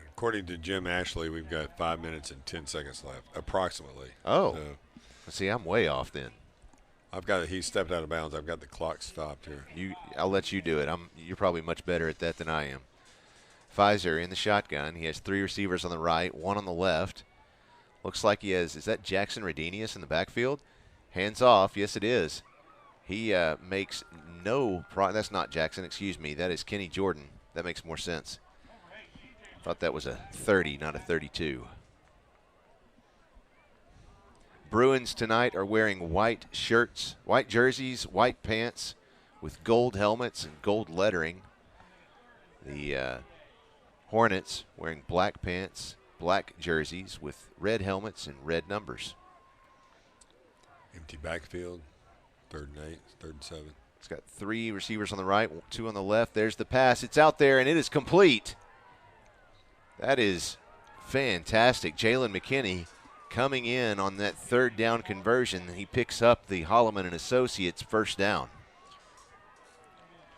According to Jim Ashley, we've got 5 minutes and 10 seconds left, approximately. Oh, see, I'm way off then. He stepped out of bounds. I've got the clock stopped here. I'll let you do it. You're probably much better at that than I am. Pfizer in the shotgun. He has 3 receivers on the right, 1 on the left. Looks like he has, is that Jackson Redenius in the backfield? Hands off. Yes, it is. He makes that's not Jackson, excuse me. That is Kenny Jordan. That makes more sense. Thought that was a 30, not a 32. Bruins tonight are wearing white shirts, white jerseys, white pants with gold helmets and gold lettering. The Hornets wearing black pants, black jerseys with red helmets and red numbers. Empty backfield, 3rd and 8, 3rd and 7. It's got 3 receivers on the right, 2 on the left. There's the pass. It's out there, and it is complete. That is fantastic. Jalen McKinney coming in on that 3rd down conversion. He picks up the Holloman and Associates first down.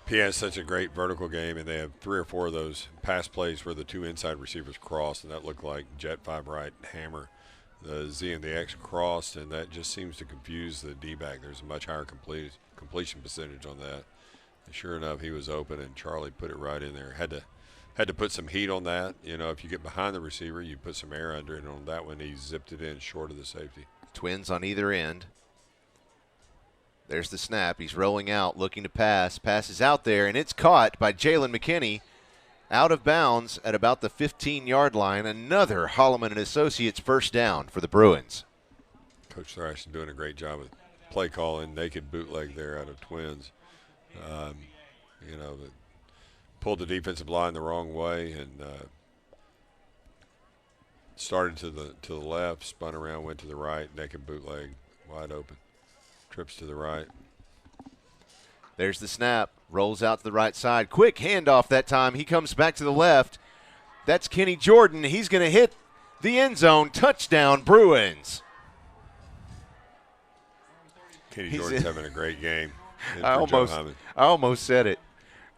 PA has such a great vertical game, and they have 3 or 4 of those pass plays where the 2 inside receivers crossed, and that looked like jet 5 right hammer. The Z and the X crossed, and that just seems to confuse the D-back. There's a much higher completion percentage on that. And sure enough, he was open, and Charlie put it right in there. Had to put some heat on that. If you get behind the receiver, you put some air under it. And on that one, he zipped it in short of the safety. Twins on either end. There's the snap. He's rolling out, looking to pass. Pass is out there, and it's caught by Jalen McKinney. Out of bounds at about the 15-yard line. Another Holloman and Associates first down for the Bruins. Coach Thrash is doing a great job with play calling, naked bootleg there out of Twins. Pulled the defensive line the wrong way and started to the left, spun around, went to the right, naked bootleg, wide open. Trips to the right. There's the snap. Rolls out to the right side. Quick handoff that time. He comes back to the left. That's Kenny Jordan. He's going to hit the end zone. Touchdown, Bruins. Kenny Jordan's having a great game. I almost said it.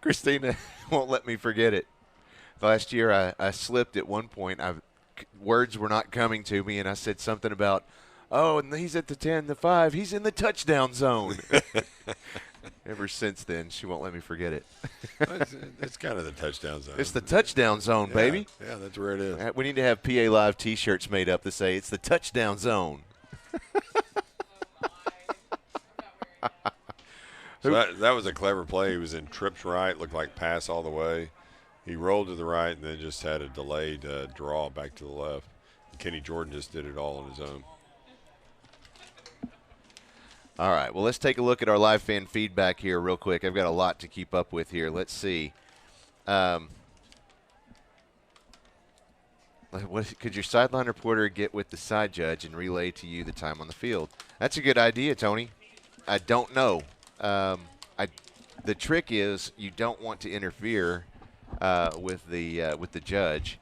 Christina won't let me forget it. Last year I slipped at one point. Words were not coming to me, and I said something about, and he's at the 10, the 5. He's in the touchdown zone. Ever since then, she won't let me forget it. It's kind of the touchdown zone. It's the touchdown zone, baby. Yeah, that's where it is. We need to have PA Live T-shirts made up to say it's the touchdown zone. So that was a clever play. He was in trips right, looked like pass all the way. He rolled to the right and then just had a delayed draw back to the left. And Kenny Jordan just did it all on his own. All right, well, let's take a look at our live fan feedback here real quick. I've got a lot to keep up with here. Let's see. What could your sideline reporter get with the side judge and relay to you the time on the field? That's a good idea, Tony. I don't know. The trick is you don't want to interfere with the judge,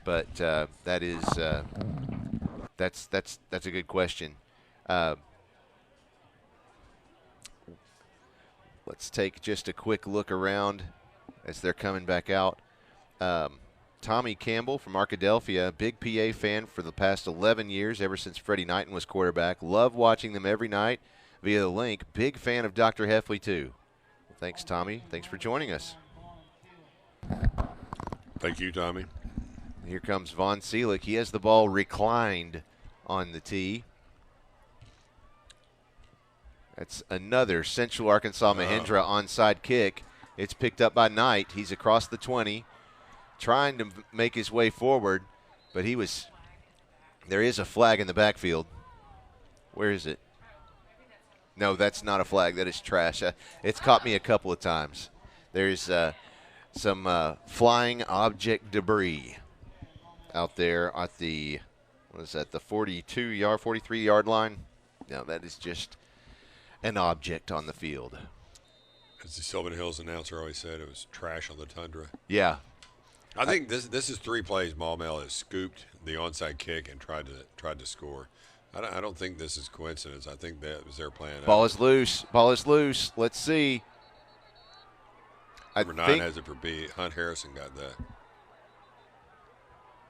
but that is that's a good question. Let's take just a quick look around as they're coming back out. Tommy Campbell from Arkadelphia, big PA fan for the past 11 years, ever since Freddie Knighton was quarterback. Love watching them every night via the link. Big fan of Dr. Hefley, too. Well, thanks, Tommy. Thanks for joining us. Thank you, Tommy. Here comes Von Seelig. He has the ball reclined on the tee. That's another Central Arkansas Mahindra onside kick. It's picked up by Knight. He's across the 20, trying to make his way forward, but there is a flag in the backfield. Where is it? No, that's not a flag. That is trash. It's caught me a couple of times. There's some flying object debris out there at the, the 42-yard, 43-yard line? No, that is just an object on the field. As the Sylvan Hills announcer always said, it was trash on the tundra. Yeah. I think this is 3 plays Maumelle has scooped the onside kick and tried to score. I don't think this is coincidence. I think that was their plan. Ball is loose. Ball is loose. Let's see. Number 9 has it for B. Hunt Harrison got that.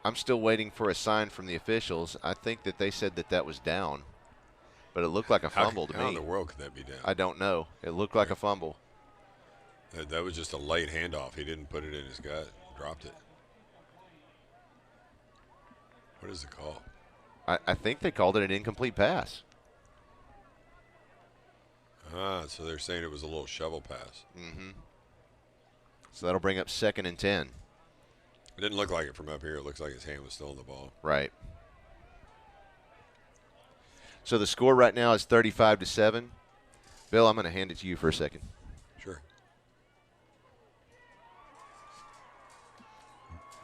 I'm still waiting for a sign from the officials. I think that they said that was down, but it looked like a fumble to me. How in the world could that be down? I don't know. It looked like a fumble. That was just a late handoff. He didn't put it in his gut. Dropped it. What is the call? I think they called it an incomplete pass. So they're saying it was a little shovel pass. Mm-hmm. So that'll bring up 2nd and 10. It didn't look like it from up here. It looks like his hand was still on the ball. Right. So the score right now is 35-7. Bill, I'm going to hand it to you for a second. Sure.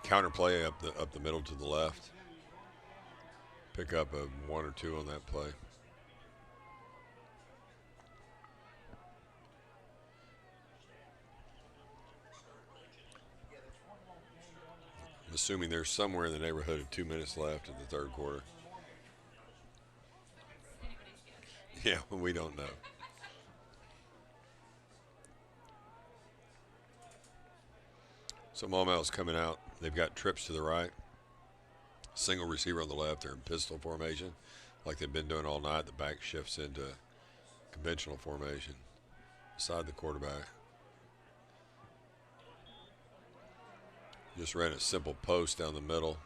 Counter play up the middle to the left. Pick up a 1 or 2 on that play. I'm assuming there's somewhere in the neighborhood of 2 minutes left in the third quarter. Yeah, we don't know. So Maumelle's coming out. They've got trips to the right. Single receiver on the left. They're in pistol formation like they've been doing all night. The back shifts into conventional formation beside the quarterback. Just ran a simple post down the middle.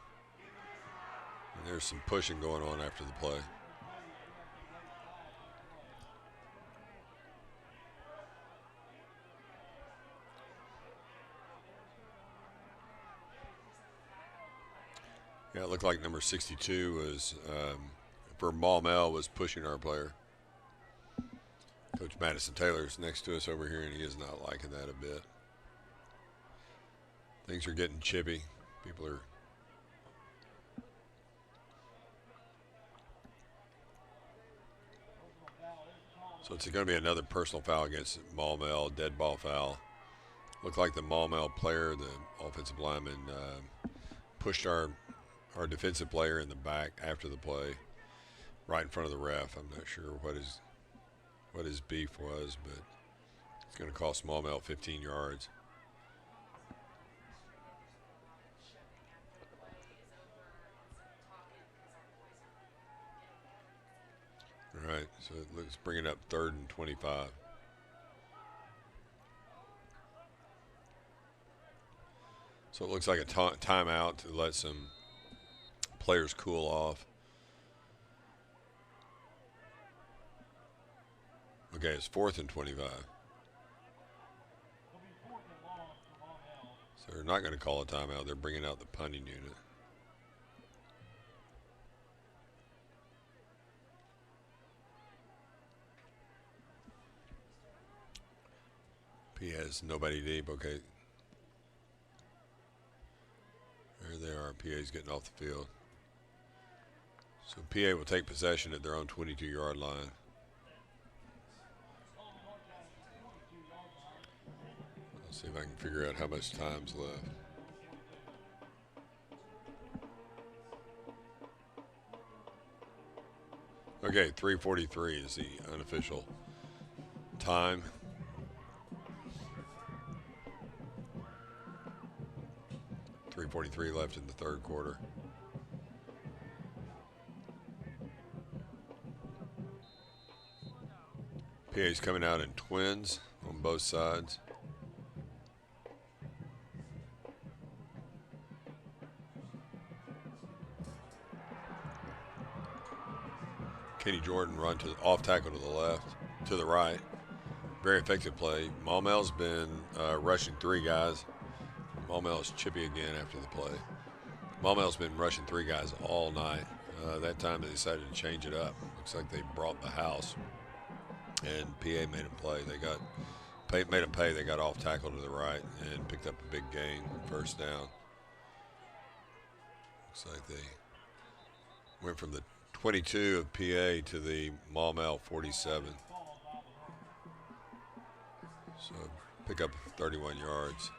And there's some pushing going on after the play. Yeah, it looked like number 62 was, for Maumelle, was pushing our player. Coach Madison Taylor's next to us over here, and he is not liking that a bit. Things are getting chippy. People are so it's going to be another personal foul against Maumelle, dead ball foul. Looked like the Maumelle player, the offensive lineman, pushed our defensive player in the back after the play, right in front of the ref. I'm not sure what his beef was, but it's going to cost Maumelle 15 yards. All right, so let's bring it up 3rd and 25. So it looks like a timeout to let some players cool off. Okay, it's 4th and 25. So they're not going to call a timeout. They're bringing out the punting unit. P has nobody deep. Okay. There they are. PA's getting off the field. So PA will take possession at their own 22-yard line. Let's see if I can figure out how much time's left. Okay, 3:43 is the unofficial time. .43 left in the 3rd quarter. PA's coming out in twins on both sides. Kenny Jordan run to off tackle to the left, to the right. Very effective play. Maumelle's been rushing 3 guys. Maumelle's chippy again after the play. Maumelle's been rushing 3 guys all night. That time they decided to change it up. Looks like they brought the house, and PA made them play. Made them pay. They got off tackle to the right and picked up a big gain, 1st down. Looks like they went from the 22 of PA to the Maumelle 47. So pick up 31 yards.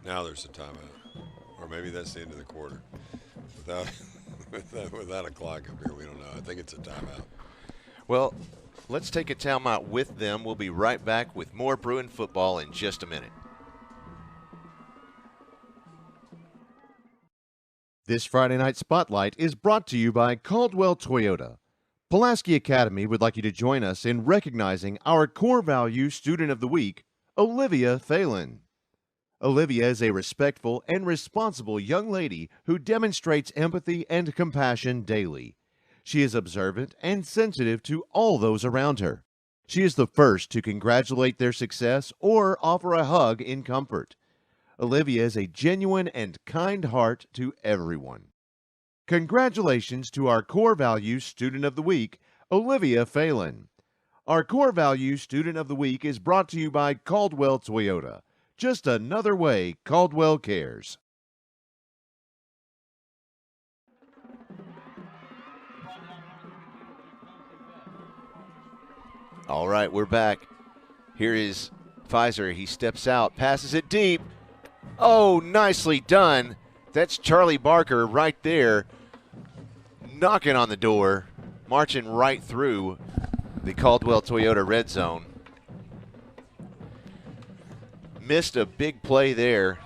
Now there's a timeout, or maybe that's the end of the quarter. Without a clock up here, we don't know. I think it's a timeout. Well, let's take a timeout with them. We'll be right back with more Bruin football in just a minute. This Friday Night Spotlight is brought to you by Caldwell Toyota. Pulaski Academy would like you to join us in recognizing our core value student of the week, Olivia Phelan. Olivia is a respectful and responsible young lady who demonstrates empathy and compassion daily. She is observant and sensitive to all those around her. She is the first to congratulate their success or offer a hug in comfort. Olivia is a genuine and kind heart to everyone. Congratulations to our Core Values Student of the Week, Olivia Phelan. Our Core Values Student of the Week is brought to you by Caldwell Toyota. Just another way Caldwell cares. All right, we're back. Here is Pfizer. He steps out, passes it deep. Oh, nicely done. That's Charlie Barker right there, knocking on the door, marching right through the Caldwell Toyota red zone. Missed a big play there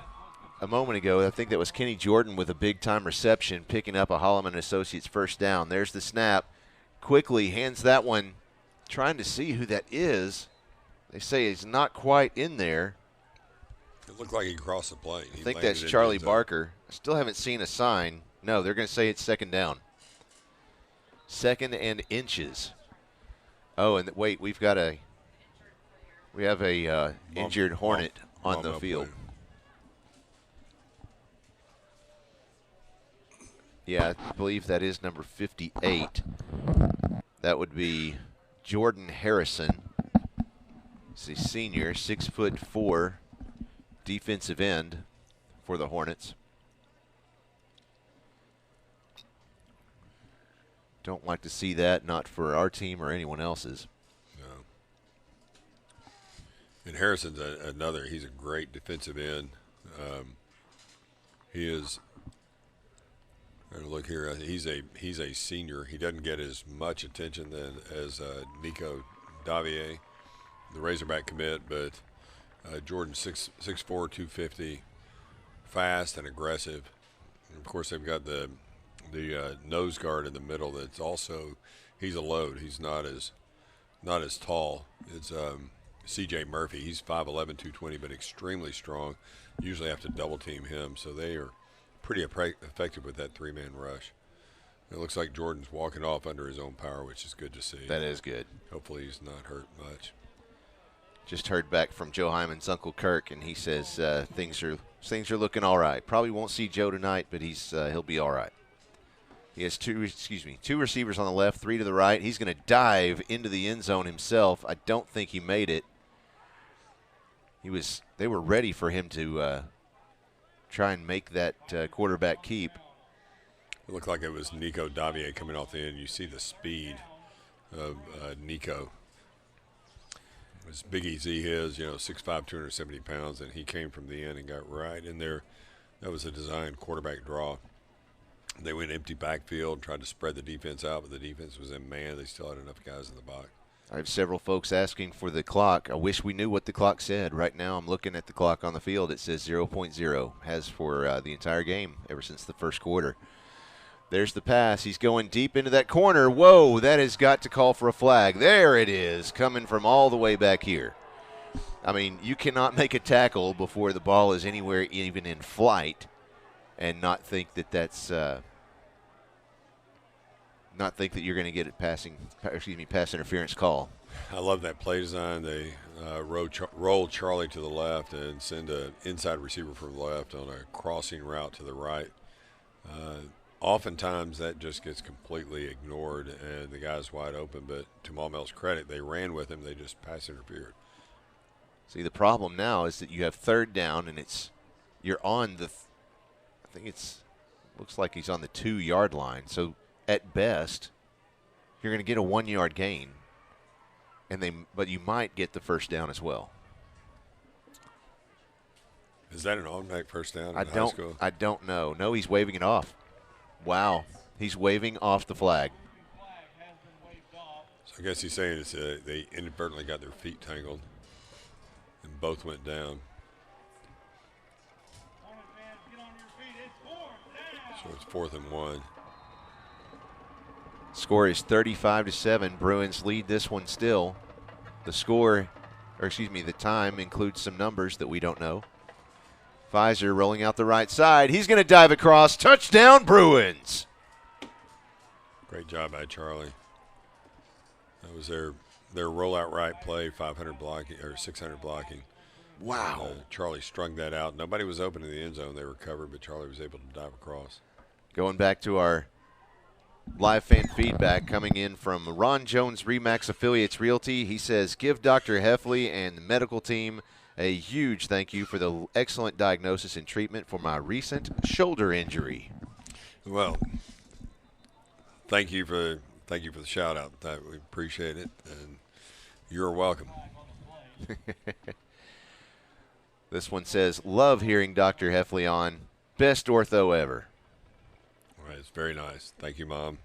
a moment ago. I think that was Kenny Jordan with a big-time reception, picking up a Holloman Associates 1st down. There's the snap. Quickly hands that one, trying to see who that is. They say he's not quite in there. It looked like he crossed the plane. I think that's Charlie Barker. I still haven't seen a sign. No, they're going to say it's 2nd down. 2nd and inches. Oh, and wait, we have a injured Hornet on the field. Yeah, I believe that is number 58. That would be Jordan Harrison. He's a senior, 6'4", defensive end for the Hornets. Don't like to see that, not for our team or anyone else's. No. And Harrison's another. He's a great defensive end. He is. Look here. He's a senior. He doesn't get as much attention as Nico Davier, the Razorback commit, but Jordan 6'4", 250, fast and aggressive. And of course, they've got the nose guard in the middle. That's also, he's a load. He's not as tall. It's C.J. Murphy. He's 5'11", 220, but extremely strong. Usually have to double team him, so they are pretty effective with that three-man rush. It looks like Jordan's walking off under his own power, which is good to see. That is good. Hopefully he's not hurt much. Just heard back from Joe Hyman's Uncle Kirk, and he says things are looking all right. Probably won't see Joe tonight, but he'll be all right. He has two receivers on the left, 3 to the right. He's going to dive into the end zone himself. I don't think he made it. They were ready for him to try and make that quarterback keep. It looked like it was Nico Davier coming off the end. You see the speed of Nico. As big as he is, 6'5", 270 pounds, and he came from the end and got right in there. That was a designed quarterback draw. They went empty backfield, tried to spread the defense out, but the defense was in man. They still had enough guys in the box. I have several folks asking for the clock. I wish we knew what the clock said. Right now I'm looking at the clock on the field. It says 0.0, has for the entire game ever since the first quarter. There's the pass. He's going deep into that corner. Whoa, that has got to call for a flag. There it is, coming from all the way back here. I mean, you cannot make a tackle before the ball is anywhere even in flight and not think that that's not think that you're going to get it pass interference call. I love that play design. They roll Charlie to the left and send an inside receiver from the left on a crossing route to the right. Oftentimes that just gets completely ignored and the guy's wide open, but to Maumelle's credit, they ran with him. They just pass interfered. See, the problem now is that you have third down and you're on the I think looks like he's on the 2-yard line. So at best, you're going to get a 1-yard gain, but you might get the first down as well. Is that an automatic first down in high school? I don't know. No, he's waving it off. Wow, he's waving off the flag. So I guess he's saying they inadvertently got their feet tangled, and both went down. So it's 4th and 1. Score is 35-7. Bruins lead this one still. The time includes some numbers that we don't know. Pfizer rolling out the right side. He's going to dive across. Touchdown, Bruins. Great job by Charlie. That was their rollout right play, 500 blocking or 600 blocking. Wow. Charlie strung that out. Nobody was open in the end zone. They were covered, but Charlie was able to dive across. Going back to our live fan feedback coming in from Ron Jones Remax Affiliates Realty. He says, give Dr. Hefley and the medical team a huge thank you for the excellent diagnosis and treatment for my recent shoulder injury. Well, thank you for the shout out. We appreciate it, and you're welcome. This one says, love hearing Dr. Hefley on. Best ortho ever. All right, it's very nice. Thank you, Mom.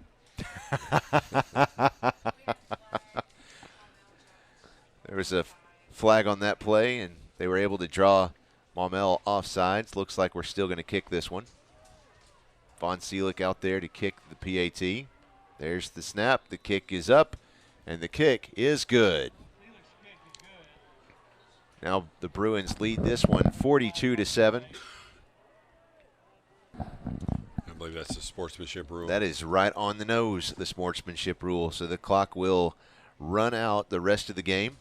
There was a flag on that play, and they were able to draw Maumelle offsides. Looks like we're still going to kick this one. Von Seelig out there to kick the PAT. There's the snap. The kick is up, and the kick is good. Now the Bruins lead this one 42-7. I believe that's the sportsmanship rule. That is right on the nose, the sportsmanship rule. So the clock will run out the rest of the game.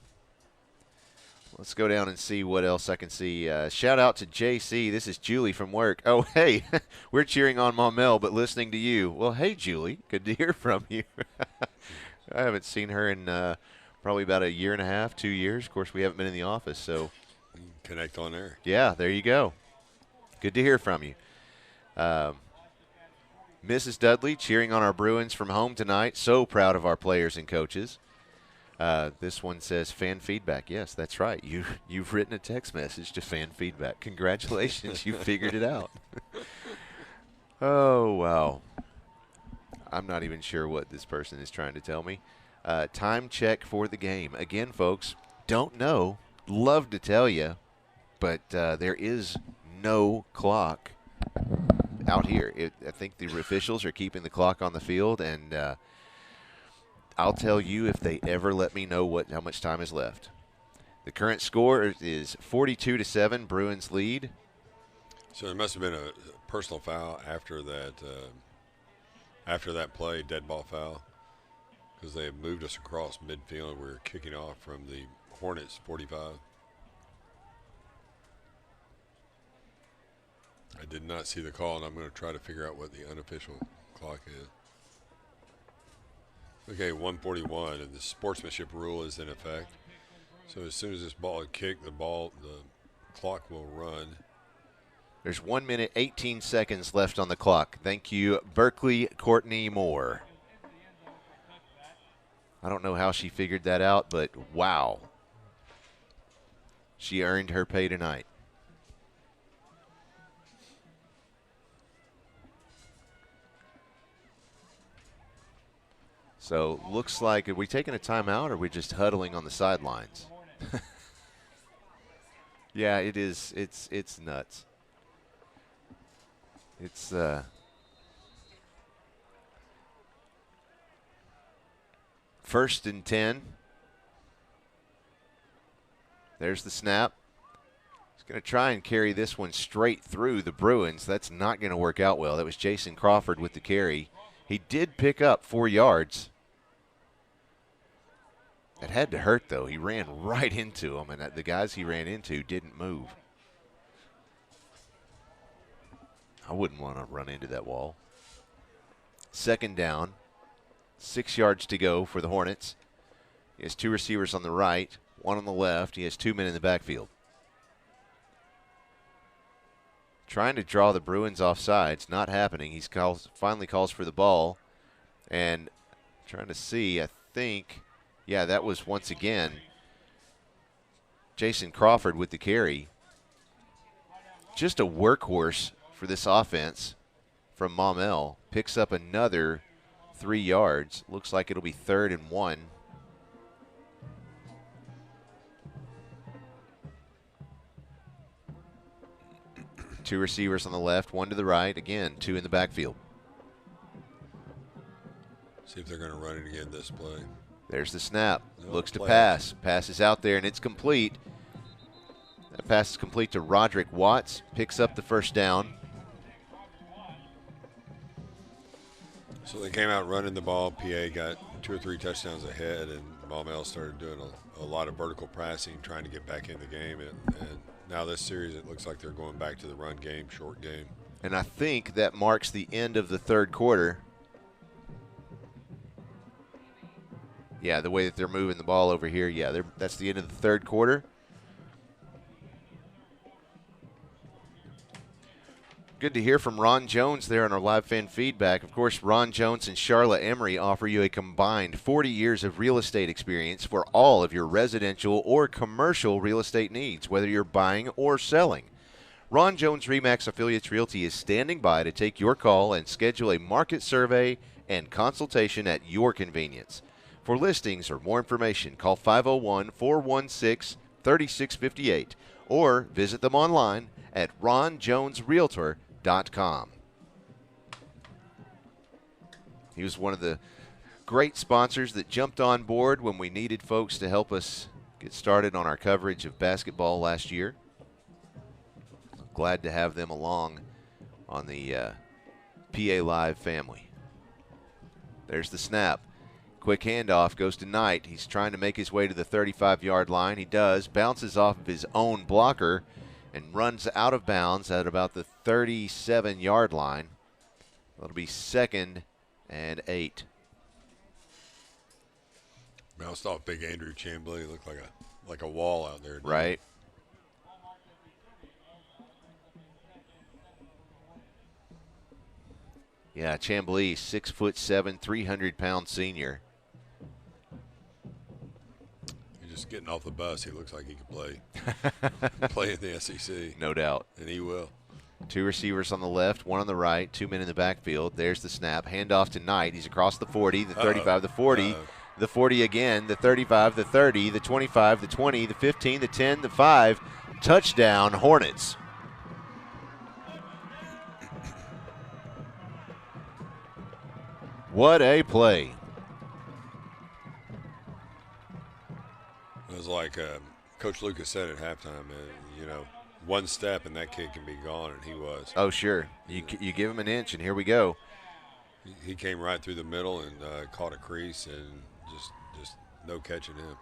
Let's go down and see what else I can see. Shout out to JC. This is Julie from work. Oh, hey, we're cheering on Maumelle, but listening to you. Well, hey, Julie, good to hear from you. I haven't seen her in probably about 1.5 years, 2 years. Of course, we haven't been in the office, so. Connect on air. Yeah, there you go. Good to hear from you. Mrs. Dudley cheering on our Bruins from home tonight. So proud of our players and coaches. This one says fan feedback. Yes, that's right. You've written a text message to fan feedback. Congratulations, you figured it out. Oh, wow. I'm not even sure what this person is trying to tell me. Time check for the game. Again, folks, don't know. Love to tell you, but there is no clock out here. I think the officials are keeping the clock on the field, and I'll tell you if they ever let me know how much time is left. The current score is 42-7, Bruins lead. So there must have been a personal foul after that play, dead ball foul, because they moved us across midfield. We were kicking off from the Hornets 45. I did not see the call, and I'm going to try to figure out what the unofficial clock is. Okay, 141, and the sportsmanship rule is in effect. So as soon as this ball is kicked, the clock will run. There's 1 minute, 18 seconds left on the clock. Thank you, Berkeley Courtney Moore. I don't know how she figured that out, but wow. She earned her pay tonight. So looks like, are we taking a timeout or are we just huddling on the sidelines? Yeah, it is. It's nuts. It's first and 10. There's the snap. He's going to try and carry this one straight through the Bruins. That's not going to work out well. That was Jason Crawford with the carry. He did pick up 4 yards. It had to hurt, though. He ran right into him, and the guys he ran into didn't move. I wouldn't want to run into that wall. Second down. 6 yards to go for the Hornets. He has 2 receivers on the right, 1 on the left. He has 2 men in the backfield. Trying to draw the Bruins offside. It's not happening. He finally calls for the ball. And trying to see, I think, yeah, that was once again Jason Crawford with the carry. Just a workhorse for this offense from Maumelle. Picks up another 3 yards. Looks like it'll be 3rd and 1. Two receivers on the left, 1 to the right. Again, 2 in the backfield. See if they're going to run it again this play. There's the snap. No, looks to play. pass. Pass is out there, and it's complete. That pass is complete to Roderick Watts. Picks up the first down. So they came out running the ball. PA got 2 or 3 touchdowns ahead, and Maumelle started doing a lot of vertical passing, trying to get back in the game. And now this series, it looks like they're going back to the run game, short game. And I think that marks the end of the third quarter. Yeah, the way that they're moving the ball over here, yeah, that's the end of the third quarter. Good to hear from Ron Jones there on our live fan feedback. Of course, Ron Jones and Charlotte Emery offer you a combined 40 years of real estate experience for all of your residential or commercial real estate needs, whether you're buying or selling. Ron Jones RE/MAX Affiliates Realty is standing by to take your call and schedule a market survey and consultation at your convenience. For listings or more information, call 501-416-3658 or visit them online at ronjonesrealtor.com. He was one of the great sponsors that jumped on board when we needed folks to help us get started on our coverage of basketball last year. Glad to have them along on the PA Live family. There's the snap. Quick handoff goes to Knight. He's trying to make his way to the 35-yard line. He does. Bounces off of his own blocker and runs out of bounds at about the 37-yard line. That'll be 2nd and 8. Bounced off big Andrew Chamblee. Looked like a wall out there. Right. Yeah, Chamblee, 6'7", 300-pound senior. getting off the bus, he looks like he could play in the SEC. No doubt. And he will. 2 receivers on the left, 1 on the right, 2 men in the backfield. There's the snap. Handoff to Knight. He's across the 40, the 35, the 40, the 40 again, the 35, the 30, the 25, the 20, the 15, the 10, the 5. Touchdown, Hornets. What a play. It was like Coach Lucas said at halftime, you know, one step and that kid can be gone, and he was. Oh, sure. You give him an inch, and here we go. He came right through the middle and caught a crease, and just no catching him.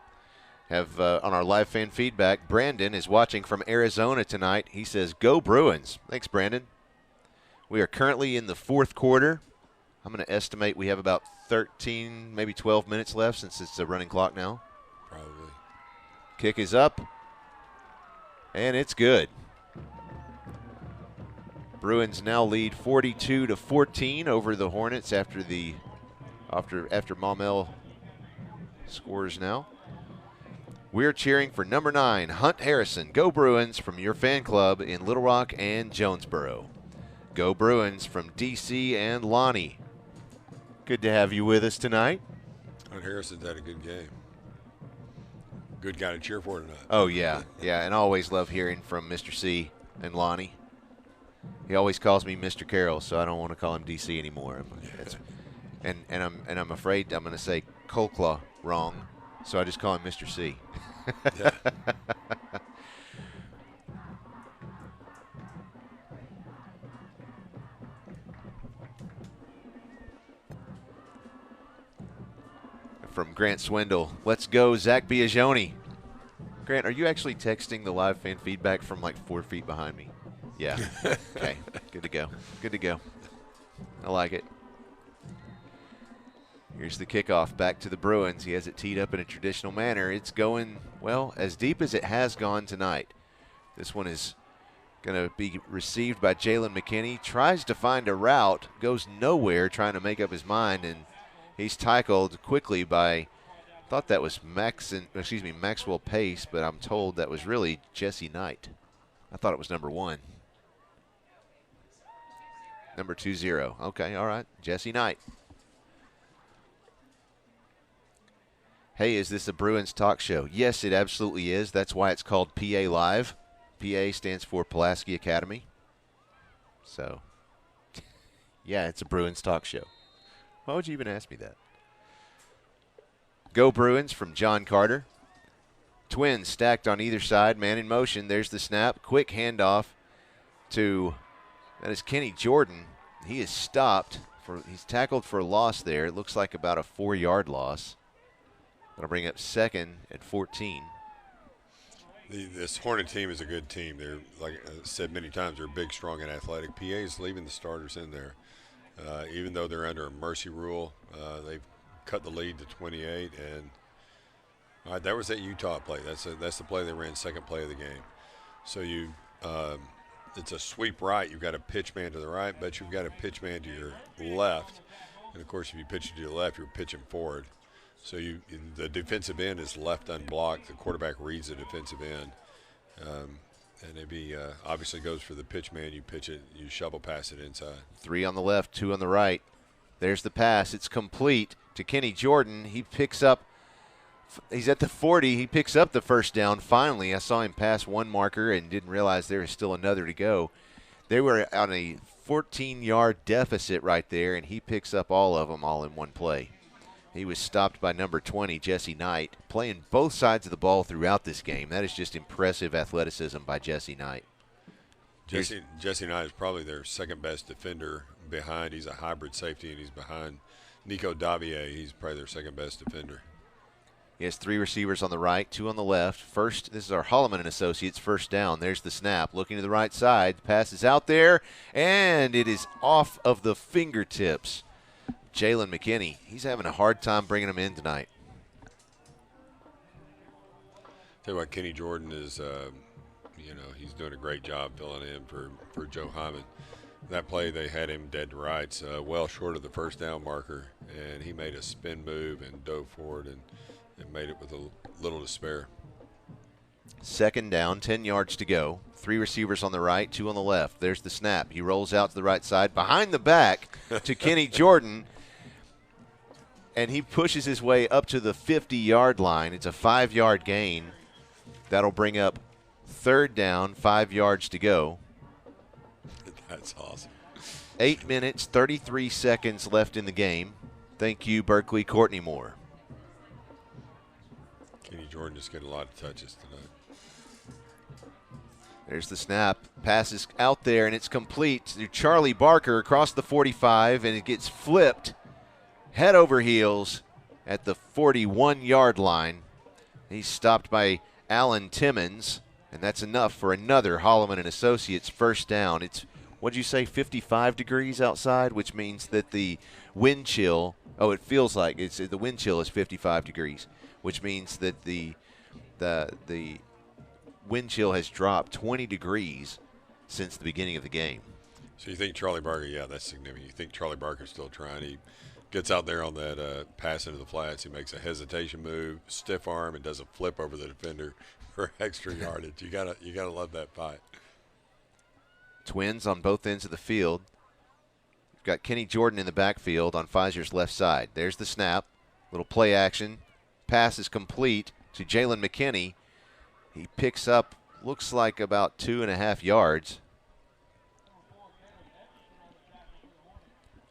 Have on our live fan feedback, Brandon is watching from Arizona tonight. He says, "Go Bruins." Thanks, Brandon. We are currently in the 4th quarter. I'm going to estimate we have about 13, maybe 12 minutes left since it's a running clock now. Probably. Kick is up, and it's good. Bruins now lead 42-14 over the Hornets after Maumelle scores now. We're cheering for number 9, Hunt Harrison. Go Bruins from your fan club in Little Rock and Jonesboro. Go Bruins from DC and Lonnie. Good to have you with us tonight. Hunt Harrison's had a good game. Good guy to cheer for tonight. Oh, yeah. Yeah, and I always love hearing from Mr. C and Lonnie. He always calls me Mr. Carroll, so I don't want to call him DC anymore. And I'm afraid I'm going to say Colclaw wrong, so I just call him Mr. C. Yeah. From Grant Swindle, let's go Zach Biagioni. Grant, are you actually texting the live fan feedback from like 4 feet behind me? Yeah. Okay. Good to go. Good to go. I like it. Here's the kickoff back to the Bruins. He has it teed up in a traditional manner. It's going, well, as deep as it has gone tonight. This one is going to be received by Jalen McKinney. Tries to find a route, goes nowhere trying to make up his mind, and he's tackled quickly by, I thought that was Maxwell Pace, but I'm told that was really Jesse Knight. I thought it was number 1. Number 20. Okay, all right. Jesse Knight. Hey, is this a Bruins talk show? Yes, it absolutely is. That's why it's called PA Live. PA stands for Pulaski Academy. So, yeah, it's a Bruins talk show. Why would you even ask me that? Go Bruins from John Carter. Twins stacked on either side, man in motion. There's the snap. Quick handoff to, that is Kenny Jordan. He is stopped. He's tackled for a loss there. It looks like about a 4-yard loss. That'll bring up 2nd and 14. This Hornet team is a good team. They're, like I said many times, they're big, strong, and athletic. PA is leaving the starters in there. Even though they're under a mercy rule, they've cut the lead to 28. And all right, that was that Utah play. That's the play they ran, second play of the game. So it's a sweep right. You've got a pitch man to the right, but you've got a pitch man to your left. And of course, if you pitch it to your left, you're pitching forward. So the defensive end is left unblocked. The quarterback reads the defensive end. And it obviously goes for the pitch man. You pitch it, you shovel pass it inside. 3 on the left, 2 on the right. There's the pass. It's complete to Kenny Jordan. He picks up, he's at the 40. He picks up the first down finally. I saw him pass one marker and didn't realize there was still another to go. They were on a 14-yard deficit right there, and he picks up all of them all in one play. He was stopped by number 20, Jesse Knight, playing both sides of the ball throughout this game. That is just impressive athleticism by Jesse Knight. Jesse Knight is probably their second-best defender behind. He's a hybrid safety, and he's behind Nico Davier. He's probably their second-best defender. He has 3 receivers on the right, 2 on the left. First, this is our Holloman and Associates first down. There's the snap. Looking to the right side. The pass is out there, and it is off of the fingertips. Jalen McKinney, he's having a hard time bringing him in tonight. Tell you what, Kenny Jordan is, he's doing a great job filling in for Joe Hyman. That play, they had him dead to rights, well short of the first down marker, and he made a spin move and dove forward and made it with a little to spare. Second down, 10 yards to go. 3 receivers on the right, 2 on the left. There's the snap. He rolls out to the right side, behind the back to Kenny Jordan, and he pushes his way up to the 50-yard line. It's a 5-yard gain. That'll bring up third down, 5 yards to go. That's awesome. 8 minutes, 33 seconds left in the game. Thank you, Berkeley Courtney Moore. Kenny Jordan just getting a lot of touches tonight. There's the snap. Pass is out there, and it's complete to Charlie Barker across the 45, and it gets flipped head over heels at the 41-yard line. He's stopped by Alan Timmons, and that's enough for another Holloman and Associates first down. It's, what'd you say, 55 degrees outside, which means that the wind chill, it feels like the wind chill is 55 degrees, which means that the wind chill has dropped 20 degrees since the beginning of the game. So you think Charlie Barker, yeah, that's significant. You think Charlie Barker's still trying. He gets out there on that pass into the flats. He makes a hesitation move, stiff arm, and does a flip over the defender for extra yardage. You gotta love that fight. Twins on both ends of the field. We've got Kenny Jordan in the backfield on Pfizer's left side. There's the snap. Little play action. Pass is complete to Jalen McKinney. He picks up, looks like about 2.5 yards.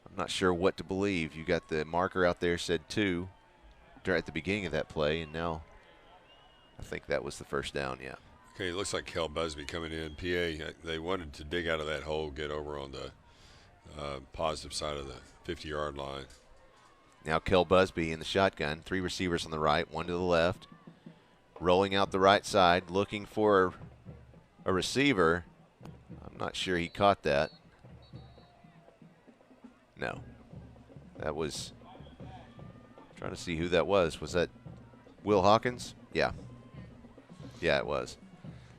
I'm not sure what to believe. You got the marker out there said 2 at the beginning of that play, and now I think that was the first down, yeah. Okay, it looks like Kel Busby coming in. PA, they wanted to dig out of that hole, get over on the positive side of the 50-yard line. Now Kel Busby in the shotgun. 3 receivers on the right, 1 to the left. Rolling out the right side, looking for a receiver. I'm not sure he caught that. No. That was, trying to see who that was. Was that Will Hawkins? Yeah. Yeah, it was.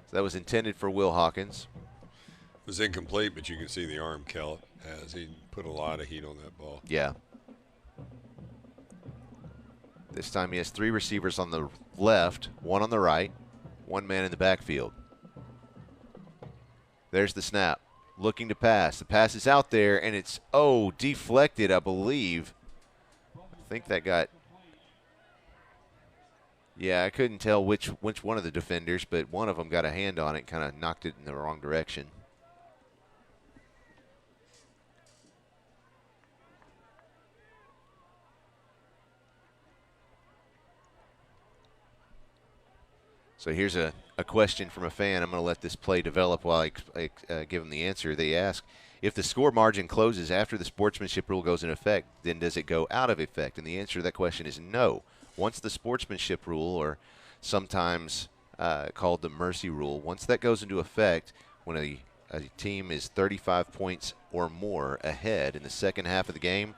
So that was intended for Will Hawkins. It was incomplete, but you can see the arm Kel has. He put a lot of heat on that ball. Yeah. This time he has 3 receivers on the left, 1 on the right, 1 man in the backfield. There's the snap. Looking to pass. The pass is out there, and it's, deflected, I believe. I think that got, yeah, I couldn't tell which one of the defenders, but one of them got a hand on it, kind of knocked it in the wrong direction. So here's a question from a fan. I'm going to let this play develop while I give them the answer. They ask, if the score margin closes after the sportsmanship rule goes into effect, then does it go out of effect? And the answer to that question is no. Once the sportsmanship rule, or sometimes called the mercy rule, once that goes into effect, when a team is 35 points or more ahead in the second half of the game,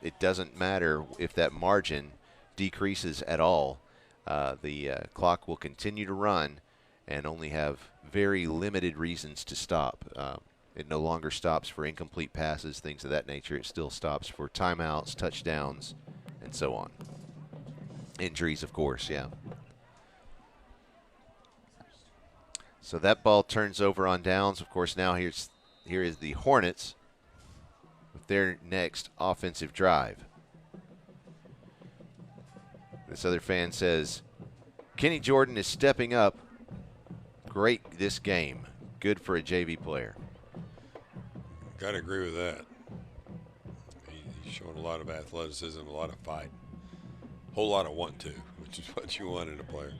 it doesn't matter if that margin decreases at all. The clock will continue to run and only have very limited reasons to stop. It no longer stops for incomplete passes, things of that nature. It still stops for timeouts, touchdowns, and so on. Injuries, of course, yeah. So that ball turns over on downs. Of course, now here is the Hornets with their next offensive drive. This other fan says, Kenny Jordan is stepping up. Great this game. Good for a JV player. Got to agree with that. He's showing a lot of athleticism, a lot of fight. A whole lot of want to, which is what you want in a player.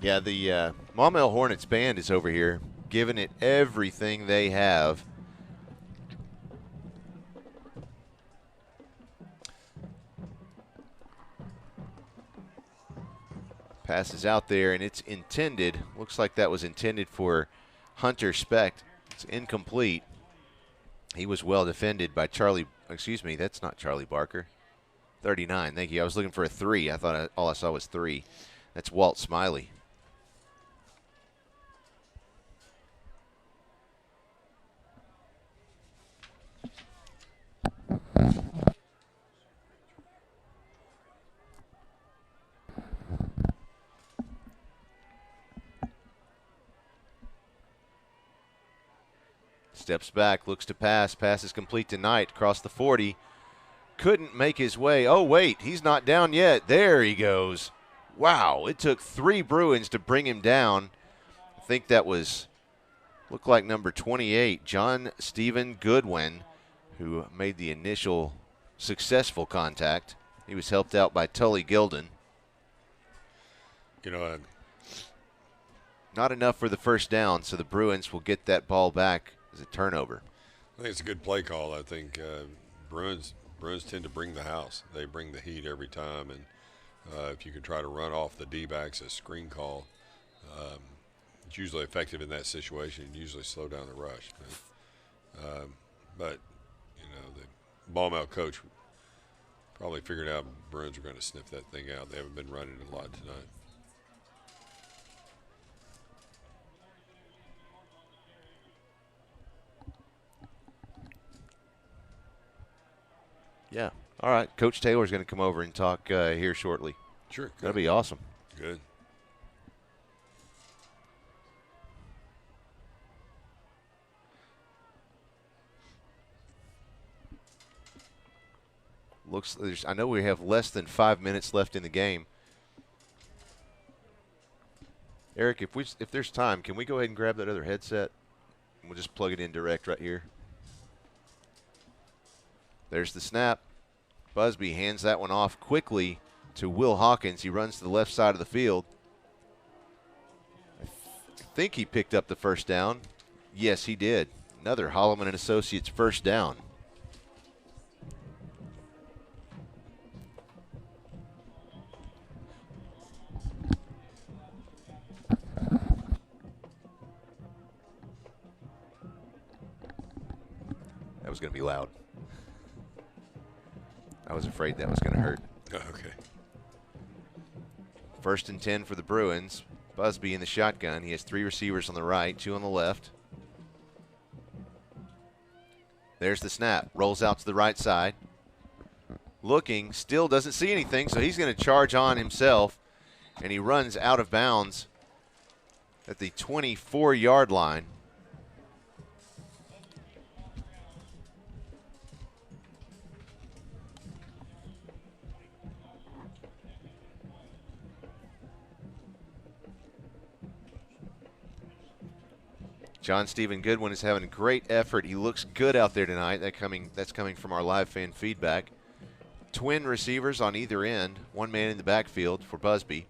Yeah, the Maumelle Hornets band is over here, giving it everything they have. Passes out there, and it's intended. Looks like that was intended for Hunter Specht. It's incomplete. He was well defended by Charlie. Excuse me, that's not Charlie Barker. 39, thank you. I was looking for a 3. I thought all I saw was 3. That's Walt Smiley. Steps back, looks to pass. Pass is complete to Knight across the 40. Couldn't make his way. Oh, wait, he's not down yet. There he goes. Wow, it took 3 Bruins to bring him down. I think that looked like number 28, John Stephen Goodwin, who made the initial successful contact. He was helped out by Tully Gilden. You know, not enough for the first down, so the Bruins will get that ball back as a turnover. I think it's a good play call. I think Bruins tend to bring the house. They bring the heat every time, and if you can try to run off the D-backs as screen call, it's usually effective in that situation. You usually slow down the rush. But you know, the Maumelle coach probably figured out Bruins were going to sniff that thing out. They haven't been running a lot tonight. Yeah. All right. Coach Taylor's going to come over and talk here shortly. Sure. Good. That'll be awesome. Good. I know we have less than 5 minutes left in the game. Eric, if there's time, can we go ahead and grab that other headset? We'll just plug it in direct right here. There's the snap. Busby hands that one off quickly to Will Hawkins. He runs to the left side of the field. I think he picked up the first down. Yes, he did. Another Holloman and Associates first down. That was going to be loud. I was afraid that was going to hurt. Okay. 1st and 10 for the Bruins. Busby in the shotgun. He has 3 receivers on the right, 2 on the left. There's the snap. Rolls out to the right side. Looking, still doesn't see anything, so he's going to charge on himself, and he runs out of bounds at the 24-yard line. John Stephen Goodwin is having a great effort. He looks good out there tonight. That's coming from our live fan feedback. Twin receivers on either end. 1 man in the backfield for Busby.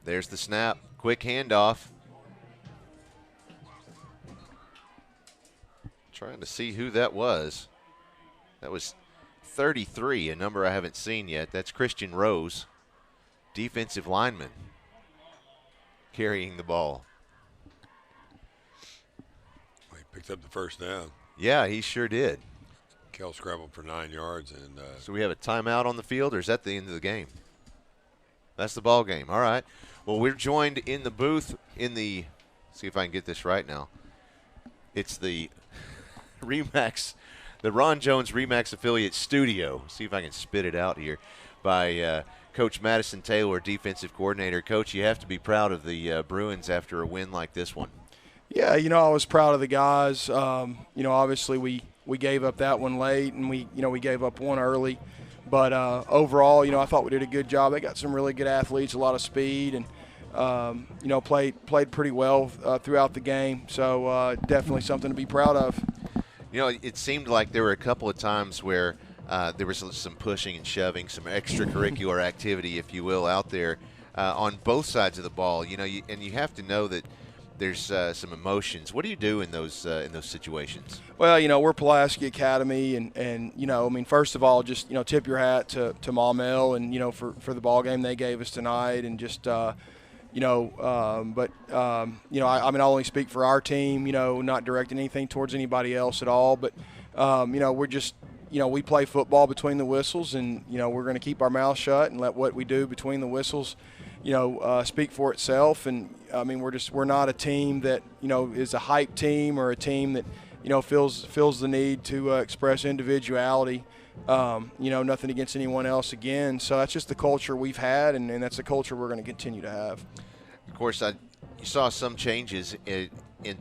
There's the snap. Quick handoff. Trying to see who that was. That was 33, a number I haven't seen yet. That's Christian Rose, defensive lineman, carrying the ball. Well, he picked up the first down. Yeah, he sure did. Kell scrambled for 9 yards. And so we have a timeout on the field, or is that the end of the game? That's the ball game. All right. Well, we're joined in the booth see if I can get this right now. It's the Remax, the Ron Jones Remax Affiliate Studio. See if I can spit it out here. By Coach Madison Taylor, defensive coordinator. Coach, you have to be proud of the Bruins after a win like this one. Yeah, I was proud of the guys. Obviously we gave up that one late, and we gave up one early. But overall, I thought we did a good job. They got some really good athletes, a lot of speed, and played pretty well throughout the game. So definitely something to be proud of. It seemed like there were a couple of times where there was some pushing and shoving, some extracurricular activity, if you will, out there on both sides of the ball. And you have to know that there's some emotions. What do you do in those situations? Well, we're Pulaski Academy, and I mean, first of all, just tip your hat to Maumelle and for the ball game they gave us tonight, and just I mean, I'll only speak for our team, not directing anything towards anybody else at all, but we're just we play football between the whistles, and we're going to keep our mouths shut and let what we do between the whistles speak for itself. And I mean, we're not a team that is a hype team or a team that feels the need to express individuality. Nothing against anyone else again. So that's just the culture we've had, and that's the culture we're going to continue to have. Of course, you saw some changes in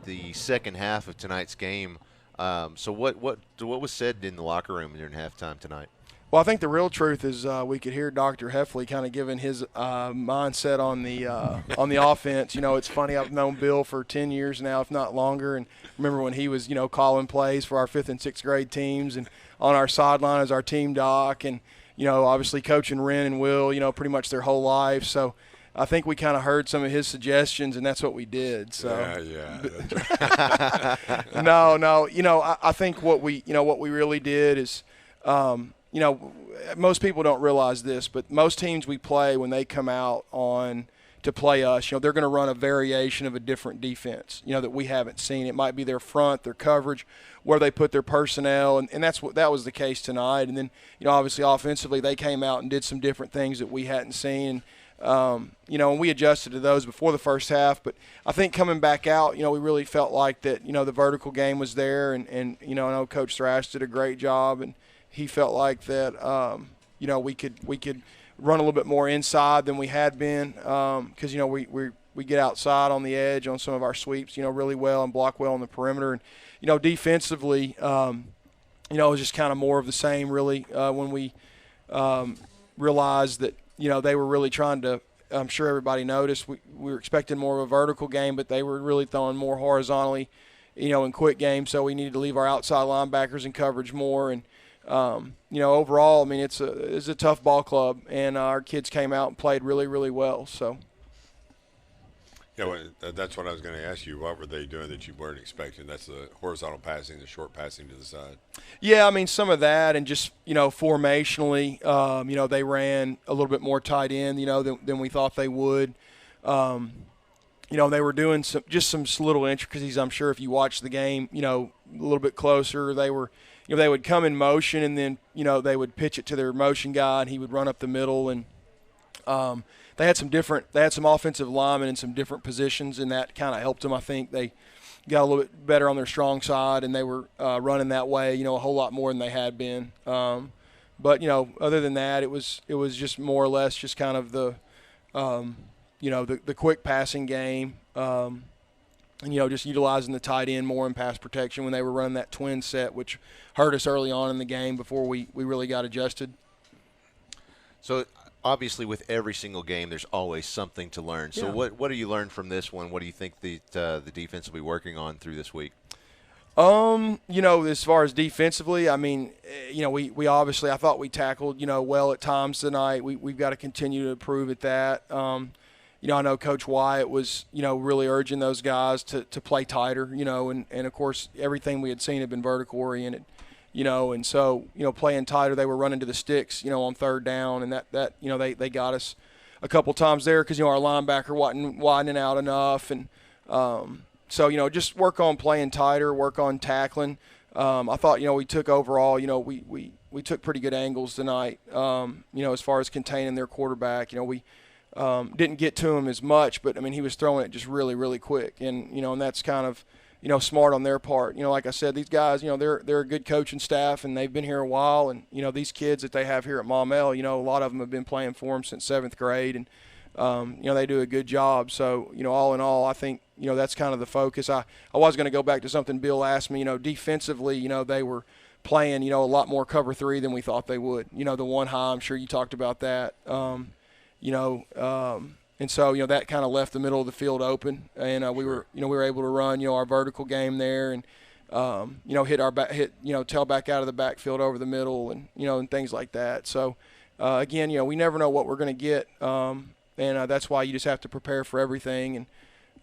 the second half of tonight's game. So what was said in the locker room during halftime tonight? Well, I think the real truth is we could hear Dr. Hefley kind of giving his mindset on the offense. It's funny, I've known Bill for 10 years now, if not longer, and remember when he was calling plays for our 5th and 6th grade teams and on our sideline as our team doc, and obviously coaching Ren and Will pretty much their whole life. So I think we kind of heard some of his suggestions, and that's what we did. So yeah. That's right. No. I think what we really did is, most people don't realize this, but most teams we play, when they come out on to play us, they're going to run a variation of a different defense, that we haven't seen. It might be their front, their coverage, where they put their personnel, and that was the case tonight. And then, obviously offensively, they came out and did some different things that we hadn't seen. And we adjusted to those before the first half, but I think coming back out, we really felt like that, the vertical game was there, and I know Coach Thrash did a great job, and he felt like that, we could run a little bit more inside than we had been, because we get outside on the edge on some of our sweeps, really well, and block well on the perimeter, and defensively, it was just kind of more of the same, really, when we realized that they were really trying to. I'm sure everybody noticed we were expecting more of a vertical game, but they were really throwing more horizontally, in quick games. So we needed to leave our outside linebackers in coverage more, and overall, I mean, it's a tough ball club, and our kids came out and played really, really well. So. Yeah, well, that's what I was going to ask you. What were they doing that you weren't expecting? That's the horizontal passing, the short passing to the side. Yeah, I mean, some of that, and just, formationally, they ran a little bit more tight end, than we thought they would. They were doing some little intricacies. I'm sure if you watch the game, a little bit closer, they were – they would come in motion, and then, they would pitch it to their motion guy, and he would run up the middle. And they had some offensive linemen in some different positions, and that kind of helped them. I think they got a little bit better on their strong side, and they were running that way, a whole lot more than they had been. But other than that, it was just more or less just kind of the quick passing game. And, just utilizing the tight end more in pass protection when they were running that twin set, which hurt us early on in the game before we really got adjusted. So, obviously, with every single game, there's always something to learn. So, Yeah. what do you learn from this one? What do you think the defense will be working on through this week? As far as defensively, I mean, we obviously, I thought we tackled, well at times tonight. We've got to continue to improve at that. I know Coach Wyatt was, really urging those guys to play tighter, and of course everything we had seen had been vertical oriented, and so, playing tighter, they were running to the sticks, on third down, and that they got us a couple times there because, our linebacker wasn't widening out enough, and so, just work on playing tighter, work on tackling. I thought, we took overall, we took pretty good angles tonight, as far as containing their quarterback. We didn't get to him as much, but, I mean, he was throwing it just really, really quick. And, and that's kind of, smart on their part. Like I said, these guys, they're a good coaching staff, and they've been here a while. And, these kids that they have here at Maumelle, a lot of them have been playing for them since 7th grade. And, they do a good job. So, all in all, I think, that's kind of the focus. I was going to go back to something Bill asked me, defensively, they were playing, a lot more cover 3 than we thought they would. The one high, I'm sure you talked about that. And so, that kind of left the middle of the field open, and we were able to run, our vertical game there, and hit tailback out of the backfield over the middle, and and things like that. So, again, we never know what we're going to get, and that's why you just have to prepare for everything. And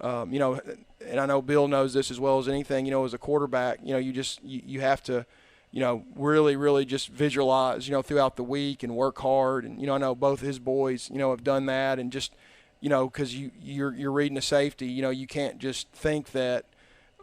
you know, and I know Bill knows this as well as anything, you know, as a quarterback, you know, you have to, you know, really just visualize, you know, throughout the week and work hard. And, you know, I know both his boys, you know, have done that. And just, you know, because you're reading a safety, you know, you can't just think that,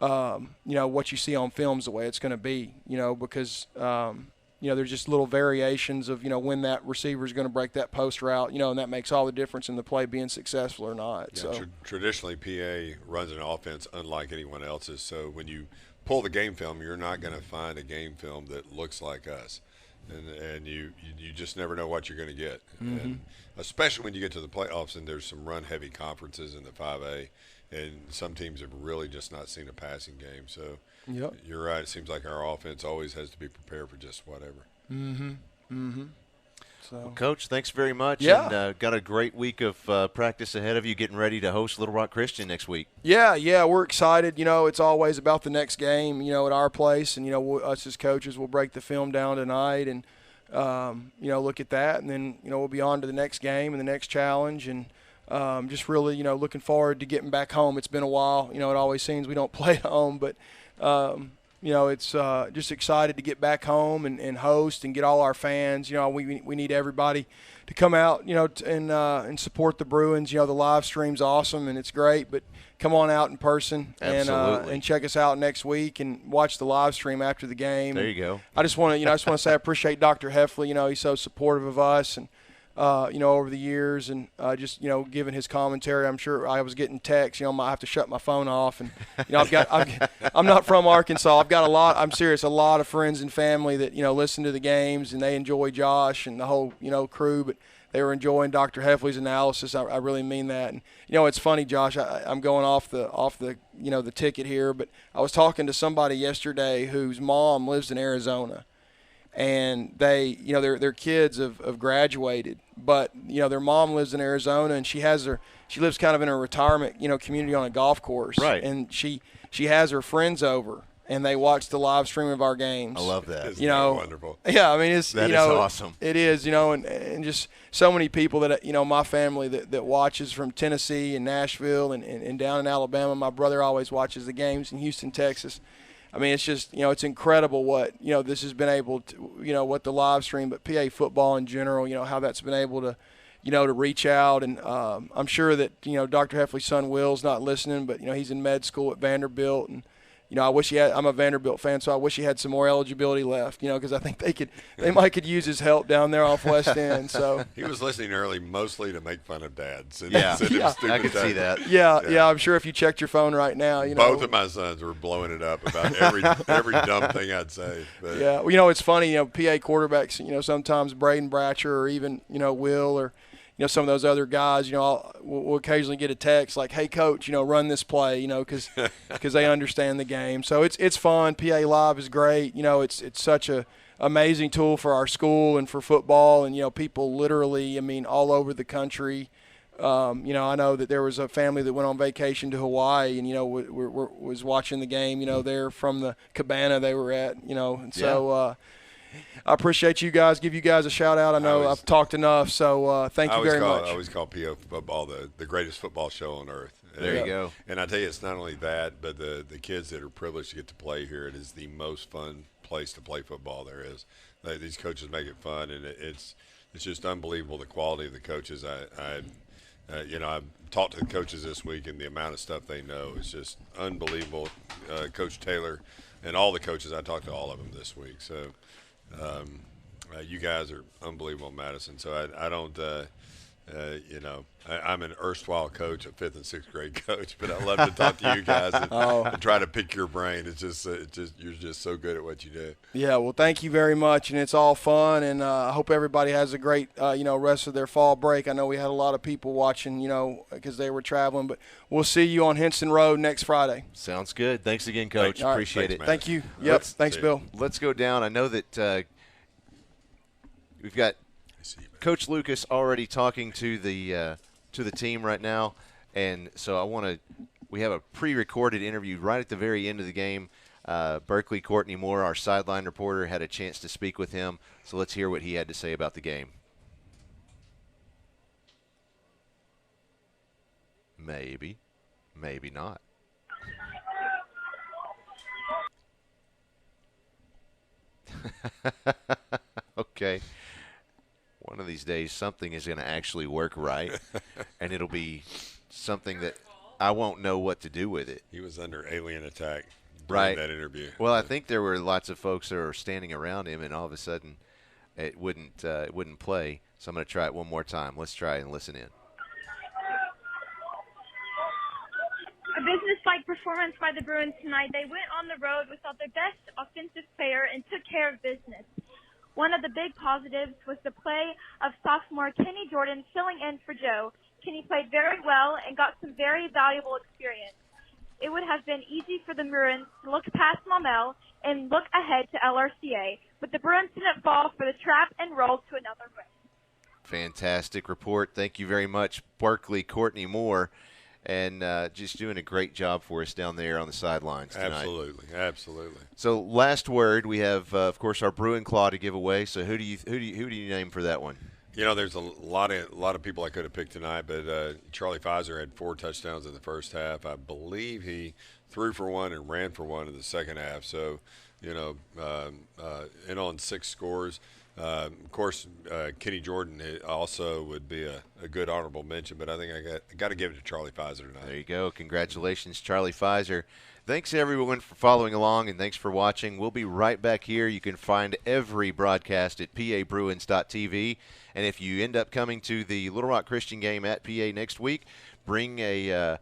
you know, what you see on film's the way it's going to be, you know, because, you know, there's just little variations of, you know, when that receiver is going to break that post route, you know, and that makes all the difference in the play being successful or not. Yeah, so traditionally, PA runs an offense unlike anyone else's. So when you pull the game film, you're not going to find a game film that looks like us, and you just never know what you're going to get. And especially when you get to the playoffs, and there's some run-heavy conferences in the 5A, and some teams have really just not seen a passing game. So you're right. It seems like our offense always has to be prepared for just whatever. So. Well, Coach, thanks very much. Yeah. And got a great week of practice ahead of you, getting ready to host Little Rock Christian next week. Yeah, we're excited. You know, it's always about the next game, you know, at our place. And, you know, us as coaches will break the film down tonight and, you know, look at that. And then, you know, we'll be on to the next game and the next challenge. And just really, you know, looking forward to getting back home. It's been a while. You know, it always seems we don't play at home. But, you know, it's just excited to get back home and host and get all our fans. You know, we need everybody to come out, you know, and support the Bruins. You know, the live stream's awesome and it's great, but come on out in person and check us out next week and watch the live stream after the game. There you go. I just want to say I appreciate Dr. Hefley. You know, he's so supportive of us and you know, over the years, and just, you know, giving his commentary. I'm sure I was getting texts, you know, I might have to shut my phone off. And, you know, I'm not from Arkansas. I've got a lot of friends and family that, you know, listen to the games, and they enjoy Josh and the whole, you know, crew, but they were enjoying Dr. Hefley's analysis. I really mean that. And, you know, it's funny, Josh, I'm going off the, you know, the ticket here, but I was talking to somebody yesterday whose mom lives in Arizona. And they, you know, their kids have graduated, but, you know, their mom lives in Arizona, and she lives kind of in a retirement, you know, community on a golf course. Right. And she has her friends over, and they watch the live stream of our games. I love that. Isn't that wonderful? Yeah, I mean, it's, that you know, is awesome. It is, you know, and just so many people that, you know, my family that watches from Tennessee and Nashville and down in Alabama. My brother always watches the games in Houston, Texas. I mean, it's just, you know, it's incredible what, you know, this has been able to, you know, what the live stream, but PA football in general, you know, how that's been able to, you know, to reach out. And I'm sure that, you know, Dr. Hefley's son Will's not listening, but, you know, he's in med school at Vanderbilt. And, you know, I'm a Vanderbilt fan, so I wish he had some more eligibility left, you know, because I think they might could use his help down there off West End. So he was listening early mostly to make fun of Dad. Yeah, I could see that. Yeah, I'm sure if you checked your phone right now, you know. Both of my sons were blowing it up about every dumb thing I'd say. But. Yeah, well, you know, it's funny, you know, PA quarterbacks, you know, sometimes Braden Bratcher or even, you know, Will or, you know, some of those other guys, you know, we'll occasionally get a text like, "Hey, coach, you know, run this play," you know, because they understand the game. So it's fun. PA Live is great. You know, it's such a amazing tool for our school and for football. And, you know, people literally, I mean, all over the country. You know, I know that there was a family that went on vacation to Hawaii and, you know, was watching the game, you know, there from the cabana they were at, you know. And so I appreciate you guys. Give you guys a shout-out. I know I've talked enough, so thank you very much. I always call PO football the greatest football show on earth. There you go. And I tell you, it's not only that, but the kids that are privileged to get to play here, it is the most fun place to play football there is. These coaches make it fun, and it's just unbelievable the quality of the coaches. You know, I've talked to the coaches this week, and the amount of stuff they know is just unbelievable. Coach Taylor and all the coaches, I talked to all of them this week. So you guys are unbelievable, Madison. So I don't, you know, I'm an erstwhile coach, a 5th and 6th grade coach, but I love to talk to you guys and try to pick your brain. It's just you're just so good at what you do. Yeah, well, thank you very much, and it's all fun, and I hope everybody has a great, you know, rest of their fall break. I know we had a lot of people watching, you know, because they were traveling, but we'll see you on Henson Road next Friday. Sounds good. Thanks again, Coach. Appreciate it. Thank you. Yep. Thanks, Bill. Let's go down. I know that we've got Coach Lucas already talking to the team right now, and so we have a pre-recorded interview right at the very end of the game. Berkeley Courtney Moore, our sideline reporter, had a chance to speak with him, so let's hear what he had to say about the game. Maybe. Maybe not. Okay. One of these days, something is going to actually work right, and it'll be something that I won't know what to do with it. He was under alien attack during that interview. Well, I think there were lots of folks that were standing around him, and all of a sudden it wouldn't play. So I'm going to try it one more time. Let's try and listen in. A business-like performance by the Bruins tonight. They went on the road without their best offensive player and took care of business. One of the big positives was the play of sophomore Kenny Jordan filling in for Joe. Kenny played very well and got some very valuable experience. It would have been easy for the Bruins to look past Maumelle and look ahead to LRCA, but the Bruins didn't fall for the trap and rolled to another win. Fantastic report. Thank you very much, Barkley Courtney Moore. And just doing a great job for us down there on the sidelines tonight. Absolutely, absolutely. So last word, we have, of course, our Bruin Claw to give away. So who do you name for that one? You know, there's a lot of people I could have picked tonight, but Charlie Pfizer had 4 touchdowns in the first half. I believe he threw for 1 and ran for 1 in the second half. So, you know, in on 6 scores. Of course, Kenny Jordan also would be a good honorable mention, but I think I got to give it to Charlie Pfizer tonight. There you go. Congratulations, Charlie Pfizer. Thanks, everyone, for following along, and thanks for watching. We'll be right back here. You can find every broadcast at pabruins.tv. And if you end up coming to the Little Rock Christian game at PA next week, bring a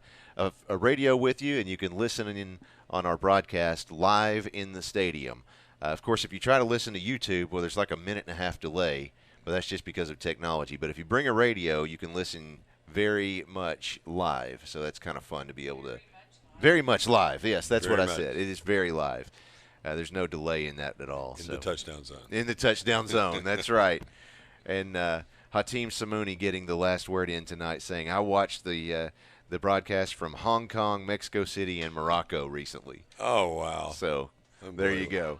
radio with you, and you can listen in on our broadcast live in the stadium. Of course, if you try to listen to YouTube, well, there's like a 1.5-minute delay, but that's just because of technology. But if you bring a radio, you can listen very much live. So that's kind of fun to be able to – very much live. Yes, that's what I said. It is very live. There's no delay in that at all. In the touchdown zone. In the touchdown zone. That's right. And Hatim Samuni getting the last word in tonight, saying, I watched the broadcast from Hong Kong, Mexico City, and Morocco recently. Oh, wow. So there you go.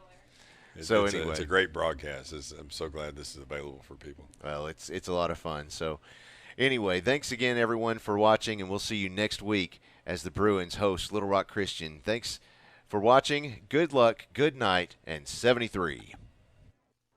Anyway, it's a great broadcast. I'm so glad this is available for people. Well, it's a lot of fun. So anyway, thanks again, everyone, for watching, and we'll see you next week as the Bruins host Little Rock Christian. Thanks for watching. Good luck, good night, and 73.